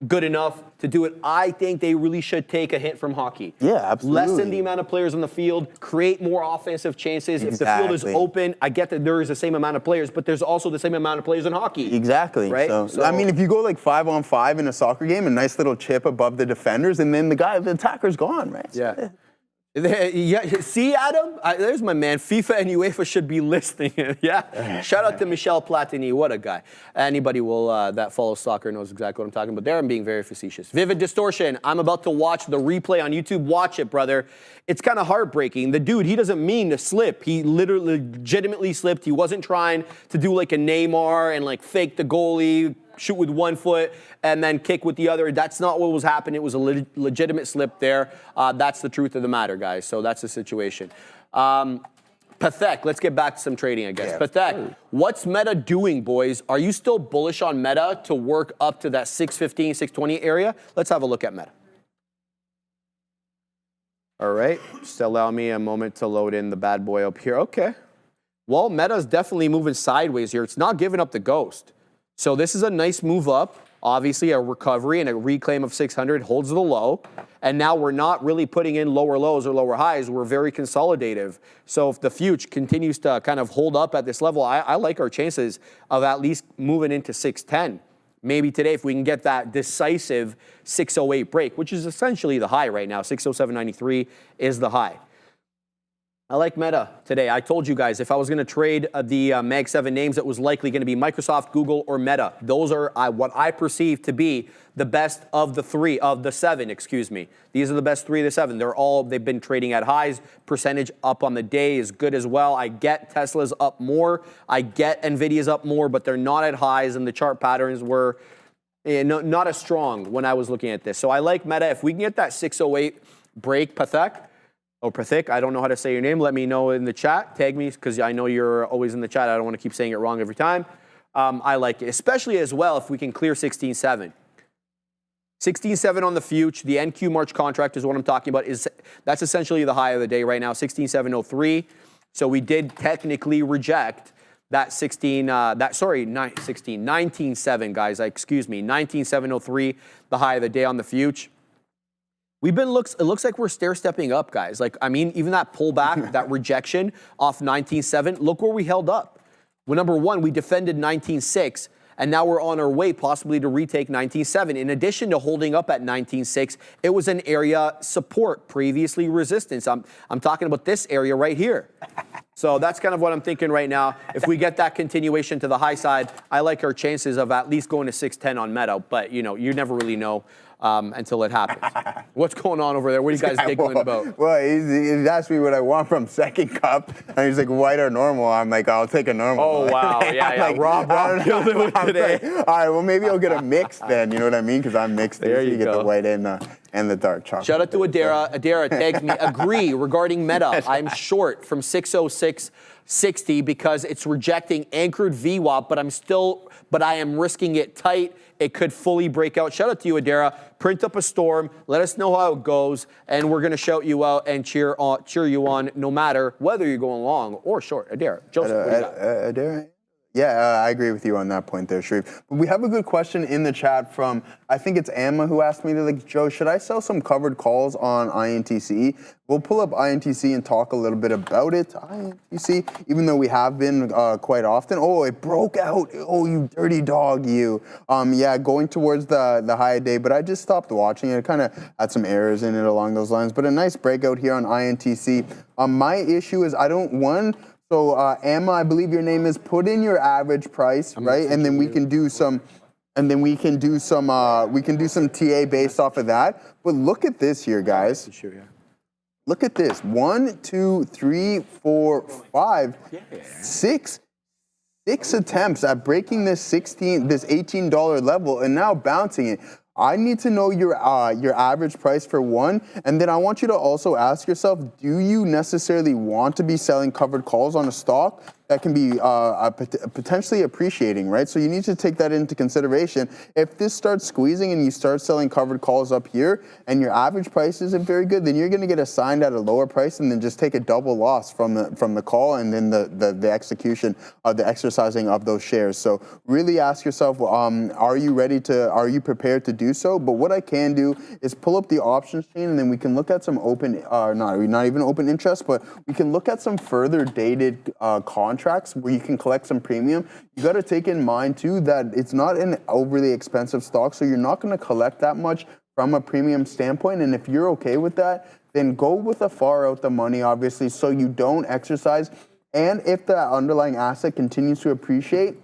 good enough to do it. I think they really should take a hint from hockey. Yeah, absolutely. Lessen the amount of players on the field, create more offensive chances. If the field is open, I get that there is the same amount of players, but there's also the same amount of players in hockey. Exactly. Right? So I mean, if you go like 5-on-5 in a soccer game, a nice little chip above the defenders, and then the attacker's gone, right? Yeah. See, Adam? There's my man. FIFA and UEFA should be listening. Shout out to Michel Platini. What a guy. Anybody that follows soccer knows exactly what I'm talking about there. I'm being very facetious. Vivid Distortion. I'm about to watch the replay on YouTube. Watch it, brother. It's kind of heartbreaking. The dude, he doesn't mean to slip. He legitimately slipped. He wasn't trying to do like a Neymar and like fake the goalie, shoot with one foot, and then kick with the other. That's not what was happening. It was a legitimate slip there. That's the truth of the matter, guys. So that's the situation. Pathek, let's get back to some trading, I guess. Yeah. Pathek, what's Meta doing, boys? Are you still bullish on Meta to work up to that 615, 620 area? Let's have a look at Meta. All right, just allow me a moment to load in the bad boy up here. Okay. Well, Meta's definitely moving sideways here. It's not giving up the ghost. So this is a nice move up. Obviously, a recovery and a reclaim of 600 holds the low. And now we're not really putting in lower lows or lower highs. We're very consolidative. So if the future continues to kind of hold up at this level, I like our chances of at least moving into 610. Maybe today, if we can get that decisive 608 break, which is essentially the high right now. 607.93 is the high. I like Meta today. I told you guys if I was going to trade the Mag 7 names, it was likely going to be Microsoft, Google, or Meta. Those are what I perceive to be the best of the 7, excuse me. These are the best 3 of the 7. They've been trading at highs. Percentage up on the day is good as well. I get Tesla's up more. I get Nvidia's up more, but they're not at highs, and the chart patterns were not as strong when I was looking at this. So I like Meta. If we can get that 608 break, Pathek, I don't know how to say your name. Let me know in the chat. Tag me because I know you're always in the chat. I don't want to keep saying it wrong every time. I like it, especially as well if we can clear 16.7. 16.7 on the future. The NQ March contract is what I'm talking about. That's essentially the high of the day right now, 16.703. So we did technically reject that 19.7, guys, excuse me, 19.703, the high of the day on the future. It looks like we're stair-stepping up, guys. Like, I mean, even that pullback, that rejection off 19.7, look where we held up. Well, number one, we defended 19.6, and now we're on our way possibly to retake 19.7. In addition to holding up at 19.6, it was an area support, previously resistance. I'm talking about this area right here. So that's kind of what I'm thinking right now. If we get that continuation to the high side, I like our chances of at least going to 610 on Meta, but you never really know until it happens. What's going on over there? What are you guys giggling about? Well, he's asked me what I want from second cup, and he's like, white or normal? I'm like, I'll take a normal. Oh, wow. Yeah. Like, Rob killed it with today. Like, all right, well, maybe I'll get a mix then, you know what I mean? Because I'm mixed. There you get go. the white and the dark chocolate. Shout out to Adara. Adara tagged me, agree regarding Meta. I'm short from 606.60 because it's rejecting anchored VWAP, but I am risking it tight. It could fully break out. Shout out to you, Adara. Print up a storm. Let us know how it goes, and we're going to shout you out and cheer you on no matter whether you're going long or short. Adara. Joseph, what do you got? Adara? Yeah, I agree with you on that point there, Sharif. But we have a good question in the chat from, I think it's Amma who asked me, like, Joe, should I sell some covered calls on INTC? We'll pull up INTC and talk a little bit about it. INTC, even though we have been quite often. Oh, it broke out. Oh, you dirty dog, you. Yeah, going towards the high day, but I just stopped watching it. It kind of had some errors in it along those lines. But a nice breakout here on INTC. My issue is So, Emma, I believe your name is, put in your average price, right? And then we can do some TA based off of that. But look at this here, guys. Look at this. 1, 2, 3, 4, 5, 6 attempts at breaking this $18 level and now bouncing it. I need to know your average price for one, and then I want you to also ask yourself, do you necessarily want to be selling covered calls on a stock that can be potentially appreciating, right? So you need to take that into consideration. If this starts squeezing and you start selling covered calls up here and your average price isn't very good, then you're going to get assigned at a lower price and then just take a double loss from the call and then the execution of the exercising of those shares. So really ask yourself, are you prepared to do so? But what I can do is pull up the options chain and then we can look at some not even open interest, but we can look at some further dated contracts where you can collect some premium. You got to take in mind too that it's not an overly expensive stock, so you're not going to collect that much from a premium standpoint. And if you're okay with that, then go with a far out the money, obviously, so you don't exercise. And if the underlying asset continues to appreciate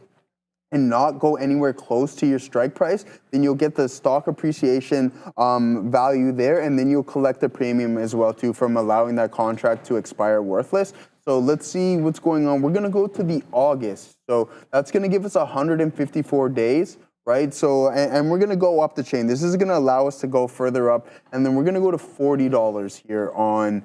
and not go anywhere close to your strike price, then you'll get the stock appreciation value there, and then you'll collect the premium as well too from allowing that contract to expire worthless. So let's see what's going on. We're going to go to the August. So that's going to give us 154 days, right? So, and we're going to go up the chain. This is going to allow us to go further up. And then we're going to go to $40 here on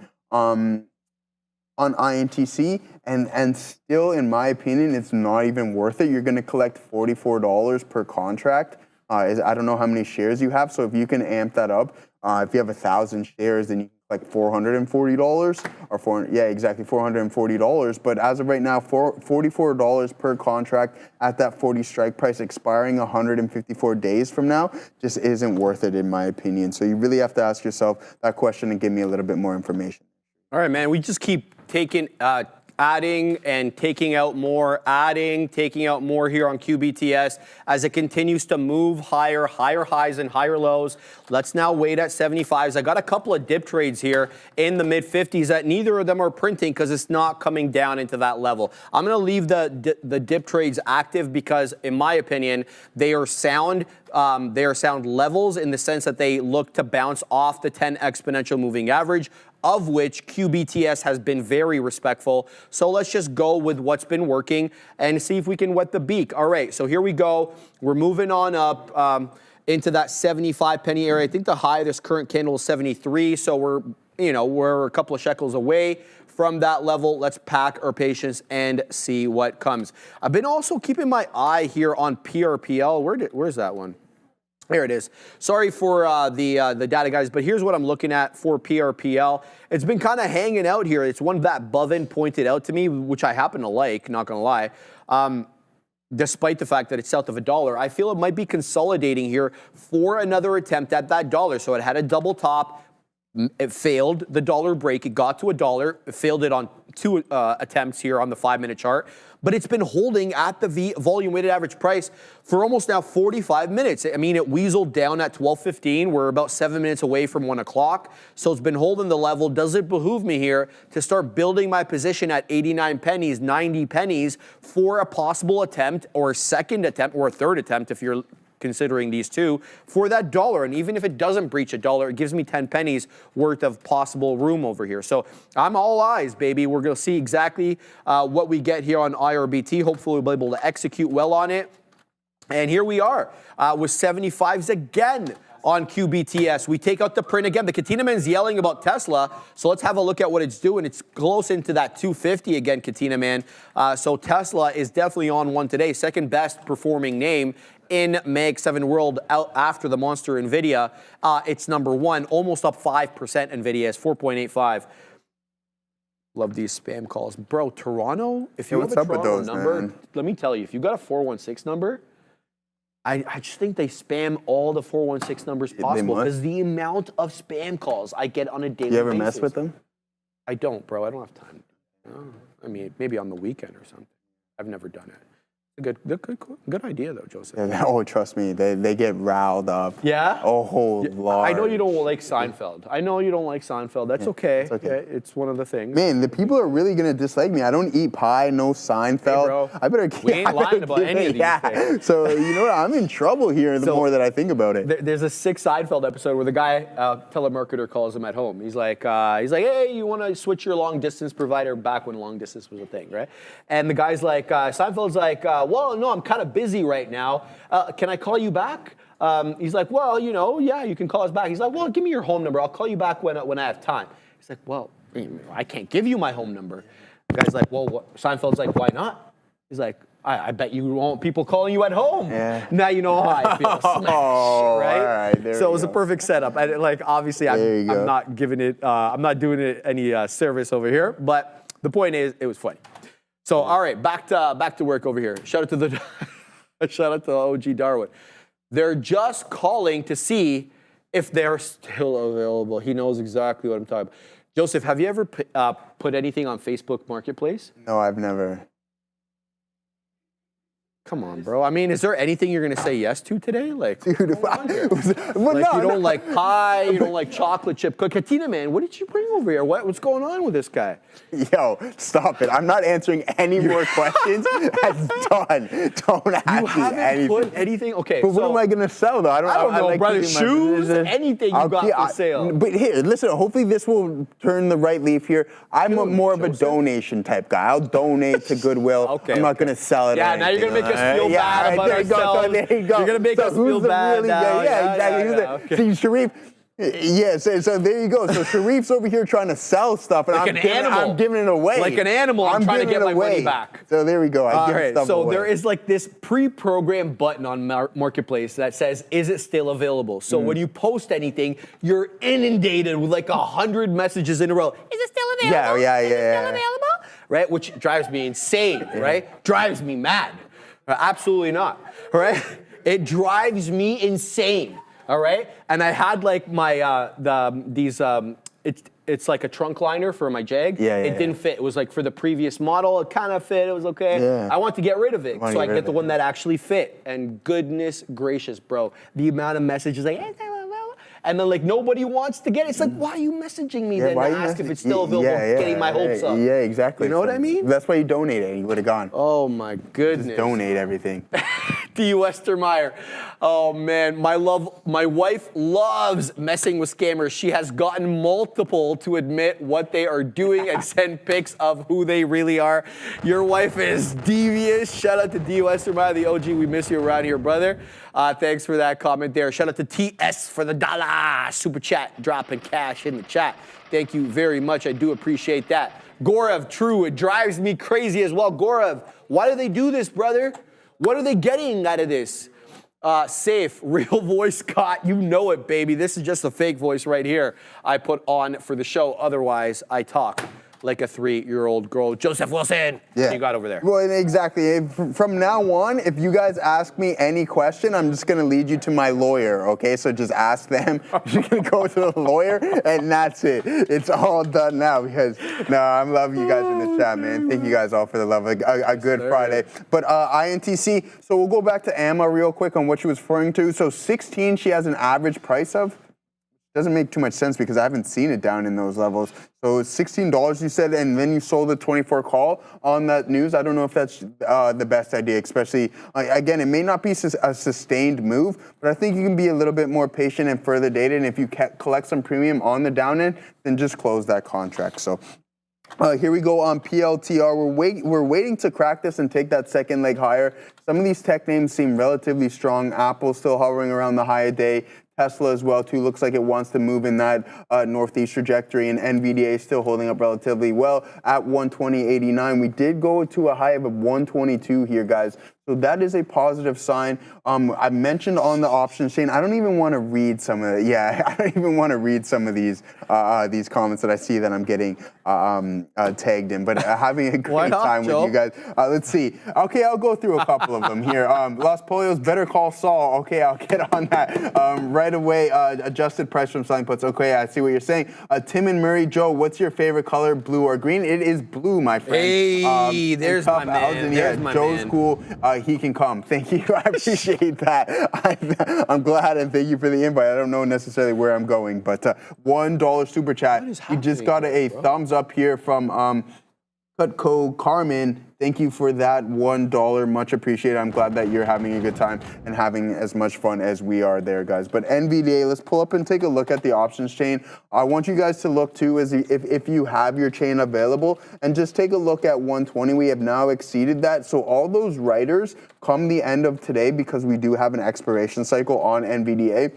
INTC. And still, in my opinion, it's not even worth it. You're going to collect $44 per contract. I don't know how many shares you have. So if you can amp that up, if you have 1,000 shares, then you like $440 or $440. But as of right now, $44 per contract at that 40 strike price expiring 154 days from now just isn't worth it in my opinion. So you really have to ask yourself that question and give me a little bit more information. All right, man. We just keep adding and taking out more, taking out more here on QBTS as it continues to move higher highs and higher lows. Let's now wait at 75s. I got a couple of dip trades here in the mid 50s that neither of them are printing because it's not coming down into that level. I'm going to leave the dip trades active because, in my opinion, they are sound. They are sound levels in the sense that they look to bounce off the 10 exponential moving average, of which QBTS has been very respectful. So let's just go with what's been working and see if we can wet the beak. All right, so here we go. We're moving on up into that 75 penny area. I think the high of this current candle is 73. So we're a couple of shekels away from that level. Let's pack our patience and see what comes. I've been also keeping my eye here on PRPL. Where's that one? Here it is. Sorry for the data, guys, but here's what I'm looking at for PRPL. It's been kind of hanging out here. It's one that Bovin pointed out to me, which I happen to like, not going to lie. Despite the fact that it's south of $1, I feel it might be consolidating here for another attempt at that dollar. So it had a double top. It failed the dollar break. It got to $1. It failed it on 2 attempts here on the 5-minute chart. But it's been holding at the volume weighted average price for almost now 45 minutes. I mean, it weaseled down at 12:15. We're about 7 minutes away from 1 o'clock. So it's been holding the level. Does it behoove me here to start building my position at 89 pennies, 90 pennies for a possible attempt or a second attempt or a third attempt if you're considering these two for that dollar? And even if it doesn't breach $1, it gives me 10 pennies worth of possible room over here. So I'm all eyes, baby. We're going to see exactly what we get here on IRBT. Hopefully we'll be able to execute well on it. And here we are with 75s again on QBTS. We take out the print again. The Katina Man's yelling about Tesla, so let's have a look at what it's doing. It's close into that 250 again, Katina Man. So Tesla is definitely on one today. Second best performing name in Mag 7 world out after the monster NVIDIA. It's number 1, almost up 5%. NVIDIA is 4.85. Love these spam calls. Bro, Toronto, if you have a Toronto number, man, let me tell you, if you got a 416 number, I just think they spam all the 416 numbers possible because the amount of spam calls I get on a daily basis. You ever mess with them? I don't, bro. I don't have time. I mean, maybe on the weekend or something. I've never done it. Good idea, though, Joseph. Yeah, oh, trust me, they get riled up. Yeah? A whole lot. I know you don't like Seinfeld. I know you don't like Seinfeld. That's okay. It's okay. It's one of the things. Man, the people are really going to dislike me. I don't eat pie, no Seinfeld. Hey, bro, I better we ain't lying about any of these things. So, you know what? I'm in trouble here the more that I think about it. There's a 6 Seinfeld episode where the guy, telemarketer, calls him at home. He's like, hey, you want to switch your long distance provider, back when long distance was a thing, right? And the guy's like, Seinfeld's like, well, no, I'm kind of busy right now. Can I call you back? He's like, well, you know, yeah, you can call us back. He's like, well, give me your home number. I'll call you back when I have time. He's like, well, I can't give you my home number. The guy's like, well, Seinfeld's like, why not? He's like, I bet you want people calling you at home. Yeah. Now you know how I feel. Smash, right? All right, so it was a perfect setup. And like, obviously, I'm not giving it, I'm not doing it any service over here. But the point is, it was funny. So, all right, back to work over here. Shout out to OG Darwin. They're just calling to see if they're still available. He knows exactly what I'm talking about. Joseph, have you ever put anything on Facebook Marketplace? No, I've never. Come on, bro. I mean, is there anything you're going to say yes to today? Like, dude, you don't like pie, you don't like chocolate chip cookie. Katina, man, what did you bring over here? What's going on with this guy? Yo, stop it. I'm not answering any more questions. That's done. Don't ask me anything. You haven't put anything? Okay, but what am I going to sell, though? I don't know, like brother. Shoes, anything you got for sale. But here, listen, hopefully this will turn the right leaf here. I'm more of a donation type guy. I'll donate to Goodwill. Okay, I'm not going to sell it. Yeah, now you're going to make us feel bad about ourselves. There you go. You're going to make us feel bad now. Yeah, exactly. See, Sharif, yeah, so there you go. So Sharif's over here trying to sell stuff, and like I'm giving it away. Like an animal, I'm trying to get my money back. So there we go. All right, so there is like this pre-programmed button on Marketplace that says, is it still available? So when you post anything, you're inundated with like 100 messages in a row. Is it still available? Yeah. Is it still available? Right, which drives me insane, right? Drives me mad. Absolutely not, right? It drives me insane. All right, and I had like my it's like a trunk liner for my Jag. It didn't fit. It was like for the previous model. It kind of fit. It was okay. Yeah. I want to get rid of it, so I get the one that actually fit. And goodness gracious, bro, the amount of messages like, and then like nobody wants to get it. It's like, why are you messaging me then to ask if it's still available? Getting my hopes up. Yeah, exactly. You know what I mean? That's why you donated. You would have gone. Oh my goodness. Just donate everything. D. Westermeyer. Oh man, my wife loves messing with scammers. She has gotten multiple to admit what they are doing and send pics of who they really are. Your wife is devious. Shout out to D. Westermeyer, the OG. We miss you around here, brother. Thanks for that comment there. Shout out to TS for the $1 super chat, dropping cash in the chat. Thank you very much. I do appreciate that. Gorev, true, it drives me crazy as well. Gorev, why do they do this, brother? What are they getting out of this? Safe, real voice, Scott. You know it, baby. This is just a fake voice right here I put on for the show. Otherwise, I talk like a 3-year-old girl. Joseph Wilson. Yeah. You got over there. Well, exactly. From now on, if you guys ask me any question, I'm just going to lead you to my lawyer, okay? So just ask them. You're going to go to the lawyer, and that's it. It's all done now because, no, I'm loving you guys in the chat, man. Thank you guys all for the love. A good Friday. But INTC, so we'll go back to Amma real quick on what she was referring to. So 16, she has an average price of? Doesn't make too much sense because I haven't seen it down in those levels. So it's $16 you said, and then you sold a 24 call on that news. I don't know if that's the best idea, especially, again, it may not be a sustained move, but I think you can be a little bit more patient and further dated. And if you collect some premium on the down end, then just close that contract. So here we go on PLTR. We're waiting to crack this and take that second leg higher. Some of these tech names seem relatively strong. Apple still hovering around the high a day. Tesla as well, too, looks like it wants to move in that northeast trajectory, and NVDA still holding up relatively well at 120.89. We did go to a high of 122 here, guys. So that is a positive sign. I mentioned on the options chain, I don't even want to read some of it. Yeah, I don't even want to read some of these comments that I see that I'm getting tagged in. But having a great time with you guys. Let's see. Okay, I'll go through a couple of them here. Los Polios, better call Saul. Okay, I'll get on that right away. Adjusted price from selling puts. Okay, I see what you're saying. Tim and Murray, Joe, what's your favorite color, blue or green? It is blue, my friend. Hey, there's my man. There's my Joe's man. Cool. He can come. Thank you. I appreciate that. I'm glad, and thank you for the invite. I don't know necessarily where I'm going, but $1 super chat. We just got a thumbs up here from Cutco Carmen. Thank you for that $1. Much appreciated. I'm glad that you're having a good time and having as much fun as we are there, guys. But NVDA, let's pull up and take a look at the options chain. I want you guys to look, too, as if you have your chain available, and just take a look at 120. We have now exceeded that. So all those writers come the end of today, because we do have an expiration cycle on NVDA.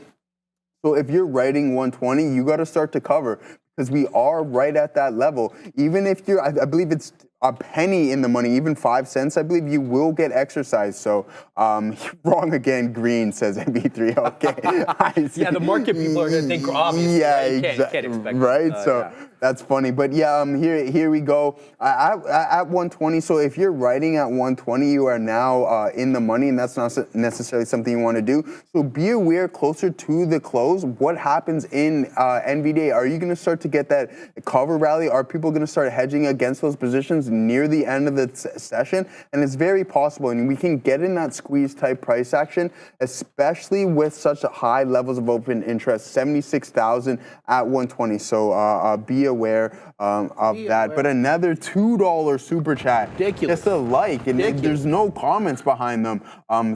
So if you're writing 120, you got to start to cover, because we are right at that level. Even if you're, I believe it's a penny in the money, even 5 cents, I believe you will get exercise. So wrong again, green, says MB3. Okay. Yeah, the market people are going to think obviously. Yeah, right? exactly. Can't expect right? that. So Yeah. that's funny. But yeah, here we go. At 120, so if you're writing at 120, you are now in the money, and that's not necessarily something you want to do. So be aware closer to the close, what happens in NVDA. Are you going to start to get that cover rally? Are people going to start hedging against those positions near the end of the session? And it's very possible, and we can get in that squeeze type price action, especially with such high levels of open interest, 76,000 at 120. So be aware of that. But another $2 super chat. Ridiculous. Just a like, and there's no comments behind them.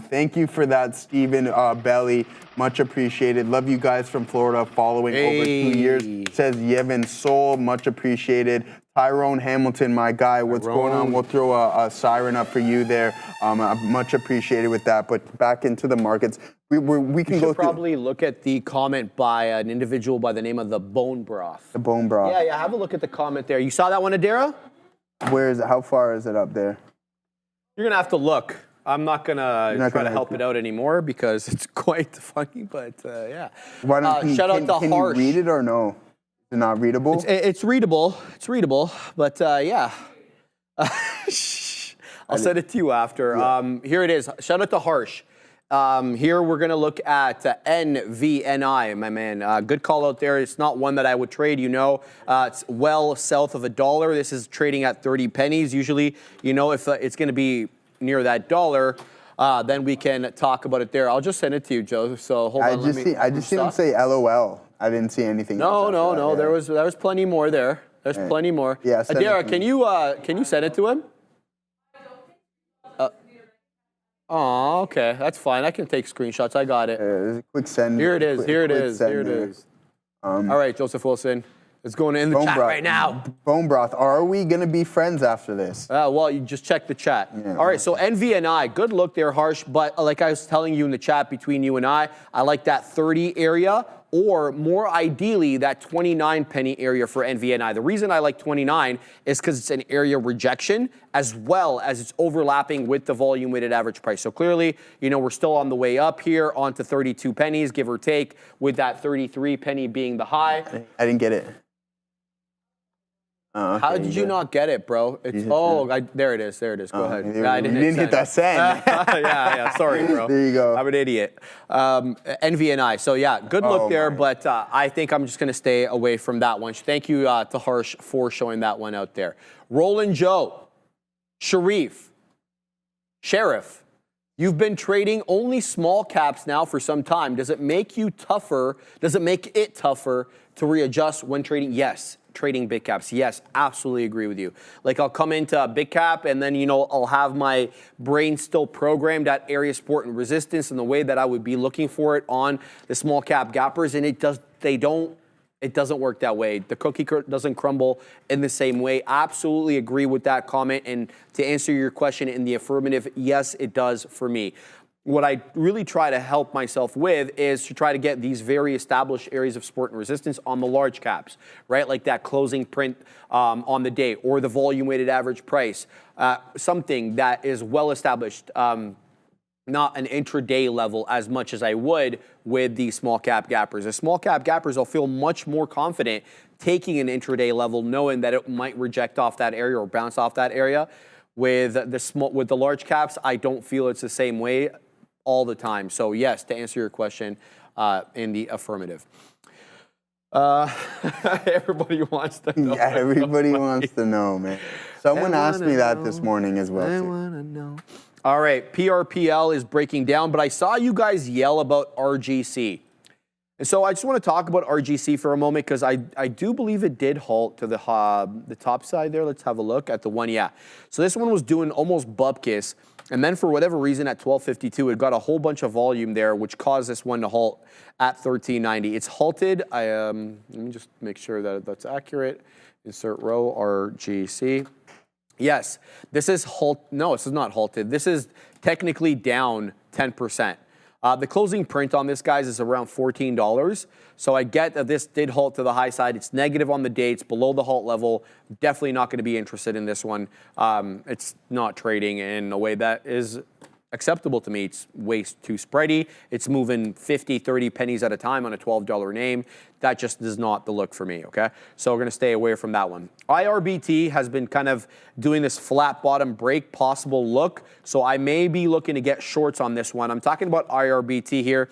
Thank you for that, Stephen Belly. Much appreciated. Love you guys from Florida, following over 2 years. Says Yevon Soul. Much appreciated. Tyrone Hamilton, my guy, what's going on? We'll throw a siren up for you there. Much appreciated with that. But back into the markets, we can go through. Probably look at the comment by an individual by the name of the Bone Broth. The Bone Broth. Yeah. Have a look at the comment there. You saw that one, Adara? Where is it? How far is it up there? You're gonna have to look. I'm not gonna try to help it out anymore because it's quite funny. But yeah. Why don't shout out to Harsh. Can you read it or no? Is it not readable? It's readable. It's readable. But yeah. I'll send it to you after. Yeah. Here it is. Shout out to Harsh. Here we're going to look at NVNI, my man. Good call out there. It's not one that I would trade, you know. It's well south of $1. This is trading at 30 pennies. Usually, you know, if it's going to be near that dollar, then we can talk about it there. I'll just send it to you, Joe. So hold on. I just seen him say LOL. I didn't see anything else. No. Yeah. There was plenty more there. There's plenty more. Yeah, Adara, can you send it to him? Oh, okay. That's fine. I can take screenshots. I got it. There's a quick send. Here it is. All right, Joseph Wilson. It's going in the chat right now. Bone Broth, are we going to be friends after this? Well, you just check the chat. Yeah. All right, so NVNI, good look there, Harsh. But like I was telling you in the chat between you and I like that 30 area or more ideally that 29 penny area for NVNI. The reason I like 29 is because it's an area rejection as well as it's overlapping with the volume weighted average price. So clearly, you know, we're still on the way up here onto 32 pennies, give or take, with that 33 penny being the high. I didn't get it. Okay, how did you not get it, bro? It's there it is. There it is. Go ahead. I didn't hit that send. yeah. Sorry, bro. There you go. I'm an idiot. NVNI. So yeah, good look there, but I think I'm just gonna stay away from that one. Thank you to Harsh for showing that one out there. Roland Joe, Sheriff, you've been trading only small caps now for some time. Does it make you tougher? Does it make it tougher to readjust when trading? Yes. Trading big caps. Yes, absolutely agree with you. Like I'll come into a big cap and then, you know, I'll have my brain still programmed at area support and resistance in the way that I would be looking for it on the small cap gappers, and it doesn't work that way. The cookie doesn't crumble in the same way. Absolutely agree with that comment. And to answer your question in the affirmative, yes, it does for me. What I really try to help myself with is to try to get these very established areas of support and resistance on the large caps, right? Like that closing print on the day or the volume weighted average price, something that is well established, not an intraday level as much as I would with the small cap gappers. The small cap gappers, I'll feel much more confident taking an intraday level, knowing that it might reject off that area or bounce off that area. With the large caps, I don't feel it's the same way all the time. So yes, to answer your question in the affirmative. Everybody wants to know. Yeah, everybody wants to know, man. Someone asked me that this morning as well. I want to know. All right, PRPL is breaking down, but I saw you guys yell about RGC. And so I just want to talk about RGC for a moment because I do believe it did halt to the top side there. Let's have a look at the one. Yeah. So this one was doing almost bupkis. And then for whatever reason at 1252, it got a whole bunch of volume there, which caused this one to halt at 1390. It's halted. Let me just make sure that that's accurate. Insert row RGC. Yes, this is no, this is not halted. This is technically down 10%. The closing print on this, guys, is around $14. So I get that this did halt to the high side. It's negative on the day. It's below the halt level. Definitely not going to be interested in this one. It's not trading in a way that is acceptable to me. It's way too spready. It's moving 50, 30 pennies at a time on a $12 name. That just is not the look for me, okay? So we're going to stay away from that one. IRBT has been kind of doing this flat bottom break possible look. So I may be looking to get shorts on this one. I'm talking about IRBT here.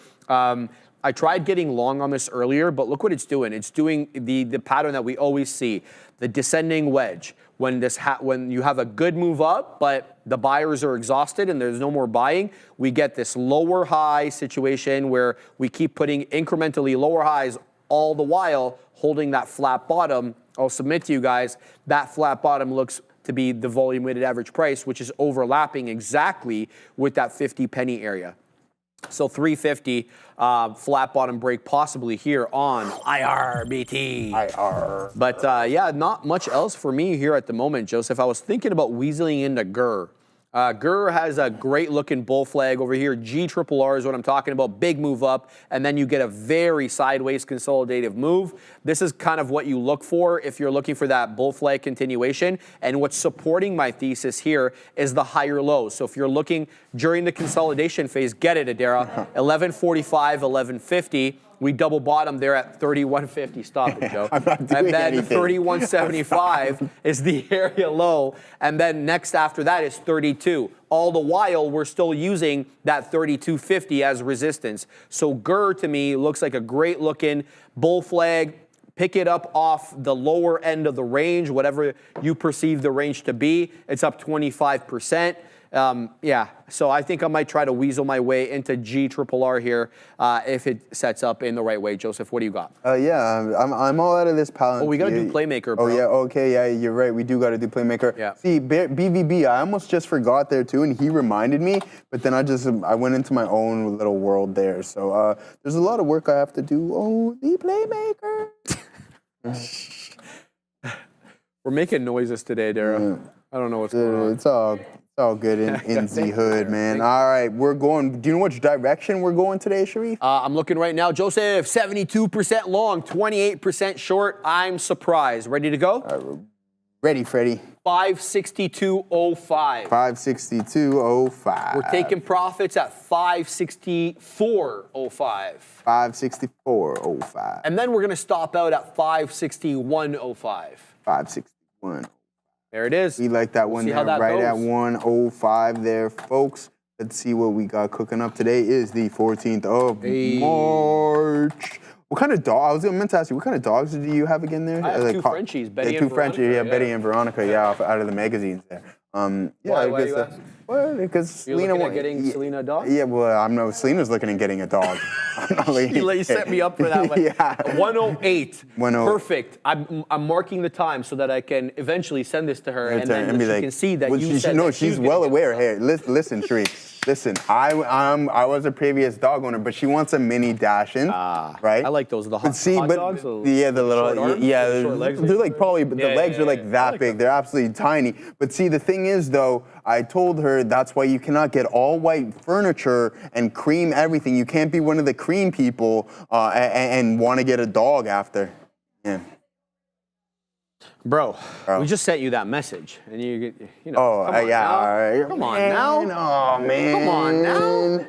I tried getting long on this earlier, but look what it's doing. It's doing the pattern that we always see, the descending wedge. When you have a good move up, but the buyers are exhausted and there's no more buying, we get this lower high situation where we keep putting incrementally lower highs all the while holding that flat bottom. I'll submit to you guys, that flat bottom looks to be the volume weighted average price, which is overlapping exactly with that 50 penny area. So 350 flat bottom break possibly here on IRBT. But yeah, not much else for me here at the moment, Joseph. I was thinking about weaseling into GUR. GUR has a great looking bull flag over here. GRRR is what I'm talking about. Big move up, and then you get a very sideways consolidative move. This is kind of what you look for if you're looking for that bull flag continuation. And what's supporting my thesis here is the higher lows. So if you're looking during the consolidation phase, get it, Adara. 1145, 1150. We double bottom there at 3150. Stop it, Joe. I'm not doing and then anything. 3175 is the area low. And then next after that is 32. All the while, we're still using that 3250 as resistance. So GUR to me looks like a great looking bull flag. Pick it up off the lower end of the range, whatever you perceive the range to be. It's up 25%. Yeah, so I think I might try to weasel my way into GRRR here if it sets up in the right way. Joseph, what do you got? Yeah, I'm all out of this palette. Oh, we got to do Playmaker, bro. Oh, yeah, okay, yeah, you're right. We do got to do Playmaker. Yeah. See, BVB, I almost just forgot there too, and he reminded me, but then I went into my own little world there. So there's a lot of work I have to do. Oh, the Playmaker. We're making noises today, Dara. Yeah. I don't know what's going on. It's all all good in the hood, man. All right, we're going. Do you know which direction we're going today, Sharif? I'm looking right now. Joseph, 72% long, 28% short. I'm surprised. Ready to go? Ready, Freddie. 562.05. 562.05. We're taking profits at 564.05. 564.05. And then we're going to stop out at 561.05. 561. There it is. We like that one there, right at 105 there, folks. Let's see what we got cooking up. Today is the 14th of March. What kind of dog? I was meant to ask you, what kind of dogs do you have again there? I have two Frenchies, Betty and two Veronica. Frenchies, yeah, Betty and Veronica, yeah, out of the magazines there. Why you ask? Well, because Selena looking at getting Selena a dog? Yeah, well, I'm no. Selena's looking at getting a dog. You set me up for that one. Yeah. 108. 108. Perfect. I'm marking the time so that I can eventually send this to her, and then she can see that you said no, that she's well aware. Hey, listen, Sharif. Listen, I was a previous dog owner, but she wants a mini Dashin, right? I like those. The hot, hot dogs. Yeah, the little, short legs. they're like probably, but the legs are like that big. They're absolutely tiny. But see, the thing is, though, I told her that's why you cannot get all white furniture and cream everything. You can't be one of the cream people and want to get a dog after. Yeah. Bro, we just sent you that message, and you know. Oh, yeah. All right. Come on now. Oh, man. Come on now.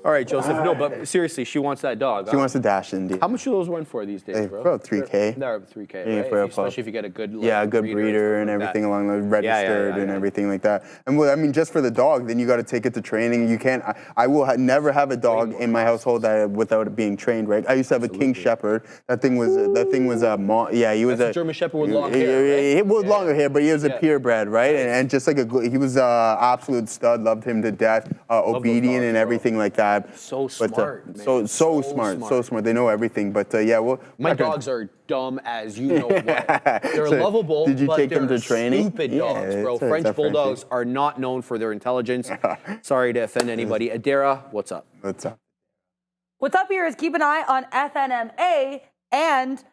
All right, Joseph. No, but seriously, she wants that dog. She wants a Dashin, dude. How much do those run for these days, bro? About 3K. They're 3K, Yeah, right? for a Especially if you get a good, a good breeder and everything along the registered and everything like that. And well, I mean, just for the dog, then you got to take it to training. You can't. I will never have a dog in my household without it being trained. Right? I used to have a King Shepherd. That thing was a he was a German Shepherd with long hair. He was longer hair, but he was a purebred, right? And just like he was an absolute stud. Loved him to death. Obedient and everything like that. So smart. So smart. They know everything. But yeah, well, my dogs are dumb as you know what. They're lovable. Did you take them to they're training? Stupid dogs, bro. French bulldogs are not known for their intelligence. Sorry to offend anybody. Adara, what's up? What's up? What's up here is keep an eye on FNMA and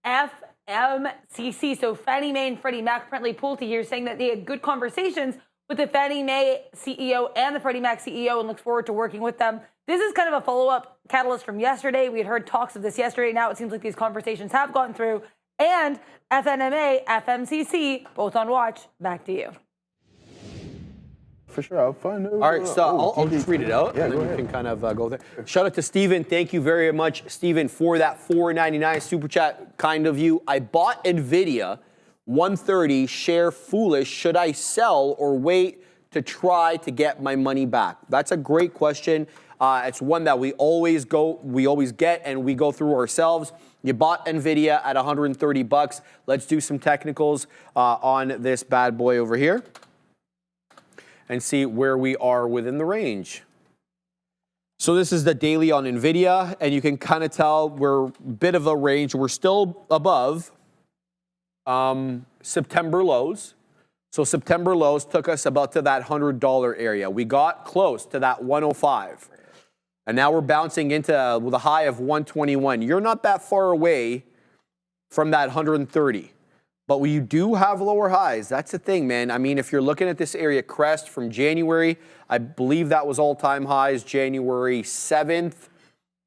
FMCC. So Fannie Mae and Freddie Mac apparently pulled to here saying that they had good conversations with the Fannie Mae CEO and the Freddie Mac CEO and looks forward to working with them. This is kind of a follow-up catalyst from yesterday. We had heard talks of this yesterday. Now it seems like these conversations have gone through. And FNMA, FMCC, both on watch. Back to you. For sure, I'll find out. All right, so I'll just read it out, and then you can kind of go there. Shout out to Steven. Thank you very much, Steven, for that $4.99 super chat. Kind of you. I bought NVIDIA 130, share foolish. Should I sell or wait to try to get my money back? That's a great question. It's one that we always get, and we go through ourselves. You bought NVIDIA at 130 bucks. Let's do some technicals on this bad boy over here and see where we are within the range. So this is the daily on NVIDIA, and you can kind of tell we're a bit of a range. We're still above September lows. So September lows took us about to that $100 area. We got close to that 105. And now we're bouncing into with a high of 121. You're not that far away from that 130. But we do have lower highs. That's the thing, man. I mean, if you're looking at this area crest from January, I believe that was all-time highs January 7th.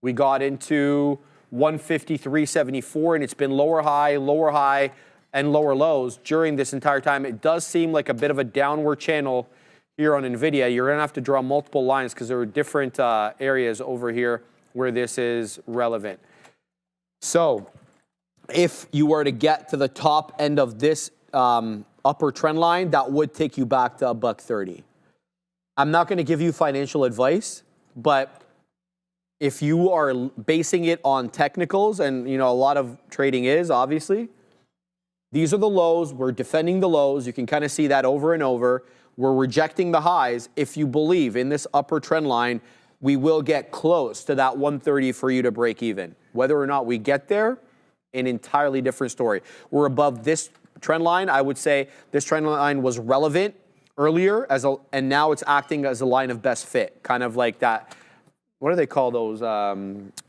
We got into 153.74, and it's been lower high, and lower lows during this entire time. It does seem like a bit of a downward channel here on NVIDIA. You're going to have to draw multiple lines because there are different areas over here where this is relevant. So if you were to get to the top end of this upper trend line, that would take you back to $130. I'm not going to give you financial advice, but if you are basing it on technicals, and you know a lot of trading is obviously, these are the lows. We're defending the lows. You can kind of see that over and over. We're rejecting the highs. If you believe in this upper trend line, we will get close to that 130 for you to break even. Whether or not we get there, an entirely different story. We're above this trend line. I would say this trend line was relevant earlier, and now it's acting as a line of best fit. Kind of like that. What do they call those?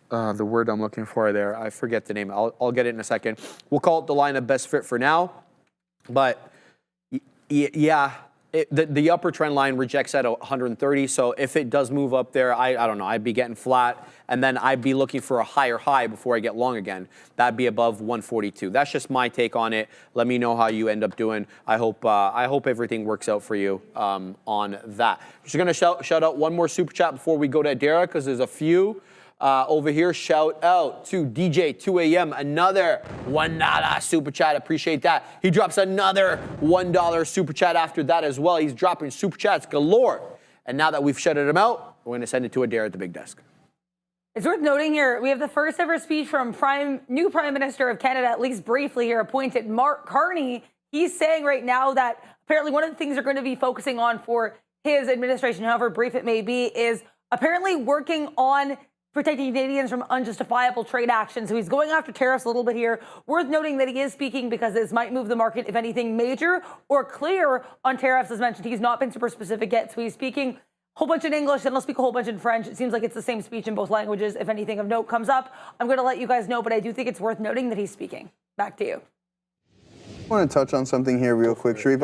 The word I'm looking for there. I forget the name. I'll get it in a second. We'll call it the line of best fit for now. But yeah, the upper trend line rejects at 130. So if it does move up there, I don't know. I'd be getting flat, and then I'd be looking for a higher high before I get long again. That'd be above 142. That's just my take on it. Let me know how you end up doing. I hope everything works out for you on that. Just gonna shout out one more super chat before we go to Derek, because there's a few. Over here, shout out to DJ 2 a.m. Another $1 super chat. Appreciate that. He drops another $1 super chat after that as well. He's dropping super chats galore. And now that we've shutted him out, we're going to send it to Adair at the big desk. It's worth noting here, we have the first ever speech from new Prime Minister of Canada, at least briefly here, appointed Mark Carney. He's saying right now that apparently one of the things they're going to be focusing on for his administration, however brief it may be, is apparently working on protecting Canadians from unjustifiable trade action. So he's going after tariffs a little bit here. Worth noting that he is speaking because this might move the market, if anything, major or clear on tariffs. As mentioned, he's not been super specific yet. So he's speaking a whole bunch in English, and he'll speak a whole bunch in French. It seems like it's the same speech in both languages. If anything of note comes up, I'm going to let you guys know, but I do think it's worth noting that he's speaking. Back to you. I want to touch on something here real quick, Sharif.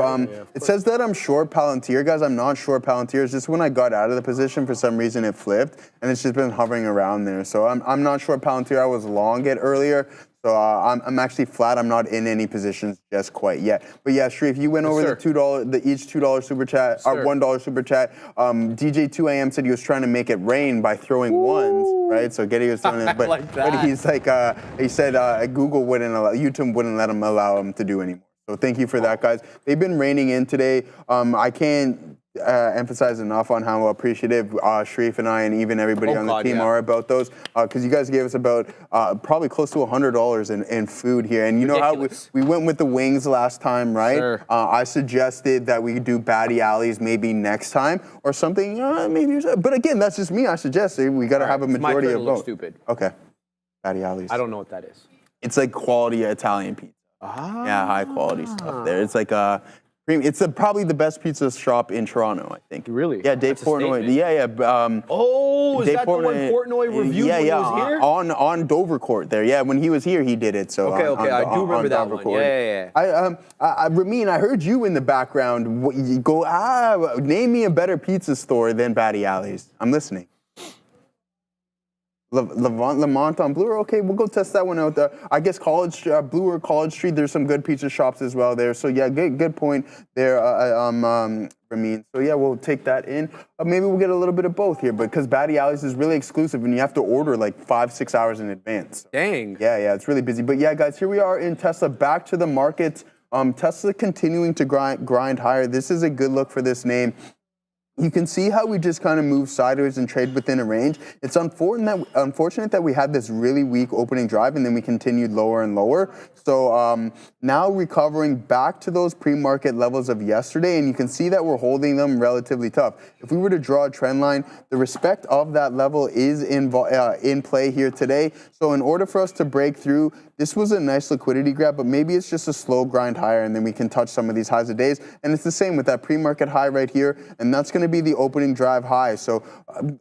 It says that I'm short Palantir. Guys, I'm not short Palantir. It's just when I got out of the position, for some reason it flipped, and it's just been hovering around there. So I'm not short Palantir. I was long it earlier. So I'm actually flat. I'm not in any positions just quite yet. But yeah, Sharif, you went over the each $2 super chat, or $1 super chat. DJ 2 a.m. said he was trying to make it rain by throwing ones, right? So Getty was throwing it, but he's like, he said Google wouldn't allow, YouTube wouldn't let him allow him to do anymore. So thank you for that, guys. They've been raining in today. I can't emphasize enough on how appreciative Sharif and I and even everybody on the team are about those, because you guys gave us about probably close to $100 in food here. And you know how we went with the wings last time, right? Sure. I suggested that we do Batty Alleys maybe next time or something. Maybe, but again, that's just me. I suggested we got to have a majority of votes. Stupid. Okay, Batty Alleys. I don't know what that is. It's like quality Italian pizza. Ah. Yeah, high quality stuff there. It's like it's probably the best pizza shop in Toronto, I think. Really? Yeah, Dave Portnoy. Yeah. Is that the one Portnoy reviewed when he was here? On Dovercourt there. Yeah, when he was here, he did it. So okay, I do remember that one. Yeah. Ramin, I heard you in the background. You go, name me a better pizza store than Batty Alleys. I'm listening. Lamont on Bloor. Okay, we'll go test that one out. I guess Bloor, College Street, there's some good pizza shops as well there. So yeah, good point there, Ramin. So yeah, we'll take that in. Maybe we'll get a little bit of both here, because Batty Alleys is really exclusive and you have to order like 5-6 hours in advance. Dang. Yeah, it's really busy. But yeah, guys, here we are in Tesla. Back to the market. Tesla continuing to grind higher. This is a good look for this name. You can see how we just kind of move sideways and trade within a range. It's unfortunate that we had this really weak opening drive and then we continued lower and lower. So now recovering back to those pre-market levels of yesterday, and you can see that we're holding them relatively tough. If we were to draw a trend line, the respect of that level is in play here today. So in order for us to break through, this was a nice liquidity grab, but maybe it's just a slow grind higher, and then we can touch some of these highs of days. And it's the same with that pre-market high right here, and that's going to be the opening drive high. So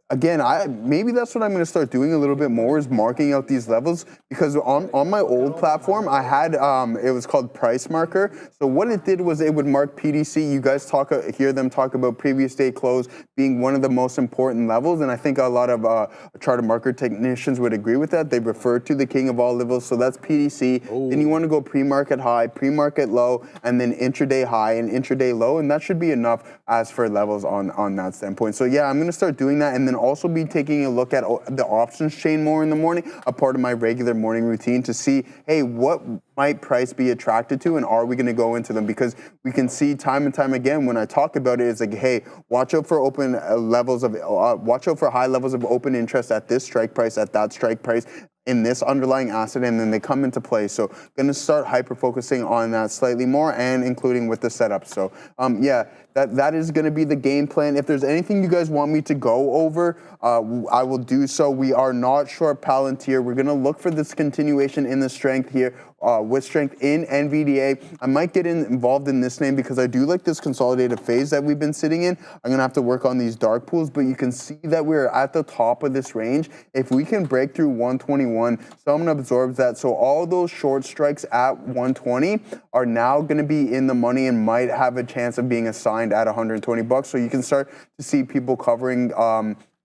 again, maybe that's what I'm going to start doing a little bit more, is marking out these levels, because on my old platform, I had it was called Price Marker. So what it did was it would mark PDC. You guys hear them talk about previous day close being one of the most important levels, and I think a lot of charter market technicians would agree with that. They refer to the king of all levels, so that's PDC. Then you want to go pre-market high, pre-market low, and then intraday high and intraday low, and that should be enough as for levels on that standpoint. So yeah, I'm going to start doing that, and then also be taking a look at the options chain more in the morning, a part of my regular morning routine, to see, hey, what might price be attracted to, and are we going to go into them? Because we can see time and time again when I talk about it, it's like, hey, watch out for open levels of, watch out for high levels of open interest at this strike price, at that strike price, in this underlying asset, and then they come into play. So going to start hyper-focusing on that slightly more, and including with the setup. So yeah, that is going to be the game plan. If there's anything you guys want me to go over, I will do so. We are not short Palantir. We're going to look for this continuation in the strength here with strength in NVDA. I might get involved in this name because I do like this consolidated phase that we've been sitting in. I'm going to have to work on these dark pools, but you can see that we're at the top of this range. If we can break through 121, someone absorbs that. So all those short strikes at 120 are now going to be in the money and might have a chance of being assigned at 120 bucks. So you can start to see people covering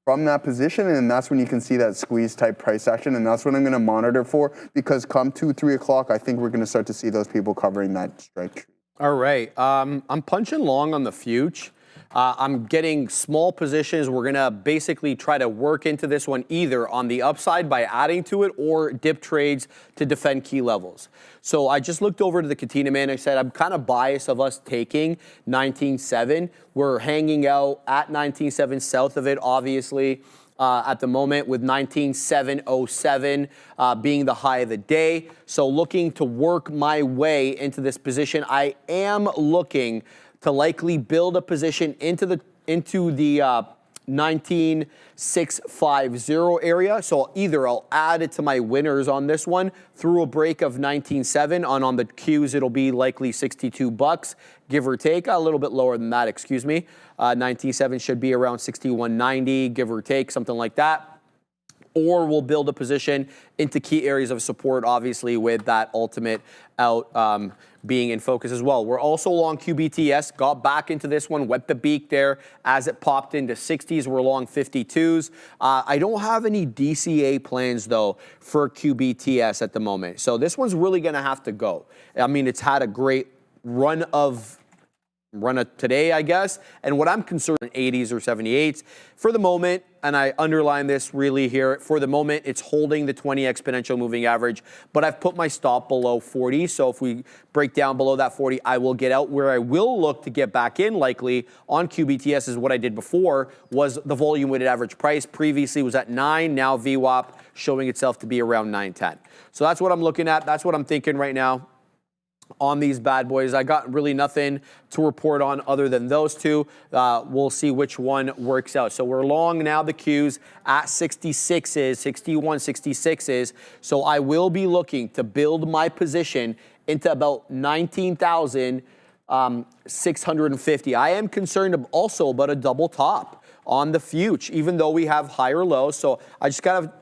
from that position, and that's when you can see that squeeze type price action, and that's what I'm going to monitor for, because come 2-3 o'clock, I think we're going to start to see those people covering that strike tree. All right, I'm punching long on the future. I'm getting small positions. We're going to basically try to work into this one either on the upside by adding to it or dip trades to defend key levels. So I just looked over to the Katina man. I said I'm kind of biased of us taking 19.7. We're hanging out at 19.7 south of it, obviously. At the moment with 19.707 being the high of the day. So looking to work my way into this position. I am looking to likely build a position into the 19.650 area. So either I'll add it to my winners on this one through a break of 19.7, and on the Qs it'll be likely 62 bucks, give or take, a little bit lower than that, excuse me. 19.7 should be around 61.90, give or take, something like that. Or we'll build a position into key areas of support, obviously, with that ultimate out being in focus as well. We're also long QBTS, got back into this one, wet the beak there as it popped into 60s. We're long 52s. I don't have any DCA plans, though, for QBTS at the moment. So this one's really going to have to go. I mean, it's had a great run of today, I guess. And what I'm concerned in 80s or 78s for the moment, and I underline this really here, for the moment, it's holding the 20 exponential moving average, but I've put my stop below 40. So if we break down below that 40, I will get out. Where I will look to get back in likely on QBTS is what I did before, was the volume weighted average price. Previously was at 9, now VWAP showing itself to be around 910. So that's what I'm looking at. That's what I'm thinking right now on these bad boys. I got really nothing to report on other than those two. We'll see which one works out. So we're long now the Qs at 66s, 61, 66s. So I will be looking to build my position into about 19,650. I am concerned also about a double top on the future, even though we have higher lows. So I just gotta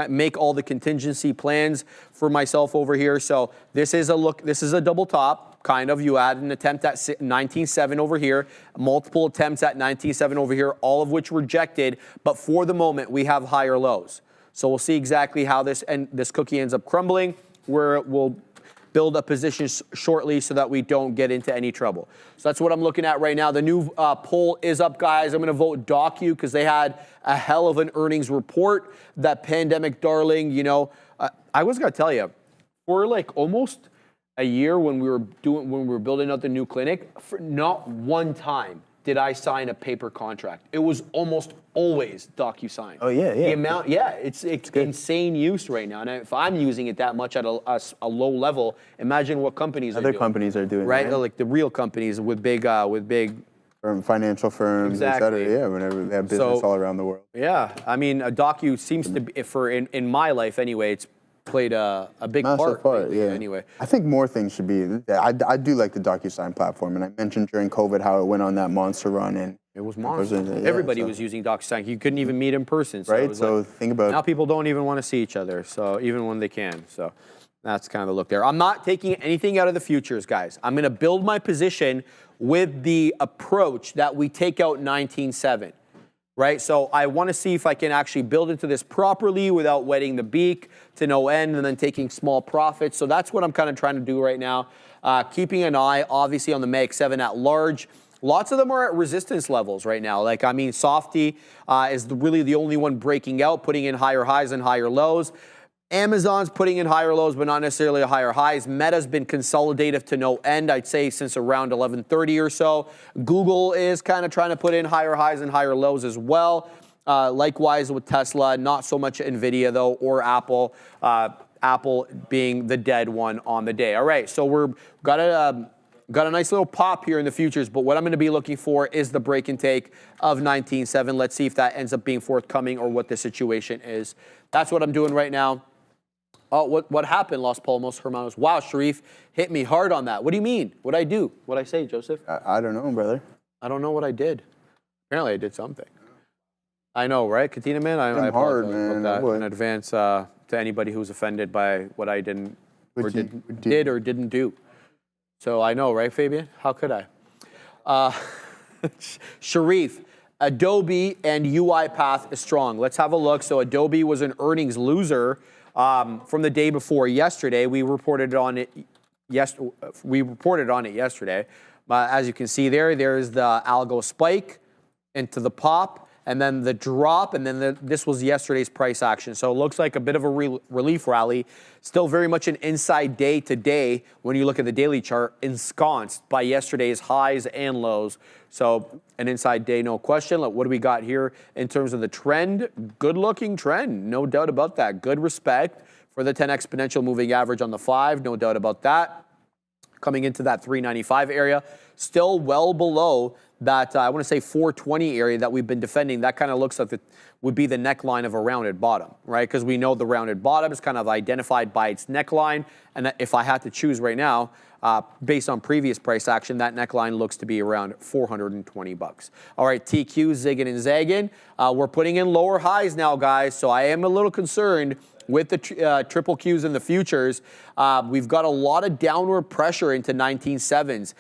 make all the contingency plans for myself over here. So this is a look, this is a double top, kind of. You add an attempt at 19.7 over here, multiple attempts at 19.7 over here, all of which rejected. But for the moment, we have higher lows. So we'll see exactly how this cookie ends up crumbling, where we'll build a position shortly so that we don't get into any trouble. So that's what I'm looking at right now. The new poll is up, guys. I'm going to vote Docu because they had a hell of an earnings report. That pandemic darling, you know, I was going to tell you, for like almost a year when we were building out the new clinic, for not one time did I sign a paper contract. It was almost always DocuSign. Oh yeah, yeah. The amount, yeah, it's insane use right now. And if I'm using it that much at a low level, imagine what companies other companies are doing, right? Like the real companies with big financial firms, exactly. et cetera. Yeah, whenever they have business all around the world. Yeah, I mean, a Docu seems to be, in my life anyway, it's played a big massive part. Yeah. Anyway, I think more things should be. I do like the DocuSign platform, and I mentioned during COVID how it went on that monster run, and it was monster. Everybody was using DocuSign. You couldn't even meet in person. So right. So think about now. People don't even want to see each other. So even when they can. So that's kind of the look there. I'm not taking anything out of the futures, guys. I'm going to build my position with the approach that we take out 19.7. Right, so I want to see if I can actually build into this properly without wetting the beak to no end and then taking small profits. So that's what I'm kind of trying to do right now. Keeping an eye, obviously, on the Mag 7 at large. Lots of them are at resistance levels right now. Like, I mean, Softy is really the only one breaking out, putting in higher highs and higher lows. Amazon's putting in higher lows, but not necessarily higher highs. Meta's been consolidative to no end, I'd say, since around 11:30 or so. Google is kind of trying to put in higher highs and higher lows as well. Likewise with Tesla, not so much Nvidia, though, or Apple. Apple being the dead one on the day. All right, so we're got a nice little pop here in the futures, but what I'm going to be looking for is the break and take of 19.7. Let's see if that ends up being forthcoming or what the situation is. That's what I'm doing right now. Oh, what happened, Los Palmos Hermanos? Wow, Sharif hit me hard on that. What do you mean? What'd I do? What'd I say, Joseph? I don't know, brother. I don't know what I did. Apparently I did something. I know, right? Katina, man, I hard, apologize man. about that in advance to anybody who's offended by what I didn't or did or didn't do. So I know, right, Fabian? How could I? Sharif, Adobe and UiPath is strong. Let's have a look. So Adobe was an earnings loser from the day before yesterday. We reported on it. We reported on it yesterday. As you can see there's the algo spike into the pop, and then the drop, and then this was yesterday's price action. So it looks like a bit of a relief rally. Still very much an inside day today when you look at the daily chart, ensconced by yesterday's highs and lows. So an inside day, no question. Look, what do we got here in terms of the trend? Good looking trend, no doubt about that. Good respect for the 10 exponential moving average on the 5, no doubt about that. Coming into that 395 area, still well below that, I want to say 420 area that we've been defending. That kind of looks like it would be the neckline of a rounded bottom, right? Because we know the rounded bottom is kind of identified by its neckline. And if I had to choose right now, based on previous price action, that neckline looks to be around 420 bucks. All right, TQ, zigging and zagging. We're putting in lower highs now, guys. So I am a little concerned with the triple Qs in the futures. We've got a lot of downward pressure into 19.7s.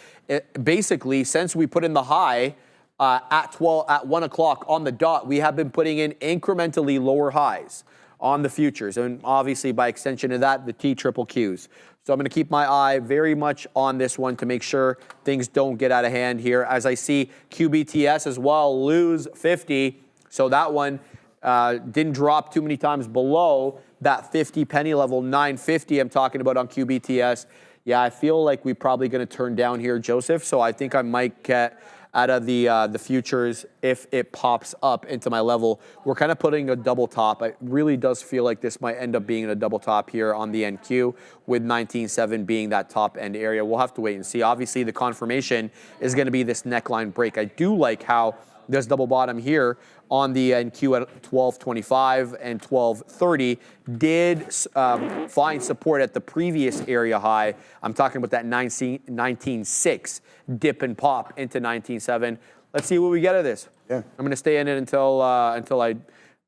Basically, since we put in the high at 1 o'clock on the dot, we have been putting in incrementally lower highs on the futures. And obviously, by extension of that, the T triple Qs. So I'm going to keep my eye very much on this one to make sure things don't get out of hand here. As I see QBTS as well lose 50. So that one didn't drop too many times below that 50 penny level, 950 I'm talking about on QBTS. Yeah, I feel like we're probably going to turn down here, Joseph. So I think I might get out of the futures if it pops up into my level. We're kind of putting a double top. It really does feel like this might end up being a double top here on the NQ, with 19.7 being that top end area. We'll have to wait and see. Obviously, the confirmation is going to be this neckline break. I do like how this double bottom here on the NQ at 12.25 and 12.30 did find support at the previous area high. I'm talking about that 19.6 dip and pop into 19.7. Let's see what we get of this. Yeah. I'm going to stay in it until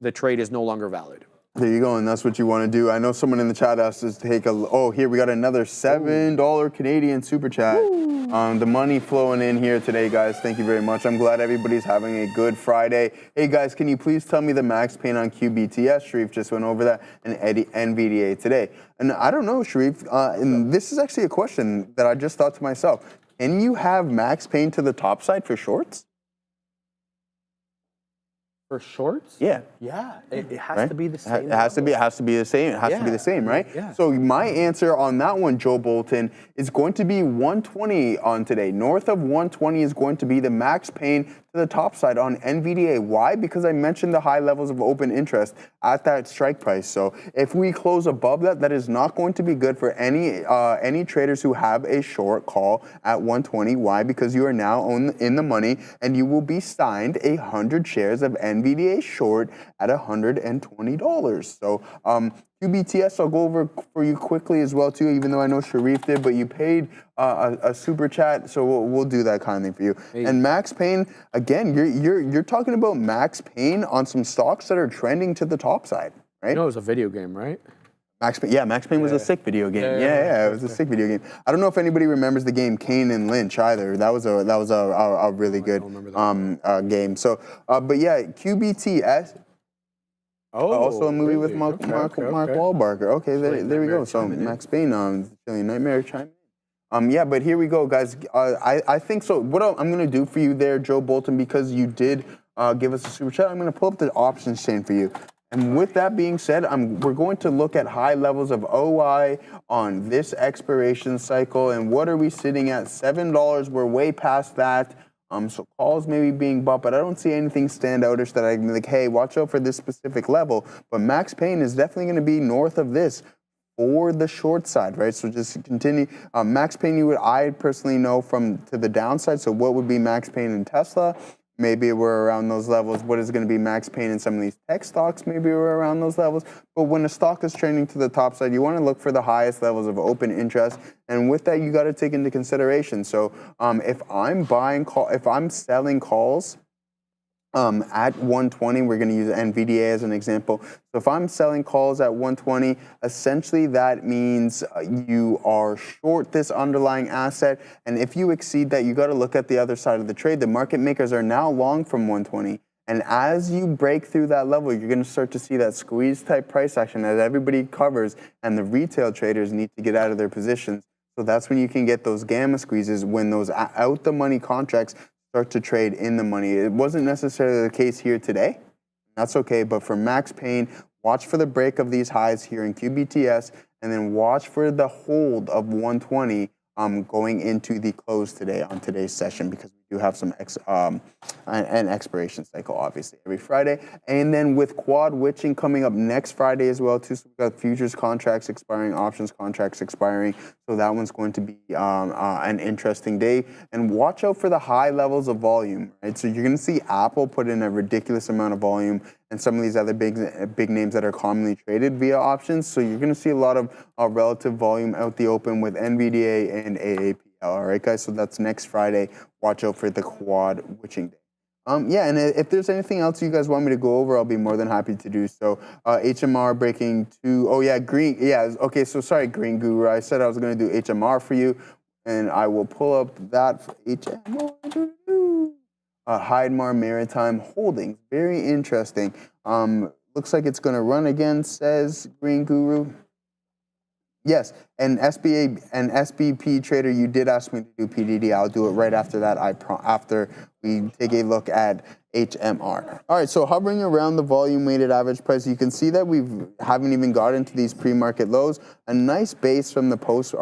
the trade is no longer valid. There you go, and that's what you want to do. I know someone in the chat asked us to take a. Oh, here we got another $7 Canadian super chat. The money flowing in here today, guys. Thank you very much. I'm glad everybody's having a good Friday. Hey, guys, can you please tell me the max pain on QBTS? Sharif just went over that, and NVDA today. And I don't know, Sharif. And this is actually a question that I just thought to myself. Can you have max pain to the top side for shorts? For shorts? Yeah. Yeah. It has to be the same. It has to be the same. It has to be the same, right? Yeah. So my answer on that one, Joe Bolton, is going to be 120 on today. North of 120 is going to be the max pain to the top side on NVDA. Why? Because I mentioned the high levels of open interest at that strike price. So if we close above that, that is not going to be good for any traders who have a short call at 120. Why? Because you are now in the money, and you will be signed 100 shares of NVDA short at $120. So QBTS, I'll go over for you quickly as well too, even though I know Sharif did, but you paid a super chat, so we'll do that kind of thing for you. Hey. And max pain, again, you're talking about max pain on some stocks that are trending to the top side, right? You know, it was a video game, right? Max Payne was a sick video game. Yeah, it was a sick video game. I don't know if anybody remembers the game Kane and Lynch either. That was a really good game. So, but yeah, QBTS. Also a movie with Mark Wahlberg. Okay, there we go. So Max Payne, Chilling Nightmare chime in. Yeah, but here we go, guys. I think so. What I'm going to do for you there, Joe Bolton, because you did give us a super chat, I'm going to pull up the options chain for you. And with that being said, we're going to look at high levels of OI on this expiration cycle. And what are we sitting at? $7. We're way past that. So calls maybe being bought, but I don't see anything standoutish that I can be like, hey, watch out for this specific level. But max pain is definitely going to be north of this for the short side, right? So just continue. Max pain, I personally know from to the downside. So what would be max pain in Tesla? maybe we're around those levels. What is going to be max pain in some of these tech stocks? Maybe we're around those levels. But when a stock is trending to the top side, you want to look for the highest levels of open interest. And with that, you got to take into consideration. So if I'm selling calls at 120, we're going to use NVDA as an example. So if I'm selling calls at 120, essentially that means you are short this underlying asset. And if you exceed that, you got to look at the other side of the trade. The market makers are now long from 120. And as you break through that level, you're going to start to see that squeeze type price action as everybody covers and the retail traders need to get out of their positions. So that's when you can get those gamma squeezes when those out the money contracts start to trade in the money. It wasn't necessarily the case here today. That's okay, but for max pain, watch for the break of these highs here in QBTS, and then watch for the hold of 120 going into the close today on today's session, because we do have some an expiration cycle, obviously, every Friday. And then with quad witching coming up next Friday as well, too. So we've got futures contracts expiring, options contracts expiring. So that one's going to be an interesting day. And watch out for the high levels of volume, right? So you're going to see Apple put in a ridiculous amount of volume and some of these other big names that are commonly traded via options. So you're going to see a lot of relative volume out the open with NVDA and AAPL. All right, guys, so that's next Friday. Watch out for the quad witching day. Yeah, and if there's anything else you guys want me to go over, I'll be more than happy to do so. HMR breaking to, oh yeah, green, yeah, okay, so sorry, Green Guru. I said I was going to do HMR for you, and I will pull up that for HMR. Hydemar Maritime Holdings, very interesting. Looks like it's going to run again, says Green Guru. Yes, and SBP trader, you did ask me to do PDD. I'll do it right after that. After we take a look at HMR. All right, so hovering around the volume weighted average price, you can see that we haven't even got into these pre-market lows. A nice base from the post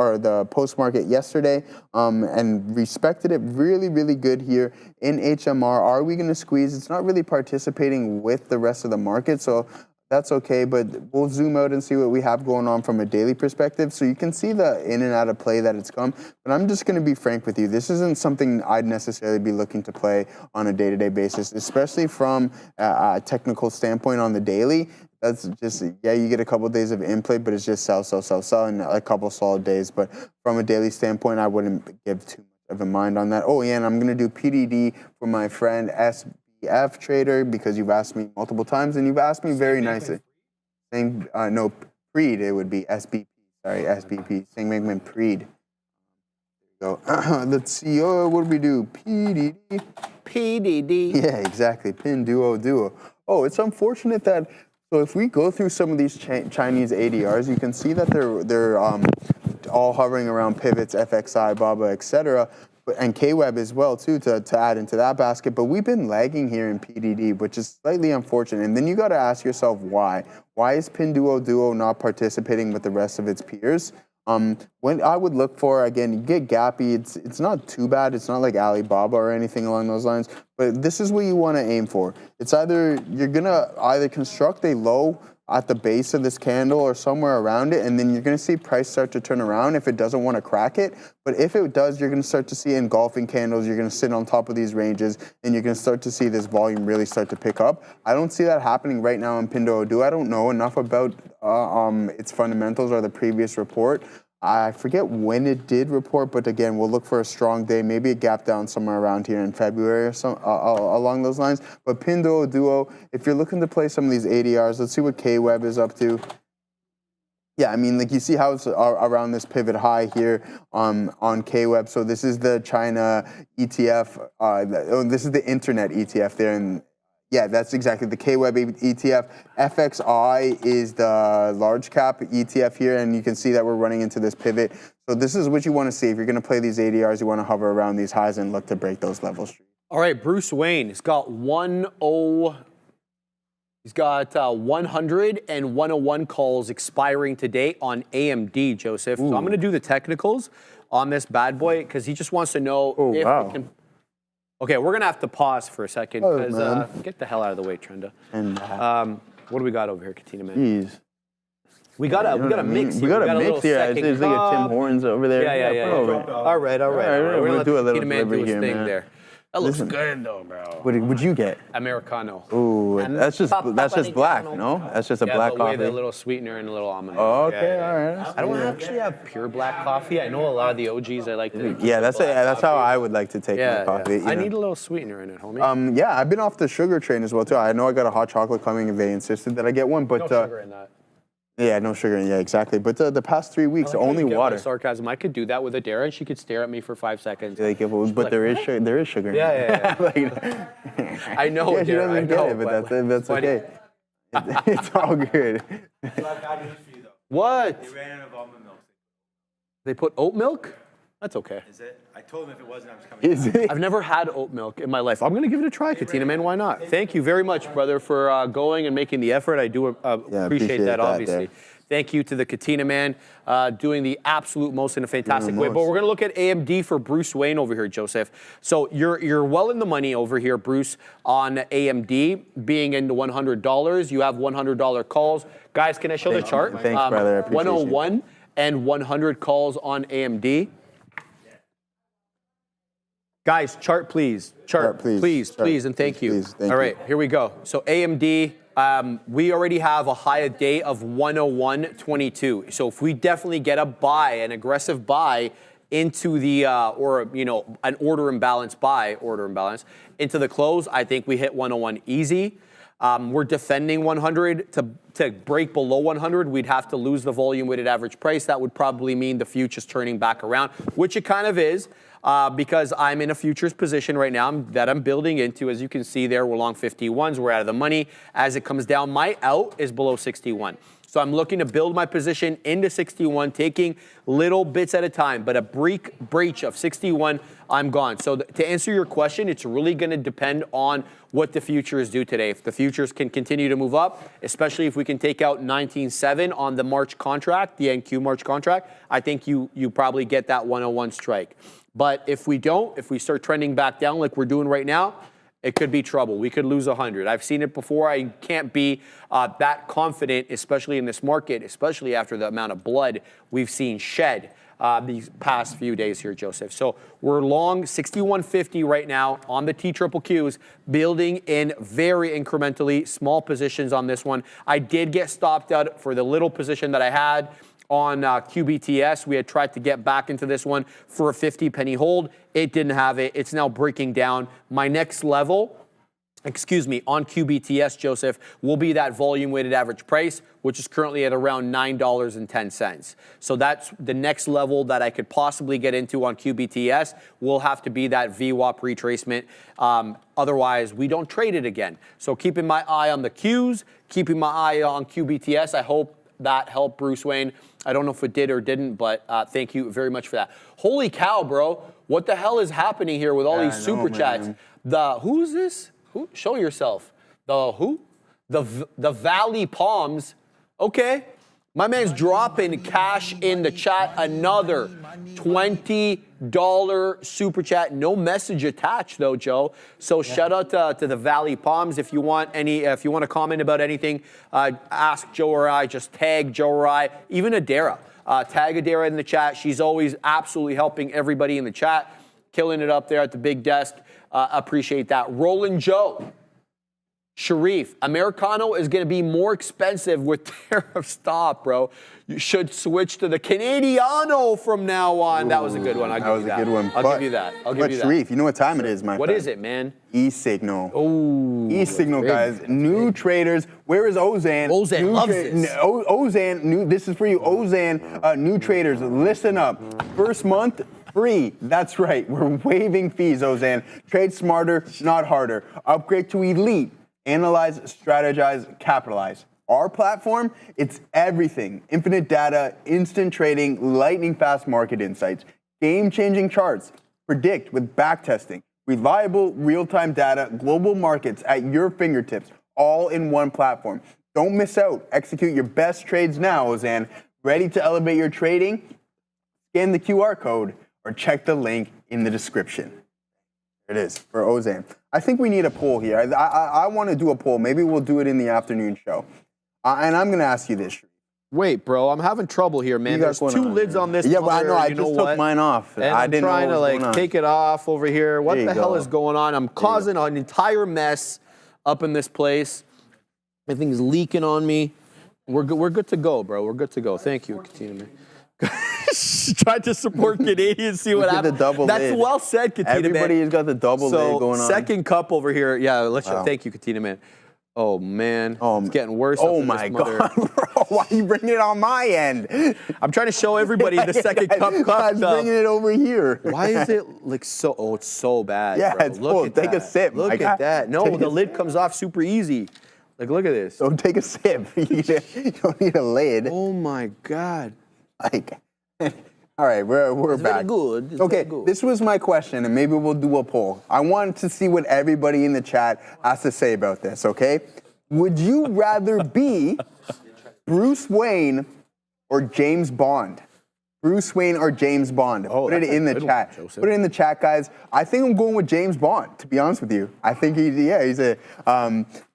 market yesterday, and respected it really, really good here in HMR. Are we going to squeeze? It's not really participating with the rest of the market, so that's okay, but we'll zoom out and see what we have going on from a daily perspective. So you can see the in and out of play that it's come. But I'm just going to be frank with you. This isn't something I'd necessarily be looking to play on a day-to-day basis, especially from a technical standpoint on the daily. That's just, yeah, you get a couple of days of in play, but it's just sell, and a couple solid days. But from a daily standpoint, I wouldn't give too much of a mind on that. Oh, yeah, and I'm going to do PDD for my friend SBF trader, because you've asked me multiple times and you've asked me very nicely. Saying no, Preed, it would be SBP. Sorry, SBP. Sing Mingman Preed. There you go. Let's see. Oh, what do we do? PDD. PDD. Yeah, exactly. Pin duo. Oh, it's unfortunate that. So if we go through some of these Chinese ADRs, you can see that they're all hovering around pivots, FXI, BABA, etc. And KWeb as well, too, to add into that basket. But we've been lagging here in PDD, which is slightly unfortunate. And then you got to ask yourself why. Why is Pinduoduo not participating with the rest of its peers? When I would look for, again, you get gappy. It's not too bad. It's not like Alibaba or anything along those lines. But this is what you want to aim for. It's either you're going to either construct a low at the base of this candle or somewhere around it, and then you're going to see price start to turn around if it doesn't want to crack it. But if it does, you're going to start to see engulfing candles. You're going to sit on top of these ranges, and you're going to start to see this volume really start to pick up. I don't see that happening right now in Pinduoduo. I don't know enough about its fundamentals or the previous report. I forget when it did report, but again, we'll look for a strong day, maybe a gap down somewhere around here in February or some along those lines. But Pinduoduo, if you're looking to play some of these ADRs, let's see what KWeb is up to. Yeah, I mean, like you see how it's around this pivot high here on KWeb. So this is the China ETF. This is the internet ETF there, and yeah, that's exactly the KWeb ETF. FXI is the large cap ETF here, and you can see that we're running into this pivot. So this is what you want to see. If you're going to play these ADRs, you want to hover around these highs and look to break those levels. All right, Bruce Wayne has got 100 and 101 calls expiring today on AMD, Joseph. Ooh. So I'm going to do the technicals on this bad boy because he just wants to know if it can. Okay, we're going to have to pause for a second because get the hell out of the way, Trenda. And what do we got over here, Katina, man? Jeez. We got a mix here. We got a mix here. There's like a Tim Hortons over there. Yeah. All right. We're going to let Katina Man do his thing there. That looks good though, bro. What would you get? Americano. Ooh, that's just black, no? That's just a black coffee. With a little sweetener and a little almond. Oh, okay, all right. I don't actually have pure black coffee. I know a lot of the OGs I like to. Yeah, that's how I would like to take my coffee. Yeah. I need a little sweetener in it, homie. Yeah, I've been off the sugar train as well too. I know I got a hot chocolate coming, and they insisted that I get one, but no sugar in that. Yeah, no sugar. Yeah, exactly. But the past 3 weeks, only water. Sarcasm. I could do that with Adara, and she could stare at me for 5 seconds. But there is sugar. Yeah. I know. Yeah, she doesn't get it, but that's okay. It's all good. What? They ran out of almond milk. They put oat milk? That's okay. Is it? I told them if it wasn't, I was coming. Is it? I've never had oat milk in my life. I'm going to give it a try, Katina, man. Why not? Thank you very much, brother, for going and making the effort. I do appreciate that, obviously. There. Thank you to the Katina man, doing the absolute most in a fantastic way. But we're going to look at AMD for Bruce Wayne over here, Joseph. So you're well in the money over here, Bruce, on AMD, being into $100. You have $100 calls. Guys, can I show the chart? Thanks, brother. I appreciate 101 and 100 calls on AMD. Guys, chart please. Chart, please, and thank you. Thank All right, here we go. So AMD, we already have a high a day of 101.22. So if we definitely get a buy, an aggressive buy into the, an order imbalance into the close, I think we hit 101 easy. We're defending 100. To break below 100, we'd have to lose the volume weighted average price. That would probably mean the future's turning back around, which it kind of is. Because I'm in a futures position right now that I'm building into. As you can see there, we're long 51s. We're out of the money. As it comes down, my out is below 61. So I'm looking to build my position into 61, taking little bits at a time. But a breach of 61, I'm gone. So to answer your question, it's really going to depend on what the futures do today. If the futures can continue to move up, especially if we can take out 19.7 on the March contract, the NQ March contract, I think you probably get that 101 strike. But if we don't, if we start trending back down like we're doing right now, it could be trouble. We could lose 100. I've seen it before. I can't be that confident, especially in this market, especially after the amount of blood we've seen shed these past few days here, Joseph. So we're long 61.50 right now on the TQQs, building in very incrementally small positions on this one. I did get stopped out for the little position that I had on QBTS. We had tried to get back into this one for a 50 penny hold. It didn't have it. It's now breaking down. My next level, on QBTS, Joseph, will be that volume weighted average price, which is currently at around $9.10. So that's the next level that I could possibly get into on QBTS. Will have to be that VWAP retracement. Otherwise, we don't trade it again. So keeping my eye on the Qs, keeping my eye on QBTS. I hope that helped Bruce Wayne. I don't know if it did or didn't, but thank you very much for that. Holy cow, bro. What the hell is happening here with all these super chats? Who is this? Who? Show yourself. The who? The Valley Palms. Okay. My man's dropping cash in the chat. Another $20 super chat. No message attached though, Joe. So shout out to the Valley Palms. If you want to comment about anything, ask Joe or I. Just tag Joe or I. Even Adara. Tag Adara in the chat. She's always absolutely helping everybody in the chat. Killing it up there at the big desk. Appreciate that. Roland Joe. Sharif, Americano is going to be more expensive with tariff stop, bro. You should switch to the Canadiano from now on. That was a good one. I'll give you that. That was a good one. I'll give you that. But Sharif, you know what time it is, my friend? What is it, man? E-Signal. Oh. E-Signal, guys. New traders. Where is Ozan? Ozan loves this. Ozan, this is for you. Ozan, new traders, listen up. First month, free. That's right. We're waiving fees, Ozan. Trade smarter, not harder. Upgrade to Elite. Analyze, strategize, capitalize. Our platform, it's everything. Infinite data, instant trading, lightning fast market insights, game-changing charts, predict with backtesting, reliable real-time data, global markets at your fingertips, all in one platform. Don't miss out. Execute your best trades now, Ozan. Ready to elevate your trading? Scan the QR code or check the link in the description. It is for Ozan. I think we need a poll here. I want to do a poll. Maybe we'll do it in the afternoon show. And I'm going to ask you this. Wait, bro, I'm having trouble here, man. You got There's going two on, lids man. on this. Yeah, but I mother, know I you just what? took mine off. And I I'm didn't know trying what to was like going on. take it off over here. What There the you hell go. is going on? I'm causing an entire mess up in this place. Everything's leaking on me. We're good to go, bro. We're good to go. Thank you, Katina, man. Tried to support Canadians, see what Look at the happens. double That's lid. well said, Katina, man. Everybody's got the double lid going on. Second cup over here. Yeah, let's show. Wow. Thank you, Katina, man. Oh, man. Oh, It's getting worse. Oh up in my this mother. God, bro! Why are you bringing it on my end? I'm trying to show everybody the second cup Guys, cupped up. bringing it over here. Why is it like so? Oh, it's so bad. Yeah, bro. it's Look full. at Take a that. sip, Look my at guy. that. No, Take the a lid comes off super easy. Like, look at this. Don't take a sip. You don't need a lid. Oh my God. Like, all right, we're It's back. very good. It's Okay, very good. this was my question, and maybe we'll do a poll. I wanted to see what everybody in the chat has to say about this. Okay, would you rather be Bruce Wayne or James Bond? Bruce Wayne or James Bond? Put it that's a in the good one, chat. Joseph. Put it in the chat, guys. I think I'm going with James Bond, to be honest with you. I think he's a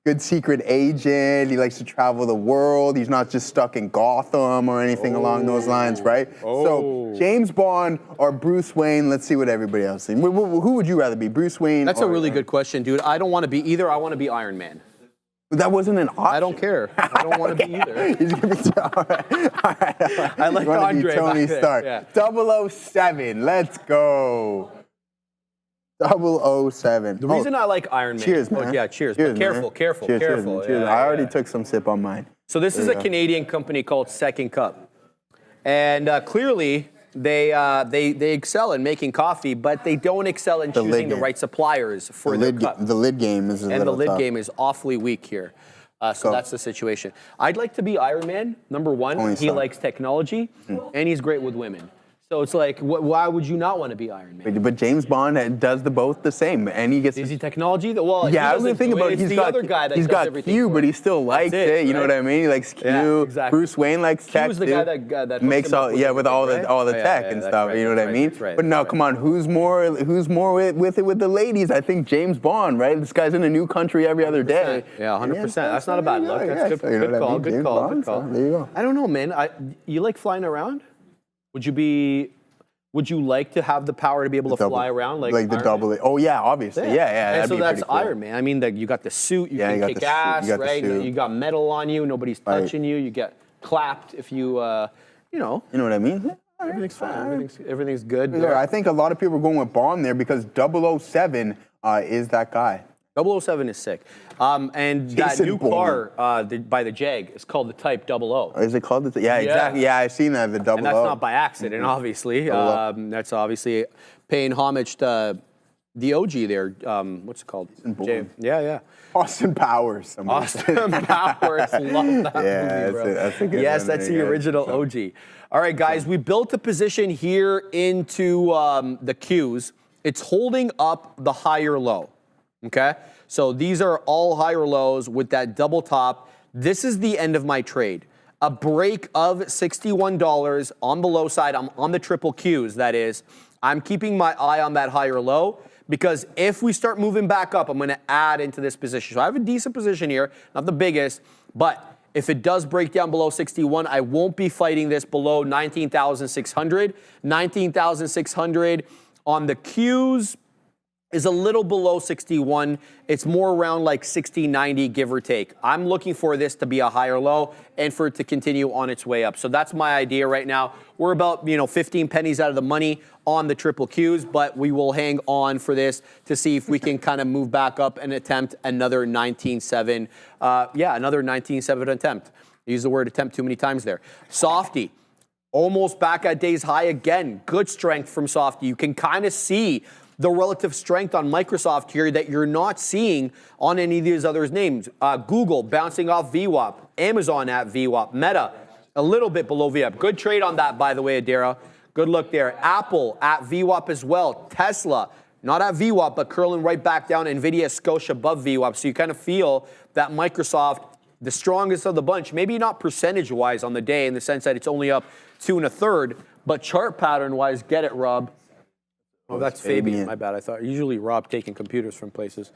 good secret agent. He likes to travel the world. He's not just stuck in Gotham or anything along those lines, right? So James Bond or Bruce Wayne, let's see what everybody else thinks. Who would you rather be, Bruce Wayne? That's a really good question, dude. I don't want to be either. I want to be Iron Man. That wasn't an option. I don't care. I don't want to be either. He's gonna be all right. I like You wanna Andre be Tony back there, Stark. yeah. 007. Let's go. 007. The reason I like Iron Man. Cheers, Oh, man. yeah, cheers. Cheers, But careful, man. careful, Cheers, careful. Cheers, man. Cheers. Yeah, I already yeah. took some sip on mine. So this is a Canadian company called Second Cup, and clearly they excel in making coffee, but they don't excel in choosing the game. right suppliers for The their lid, cup. the lid game is a And the little lid tough. game is awfully weak here. So Go. that's the situation. I'd like to be Iron Man. Number one, Tony he Stark. likes technology, and he's great with women. So it's like, why would you not want to be Iron Man? But James Bond does both the same, and he gets. Is he technology? Well, Yeah, I he was gonna doesn't think do about it. It's He's the got other guy that he's does got everything Q, for but him. he still likes it, it. You know right? what I mean? He likes Q. Yeah, exactly. Bruce Wayne likes tech. Q's the too. guy that hooks makes him up all with with all everything, the right? all the Oh, yeah, tech yeah, and that's stuff. right, You know what that's I right, mean? that's right, But no, that's come on, who's more with it with the ladies? I think James Bond, right? This guy's in a new country every other day. Yeah, 100%. That's not a bad look. That's good. So you know Good what I call. mean? Good James call. Bond, Good call. so there you go. I don't know, man. You like flying around? Would you like to have the power to be able to fly around like the Iron Man? double? Oh yeah, obviously. Yeah, And that'd so be that's pretty cool. Iron Man. I mean, you got the suit. You Yeah, can you got kick the suit, you ass, got the right? suit. You got metal on you. Nobody's Right. touching you. You get clapped if you, You know what I mean? Everything's fine. Everything's good. Yeah, I think a lot of people are going with Bond there because 007 is that guy. 007 is sick. And that Jason new Bourne. car by the Jag is called the Type 00. Or is it called the? Yeah, exactly. Yeah, I've seen that. The 00. And that's not by accident, obviously. That's obviously paying homage to the OG there. What's it called? Bourne. Yeah. Austin Powers. Austin Powers. Love that Yeah, movie, bro. that's a good Yes, one that's there, the yeah. original OG. All right, guys, we built a position here into the Qs. It's holding up the higher low, okay? So these are all higher lows with that double top. This is the end of my trade. A break of $61 on the low side. I'm on the triple Qs, that is. I'm keeping my eye on that higher low because if we start moving back up, I'm going to add into this position. So I have a decent position here, not the biggest, but if it does break down below 61, I won't be fighting this below 19,600. 19,600 on the Qs is a little below 61. It's more around like 60, 90, give or take. I'm looking for this to be a higher low and for it to continue on its way up. So that's my idea right now. We're about 15 pennies out of the money on the triple Qs, but we will hang on for this to see if we can kind of move back up and attempt another 19.7. Another 19.7 attempt. I used the word attempt too many times there. Softy. Almost back at day's high again. Good strength from Softy. You can kind of see the relative strength on Microsoft here that you're not seeing on any of these other names. Google bouncing off VWAP. Amazon at VWAP. Meta a little bit below VWAP. Good trade on that, by the way, Adira. Good look there. Apple at VWAP as well. Tesla, not at VWAP, but curling right back down. NVIDIA, Scotia above VWAP. So you kind of feel that Microsoft, the strongest of the bunch, maybe not percentage-wise on the day in the sense that it's only up 2 1/3, but chart pattern-wise, get it, Rob. Oh, that's Fabian. My bad. I thought usually Rob taking computers from places.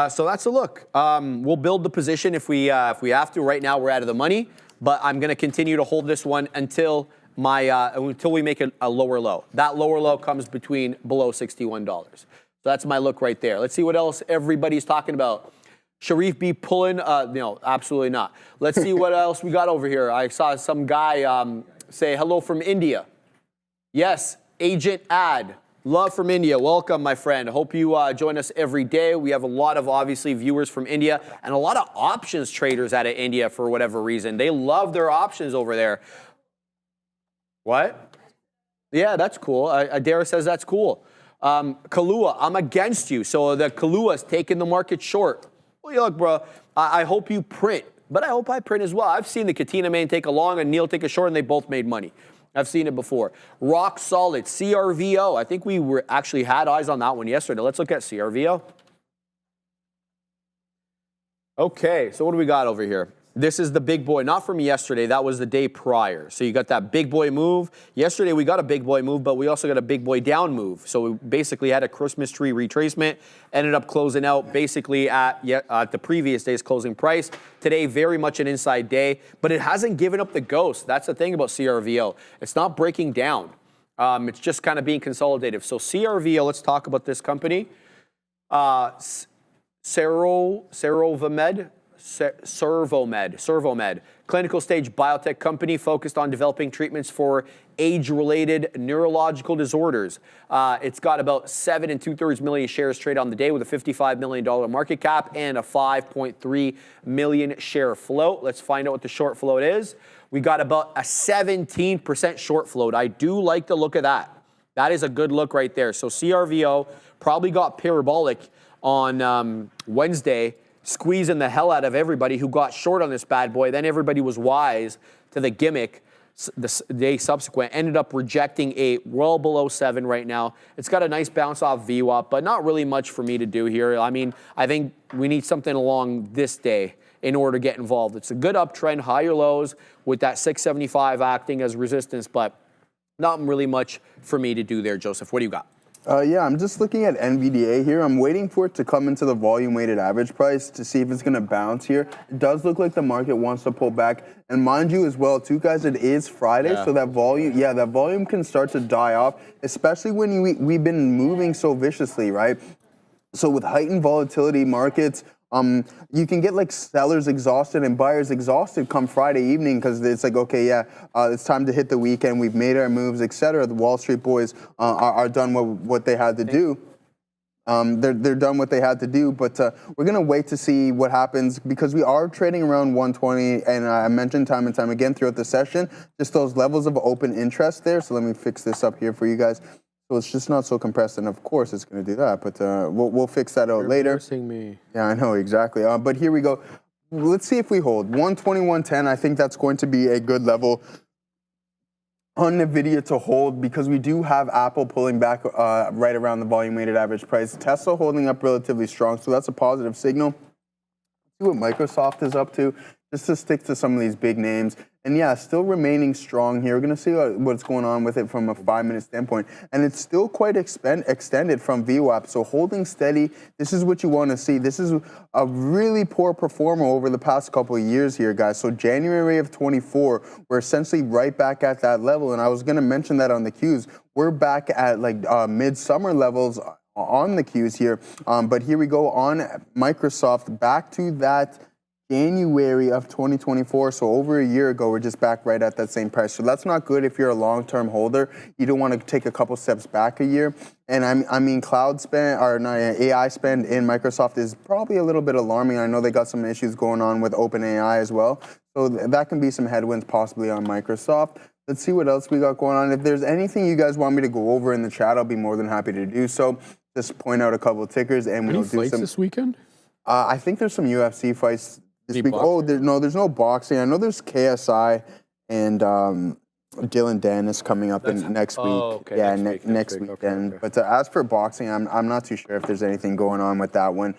So that's a look. We'll build the position if we have to. Right now we're out of the money. but I'm going to continue to hold this one until until we make a lower low. That lower low comes below $61. So that's my look right there. Let's see what else everybody's talking about. Sharif be pulling? No, absolutely not. Let's see what else we got over here. I saw some guy say hello from India. Yes, Agent Ad. Love from India. Welcome, my friend. Hope you join us every day. We have a lot of, obviously, viewers from India and a lot of options traders out of India for whatever reason. They love their options over there. What? Yeah, that's cool. Adair says that's cool. Kahlua, I'm against you. So the Kahlua's taking the market short. Well, look, bro, I hope you print, but I hope I print as well. I've seen the Katina man take a long and Neil take a short, and they both made money. I've seen it before. Rock solid, CRVO. I think we actually had eyes on that one yesterday. Let's look at CRVO. Okay, so what do we got over here? This is the big boy, not from yesterday. That was the day prior. So you got that big boy move. Yesterday we got a big boy move, but we also got a big boy down move. So we basically had a Christmas tree retracement, ended up closing out basically at the previous day's closing price. Today, very much an inside day, but it hasn't given up the ghost. That's the thing about CRVO. It's not breaking down. It's just kind of being consolidative. So CRVO, let's talk about this company. Servomed, clinical stage biotech company focused on developing treatments for age-related neurological disorders. It's got about 7 2/3 million shares traded on the day with a $55 million market cap and a 5.3 million share float. Let's find out what the short float is. We got about a 17% short float. I do like the look of that. That is a good look right there. So CRVO probably got parabolic on Wednesday, squeezing the hell out of everybody who got short on this bad boy. Then everybody was wise to the gimmick. The day subsequent ended up rejecting a well below 7 right now. It's got a nice bounce off VWAP, but not really much for me to do here. I mean, I think we need something along this day in order to get involved. It's a good uptrend, higher lows with that 675 acting as resistance, but not really much for me to do there, Joseph. What do you got? Yeah, I'm just looking at NVDA here. I'm waiting for it to come into the volume-weighted average price to see if it's going to bounce here. It does look like the market wants to pull back. And mind you as well, too, guys, it is Friday, so that volume can start to die off, especially when we've been moving so viciously, right? So with heightened volatility markets, you can get like sellers exhausted and buyers exhausted come Friday evening because it's like, okay, it's time to hit the weekend. We've made our moves, etc. The Wall Street boys are done what they had to do. They're done what they had to do, but we're gonna wait to see what happens because we are trading around 120, and I mentioned time and time again throughout the session, just those levels of open interest there. So let me fix this up here for you guys. So it's just not so compressed, and of course it's going to do that, but we'll fix that out later. You're embarrassing me. Yeah, I know, exactly. But here we go. Let's see if we hold. 121.10, I think that's going to be a good level on NVIDIA to hold because we do have Apple pulling back right around the volume-weighted average price. Tesla holding up relatively strong, so that's a positive signal. Let's see what Microsoft is up to, just to stick to some of these big names. And yeah, still remaining strong here. We're going to see what's going on with it from a 5-minute standpoint. And it's still quite extended from VWAP. So holding steady, this is what you want to see. This is a really poor performer over the past couple of years here, guys. So January of 24, we're essentially right back at that level. And I was going to mention that on the Qs. We're back at like mid-summer levels on the Qs here. But here we go on Microsoft, back to that January of 2024, so over a year ago, we're just back right at that same price. So that's not good if you're a long-term holder. You don't want to take a couple steps back a year. And I mean, cloud spend, or not, AI spend in Microsoft is probably a little bit alarming. I know they got some issues going on with OpenAI as well. So that can be some headwinds possibly on Microsoft. Let's see what else we got going on. If there's anything you guys want me to go over in the chat, I'll be more than happy to do so. Just point out a couple of tickers and we'll do some. This weekend? I think there's some UFC fights this week. Oh, there's no boxing. I know there's KSI and Dylan Dennis coming up next week. Okay. Yeah, next weekend. Okay. But as for boxing, I'm not too sure if there's anything going on with that one.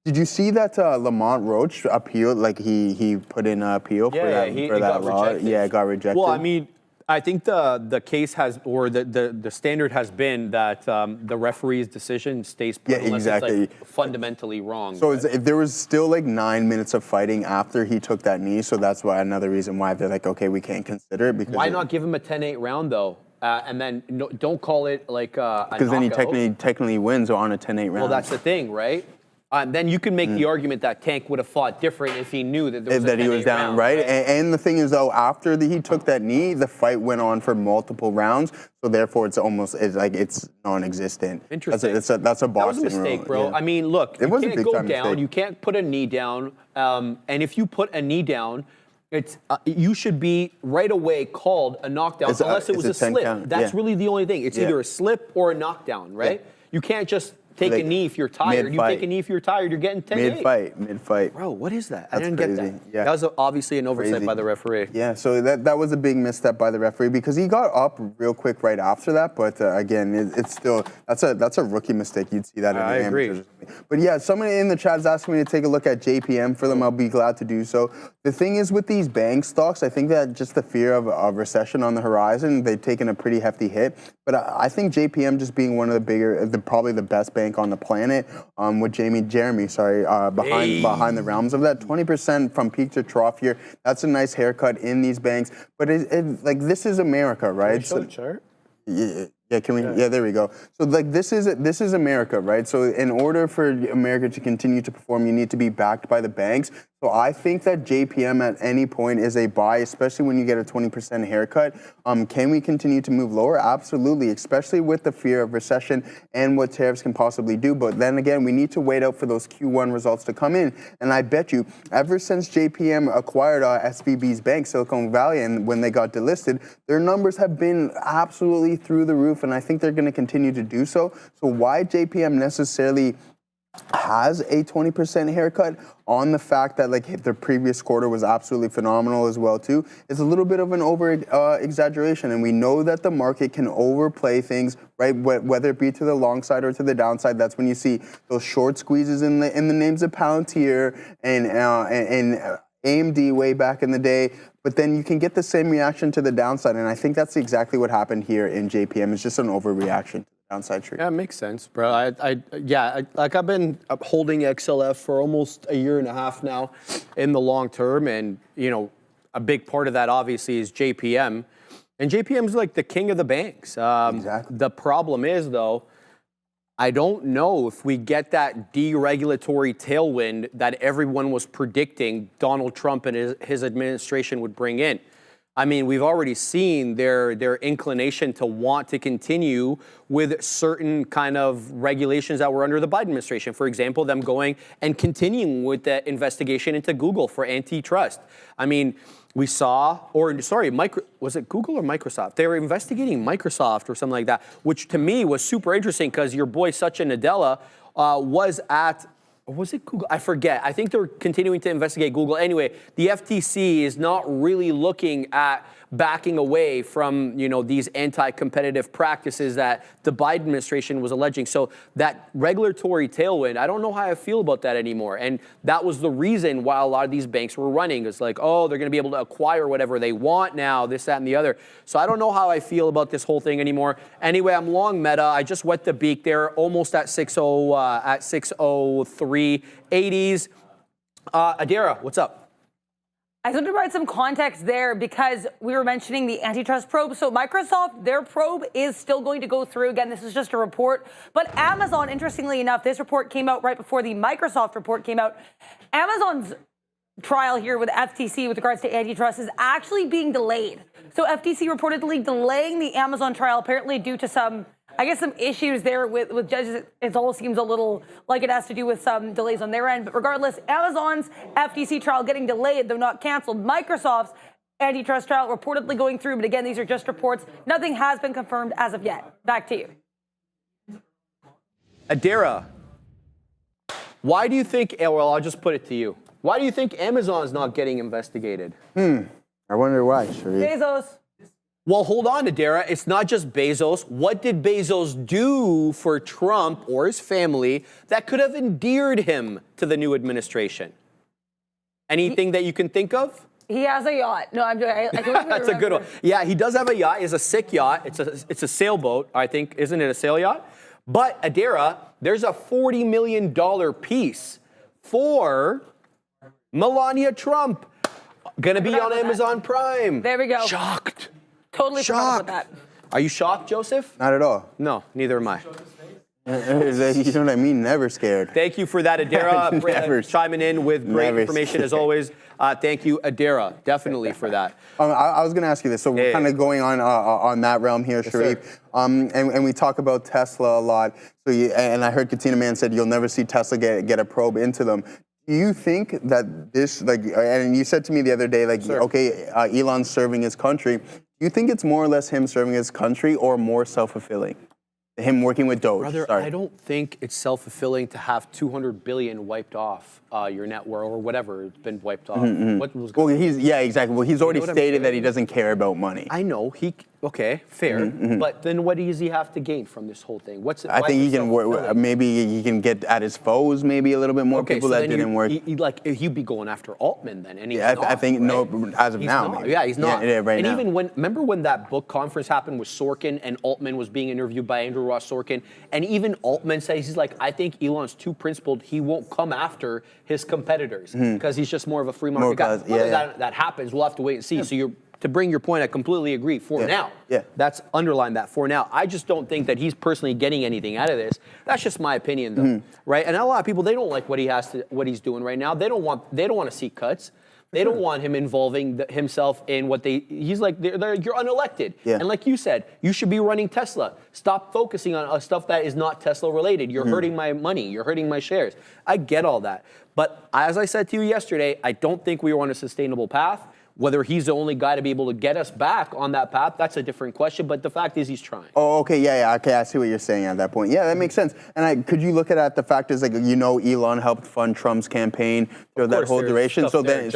Did you see that Lamont Roach appealed? Like he put in an appeal for that law? Rejected. Yeah, it got rejected. Well, I mean, I think the case has, or the standard has been that the referee's decision stays put unless exactly. it's like fundamentally wrong. So if there was still like 9 minutes of fighting after he took that knee, so that's why another reason why they're like, okay, we can't consider it. Because why not give him a 10-8 round though? And then don't call it like a because then he knockout. technically wins on a 10-8 round. Well, that's the thing, right? Then you can make the argument that Tank would have fought different if he knew that there was that a he was 10-8 down, round, right? And the thing is, though, after he took that knee, the fight went on for multiple rounds. So therefore, it's non-existent. Interesting. That's a boxing That was a mistake, rule. bro. Yeah. I mean, look, It you was a can't big go time down. mistake. You can't put a knee down. And if you put a knee down, it's you should be right away called a knockdown unless it was a 10 slip. count, That's yeah. really the only thing. It's either a slip or a knockdown, right? Yeah. You can't just take a Like, knee if you're tired. mid-fight. You take a knee if you're tired, you're getting 10-8. Mid-fight. Bro, what is that? I That's didn't get crazy. that. Yeah. That was obviously an oversight Crazy. by the referee. Yeah, so that was a big misstep by the referee because he got up real quick right after that. But again, it's still that's a rookie mistake. You'd see that in the I agree. amateurs. But yeah, someone in the chat is asking me to take a look at JPM for them. I'll be glad to do so. The thing is with these bank stocks, I think that just the fear of a recession on the horizon, they've taken a pretty hefty hit. But I think JPM just being one of the bigger, probably the best bank on the planet, with Jeremy, behind the realms of that 20% from peak to trough here. That's a nice haircut in these banks. But like this is America, right? Show the chart. Yeah, can we? Yeah, there we go. So like this is America, right? So in order for America to continue to perform, you need to be backed by the banks. So I think that JPM at any point is a buy, especially when you get a 20% haircut. Can we continue to move lower? Absolutely, especially with the fear of recession and what tariffs can possibly do. But then again, we need to wait out for those Q1 results to come in. And I bet you, ever since JPM acquired SVB's bank, Silicon Valley, and when they got delisted, their numbers have been absolutely through the roof. And I think they're going to continue to do so. So why JPM necessarily has a 20% haircut on the fact that like the previous quarter was absolutely phenomenal as well too is a little bit of an over exaggeration, and we know that the market can overplay things, right? Whether it be to the long side or to the downside. That's when you see those short squeezes in the names of Palantir and AMD way back in the day. But then you can get the same reaction to the downside, and I think that's exactly what happened here in JPM. It's just an overreaction. Downside tree. Yeah, it makes sense, bro. I've been holding XLF for almost a year and a half now in the long term, and a big part of that obviously is JPM, and JPM is like the king of the banks. Exactly. The problem is though, I don't know if we get that deregulatory tailwind that everyone was predicting Donald Trump and his administration would bring in. I mean, we've already seen their inclination to want to continue with certain kind of regulations that were under the Biden administration. For example, them going and continuing with the investigation into Google for antitrust. I mean, we saw, was it Google or Microsoft? They were investigating Microsoft or something like that, which to me was super interesting because your boy Satya Nadella was at, or was it Google? I forget. I think they're continuing to investigate Google. Anyway, the FTC is not really looking at backing away from, these anti-competitive practices that the Biden administration was alleging. So that regulatory tailwind, I don't know how I feel about that anymore. And that was the reason why a lot of these banks were running. It's like, oh, they're going to be able to acquire whatever they want now, this, that, and the other. So I don't know how I feel about this whole thing anymore. Anyway, I'm long Meta. I just wet the beak there, almost at 6.0, at 6.0380s. Adira, what's up? I just want to provide some context there because we were mentioning the antitrust probe. So Microsoft, their probe is still going to go through. Again, this is just a report. But Amazon, interestingly enough, this report came out right before the Microsoft report came out. Amazon's trial here with FTC with regards to antitrust is actually being delayed. So FTC reportedly delaying the Amazon trial apparently due to some issues there with judges. It all seems a little like it has to do with some delays on their end. But regardless, Amazon's FTC trial getting delayed, though not canceled. Microsoft's antitrust trial reportedly going through. But again, these are just reports. Nothing has been confirmed as of yet. Back to you. Adira, why do you think, I'll just put it to you. Why do you think Amazon is not getting investigated? I wonder why, Sharif. Bezos. Well, hold on, Adira. It's not just Bezos. What did Bezos do for Trump or his family that could have endeared him to the new administration? Anything that you can think of? He has a yacht. No, I'm joking. I don't That's a good one. Yeah, he does have a yacht. It's a sick yacht. It's a sailboat, I think. Isn't it a sail yacht? But Adara, there's a $40 million piece for Melania Trump. Gonna be on Amazon Prime. There we go. Shocked. Totally forgot about that. Are you shocked, Joseph? Not at all. No, neither am I. You know what I mean? Never scared. Thank you for that, Adara. Never. Chiming in with great Never information as always. Thank you, Adara, definitely for that. I was going to ask you this. So we're kind of going on that realm here, Sharif. And we talk about Tesla a lot. So and I heard Katina Man said you'll never see Tesla get a probe into them. Do you think that this, and you said to me the other day, okay, Elon's serving his country. Do you think it's more or less him serving his country or more self-fulfilling? Him working with Doge. Brother, I don't think it's self-fulfilling to have 200 billion wiped off your net worth or whatever it's been wiped off. What was well, exactly. Well, he's already stated that he doesn't care about money. I know okay, fair. But then what does he have to gain from this whole thing? I think he can work. Maybe he can get at his foes. Maybe a little bit more people that didn't work. He'd be going after Altman then, and he's not, I think right? no, as of he's now. Not. Maybe. Yeah, he's not. Yeah, right and now. even remember when that book conference happened with Sorkin and Altman was being interviewed by Andrew Ross Sorkin, and even Altman says he's like, I think Elon's too principled. He won't come after his competitors because he's just more of a free market guy. Whether that happens, we'll have to wait and see. So to bring your point, I completely agree. For now, that's underline that. For now, I just don't think that he's personally getting anything out of this. That's just my opinion, though, right? And a lot of people, they don't like what he's doing right now. They don't want to see cuts. They don't want him involving himself in what he's like, you're unelected. Yeah. And like you said, you should be running Tesla. Stop focusing on stuff that is not Tesla related. You're hurting my money. You're hurting my shares. I get all that. But as I said to you yesterday, I don't think we are on a sustainable path. Whether he's the only guy to be able to get us back on that path, that's a different question. But the fact is he's trying. Oh, okay, okay, I see what you're saying at that point. Yeah, that makes sense. And could you look at the fact is Elon helped fund Trump's campaign through that whole duration. So then,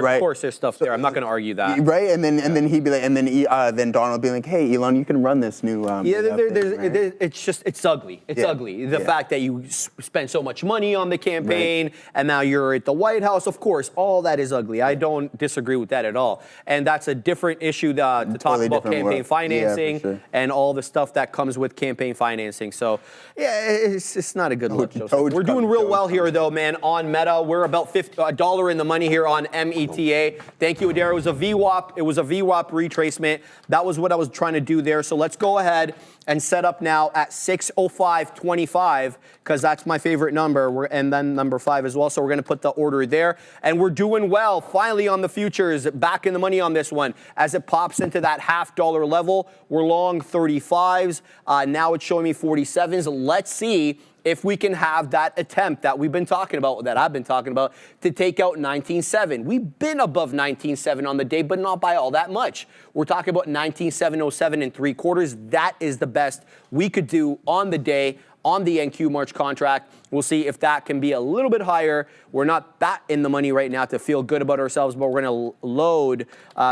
right? Of course, there's stuff there. I'm not going to argue that. Right, and then he'd be like, and then Donald would be like, hey, Elon, you can run this new. It's ugly. It's ugly. The fact that you spend so much money on the campaign and now you're at the White House. Of course, all that is ugly. I don't disagree with that at all. And that's a different issue to talk about campaign financing and all the stuff that comes with campaign financing. So, it's not a good look, Joseph. We're doing real well here, though, man, on Meta. We're about $1 in the money here on META. Thank you, Adara. It was a VWAP. It was a VWAP retracement. That was what I was trying to do there. So let's go ahead and set up now at 605.25 because that's my favorite number, and then number 5 as well. So we're going to put the order there. And we're doing well, finally, on the futures, back in the money on this one. As it pops into that $0.50 level, we're long 35s. Now it's showing me 47s. Let's see if we can have that attempt that we've been talking about, that I've been talking about, to take out 19.7. We've been above 19.7 on the day, but not by all that much. We're talking about 19.707 3/4. That is the best we could do on the day on the NQ March contract. We'll see if that can be a little bit higher. We're not that in the money right now to feel good about ourselves, but we're going to load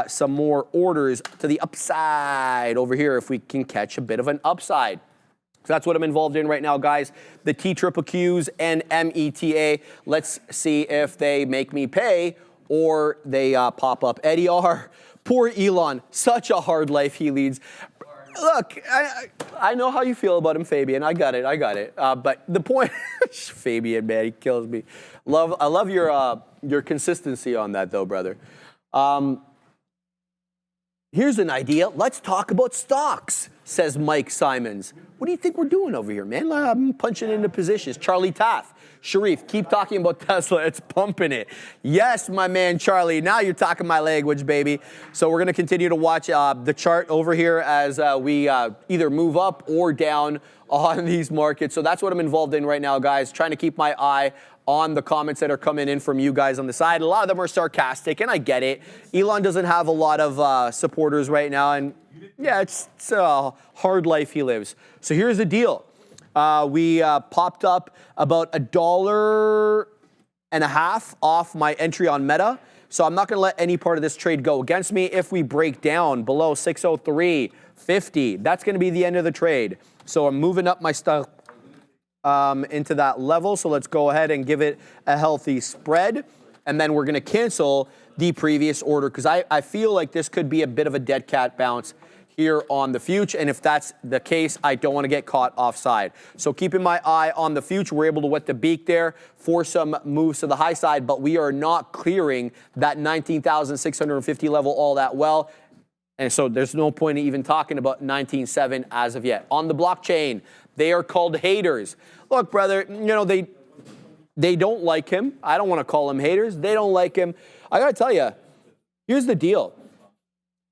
some more orders to the upside over here if we can catch a bit of an upside. So that's what I'm involved in right now, guys. The TQQs and META. Let's see if they make me pay or they pop up. Eddie R. Poor Elon. Such a hard life he leads. Look, I know how you feel about him, Fabian. I got it. But the point, Fabian, man, he kills me. I love your consistency on that, though, brother. Here's an idea. Let's talk about stocks, says Mike Simons. What do you think we're doing over here, man? I'm punching into positions. Charlie Taff. Sharif, keep talking about Tesla. It's pumping it. Yes, my man Charlie. Now you're talking my language, baby. So we're going to continue to watch the chart over here as we either move up or down on these markets. So that's what I'm involved in right now, guys. Trying to keep my eye on the comments that are coming in from you guys on the side. A lot of them are sarcastic, and I get it. Elon doesn't have a lot of supporters right now, and yeah, it's a hard life he lives. So here's the deal. We popped up about $1.50 off my entry on Meta. So I'm not going to let any part of this trade go against me. If we break down below 603.50, that's going to be the end of the trade. So I'm moving up my stuff into that level. So let's go ahead and give it a healthy spread. and then we're going to cancel the previous order because I feel like this could be a bit of a dead cat bounce here on the future, and if that's the case, I don't want to get caught offside. So keeping my eye on the future, we're able to wet the beak there for some moves to the high side, but we are not clearing that 19,650 level all that well. And so there's no point in even talking about 19.7 as of yet. On the blockchain, they are called haters. Look, brother, you know, they don't like him. I don't want to call them haters. They don't like him. I got to tell you, here's the deal.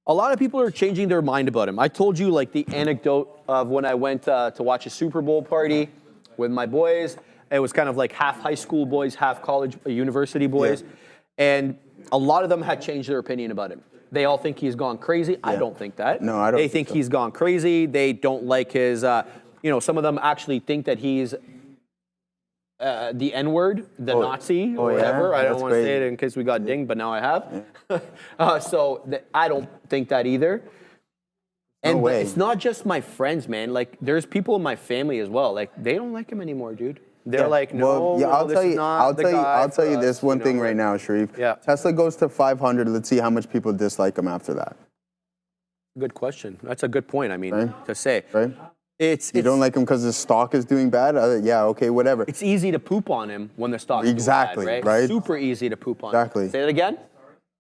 A lot of people are changing their mind about him. I told you like the anecdote of when I went to watch a Super Bowl party with my boys. It was kind of like half high school boys, half college, university boys. Yeah. And a lot of them had changed their opinion about him. They all think he's gone crazy. Yeah. I don't think that. No, I don't. They think he's gone crazy. They don't like his, you know, some of them actually think that he's the N-word, the Nazi, or whatever. Yeah? I don't want to say it in case we got dinged, but now I have. Yeah. I don't think that either. And no it's not just my friends, man. Like, there's people in my family as well. Like, they don't like him anymore, dude. They're like, no, I'll tell you this one thing right now, Sharif. Yeah. Tesla goes to 500. Let's see how much people dislike him after that. Good question. That's a good point, I mean, to say. Right? You don't like him because his stock is doing bad? Yeah, okay, whatever. It's easy to poop on him when the stock is doing bad, right? Super easy to poop on him. Say it again?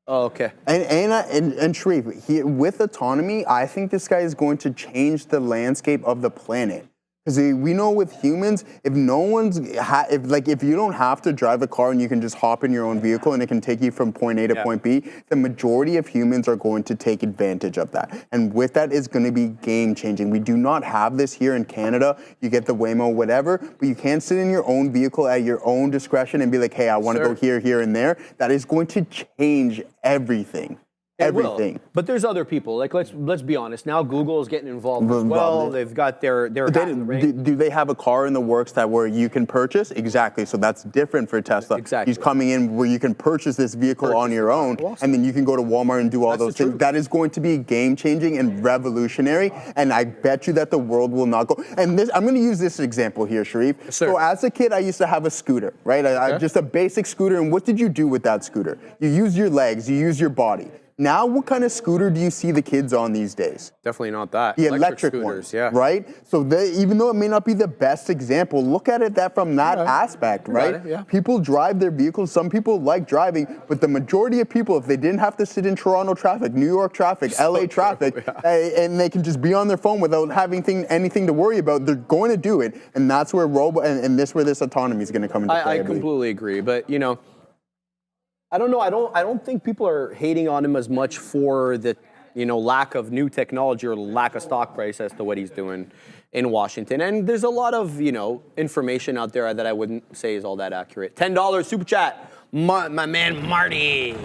Oh, okay. And Sharif, with autonomy, I think this guy is going to change the landscape of the planet. Because we know with humans, if you don't have to drive a car and you can just hop in your own vehicle and it can take you from point A to point B, the majority of humans are going to take advantage of that. And with that, it's going to be game changing. We do not have this here in Canada. You get the Waymo, whatever, but you can't sit in your own vehicle at your own discretion and be like, hey, I want to go here, here, and there. That is going to change everything. Everything. But there's other people. Like, let's be honest. Now Google is getting involved as well. They've got their do they have a car in the works where you can purchase? Exactly. So that's different for Tesla. Exactly. He's coming in where you can purchase this vehicle on your own, and then you can go to Walmart and do all those things. That is going to be game changing and revolutionary. And I bet you that the world will not go. And this, I'm going to use this example here, Sharif. Yes, so as a kid, I used to have a scooter, right? Just a basic scooter. And what did you do with that scooter? You use your legs. You use your body. Now, what kind of scooter do you see the kids on these days? Definitely not that. The electric ones, right? So even though it may not be the best example, look at it from that aspect, right? People drive their vehicles. Some people like driving, but the majority of people, if they didn't have to sit in Toronto traffic, New York traffic, LA traffic, and they can just be on their phone without having anything to worry about, they're going to do it. And that's where where this autonomy is going to come into play. I completely agree, but you know, I don't know. I don't think people are hating on him as much for the, you know, lack of new technology or lack of stock price as to what he's doing in Washington. And there's a lot of, you know, information out there that I wouldn't say is all that accurate. $10 super chat, my man Marty.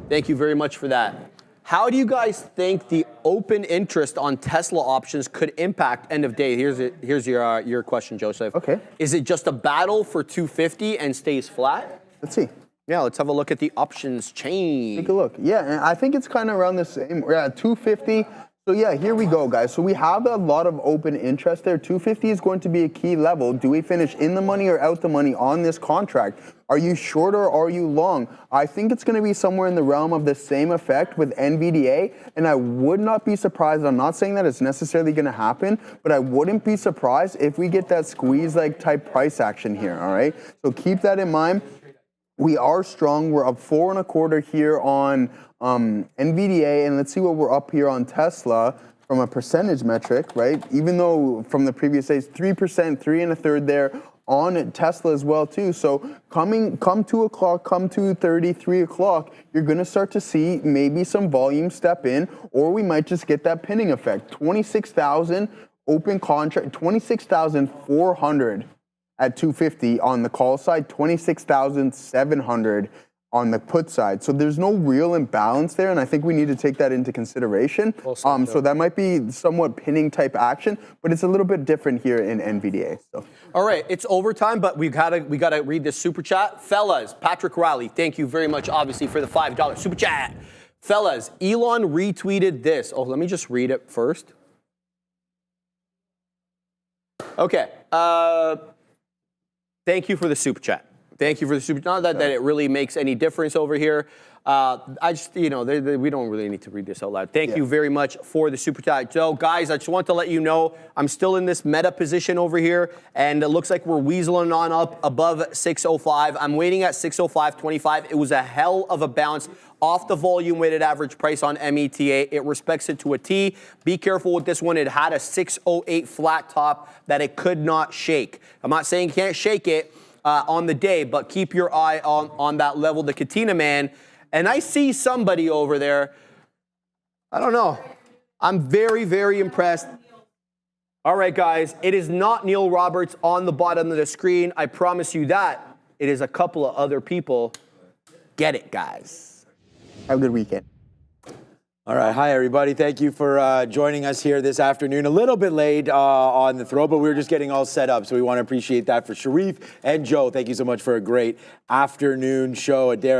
Thank you very much for that. How do you guys think the open interest on Tesla options could impact end of day? Here's your question, Joseph. Okay. Is it just a battle for 250 and stays flat? Let's see. Yeah, let's have a look at the options chain. Take a look. Yeah, and I think it's kind of around the same. We're at 250. So yeah, here we go, guys. So we have a lot of open interest there. 250 is going to be a key level. Do we finish in the money or out the money on this contract? Are you short or are you long? I think it's going to be somewhere in the realm of the same effect with NVDA, and I would not be surprised. I'm not saying that it's necessarily going to happen, but I wouldn't be surprised if we get that squeeze-like type price action here, all right? So keep that in mind. We are strong. We're up 4.25 here on NVDA, and let's see what we're up here on Tesla from a percentage metric, right? Even though from the previous days, 3%, 3.25 there on Tesla as well too. So come 2 o'clock, come 2:30, 3 o'clock, you're going to start to see maybe some volume step in, or we might just get that pinning effect. 26,000 open contract, 26,400. At 250 on the call side, 26,700 on the put side. So there's no real imbalance there, and I think we need to take that into consideration. So that might be somewhat pinning type action, but it's a little bit different here in NVDA. So. All right, it's overtime, but we gotta read this super chat. Fellas, Patrick Riley, thank you very much, obviously, for the $5 super chat. Fellas, Elon retweeted this. Oh, let me just read it first. Okay. Thank you for the super chat. Thank you for the super. Not that it really makes any difference over here. I just, we don't really need to read this out loud. Thank you very much for the super chat. So, guys, I just want to let you know I'm still in this meta position over here, and it looks like we're weaseling on up above 605. I'm waiting at 605.25. It was a hell of a bounce off the volume weighted average price on META. It respects it to a T. Be careful with this one. It had a 608 flat top that it could not shake. I'm not saying you can't shake it on the day, but keep your eye on that level. The Katina man. And I see somebody over there. I don't know. I'm very, very impressed. All right, guys. It is not Neil Roberts on the bottom of the screen. I promise you that. It is a couple of other people. Get it, guys. Have a good weekend. All right. Hi, everybody. Thank you for joining us here this afternoon. A little bit late on the throw, but we were just getting all set up. So we want to appreciate that for Sharif and Joe. Thank you so much for a great afternoon show. Adair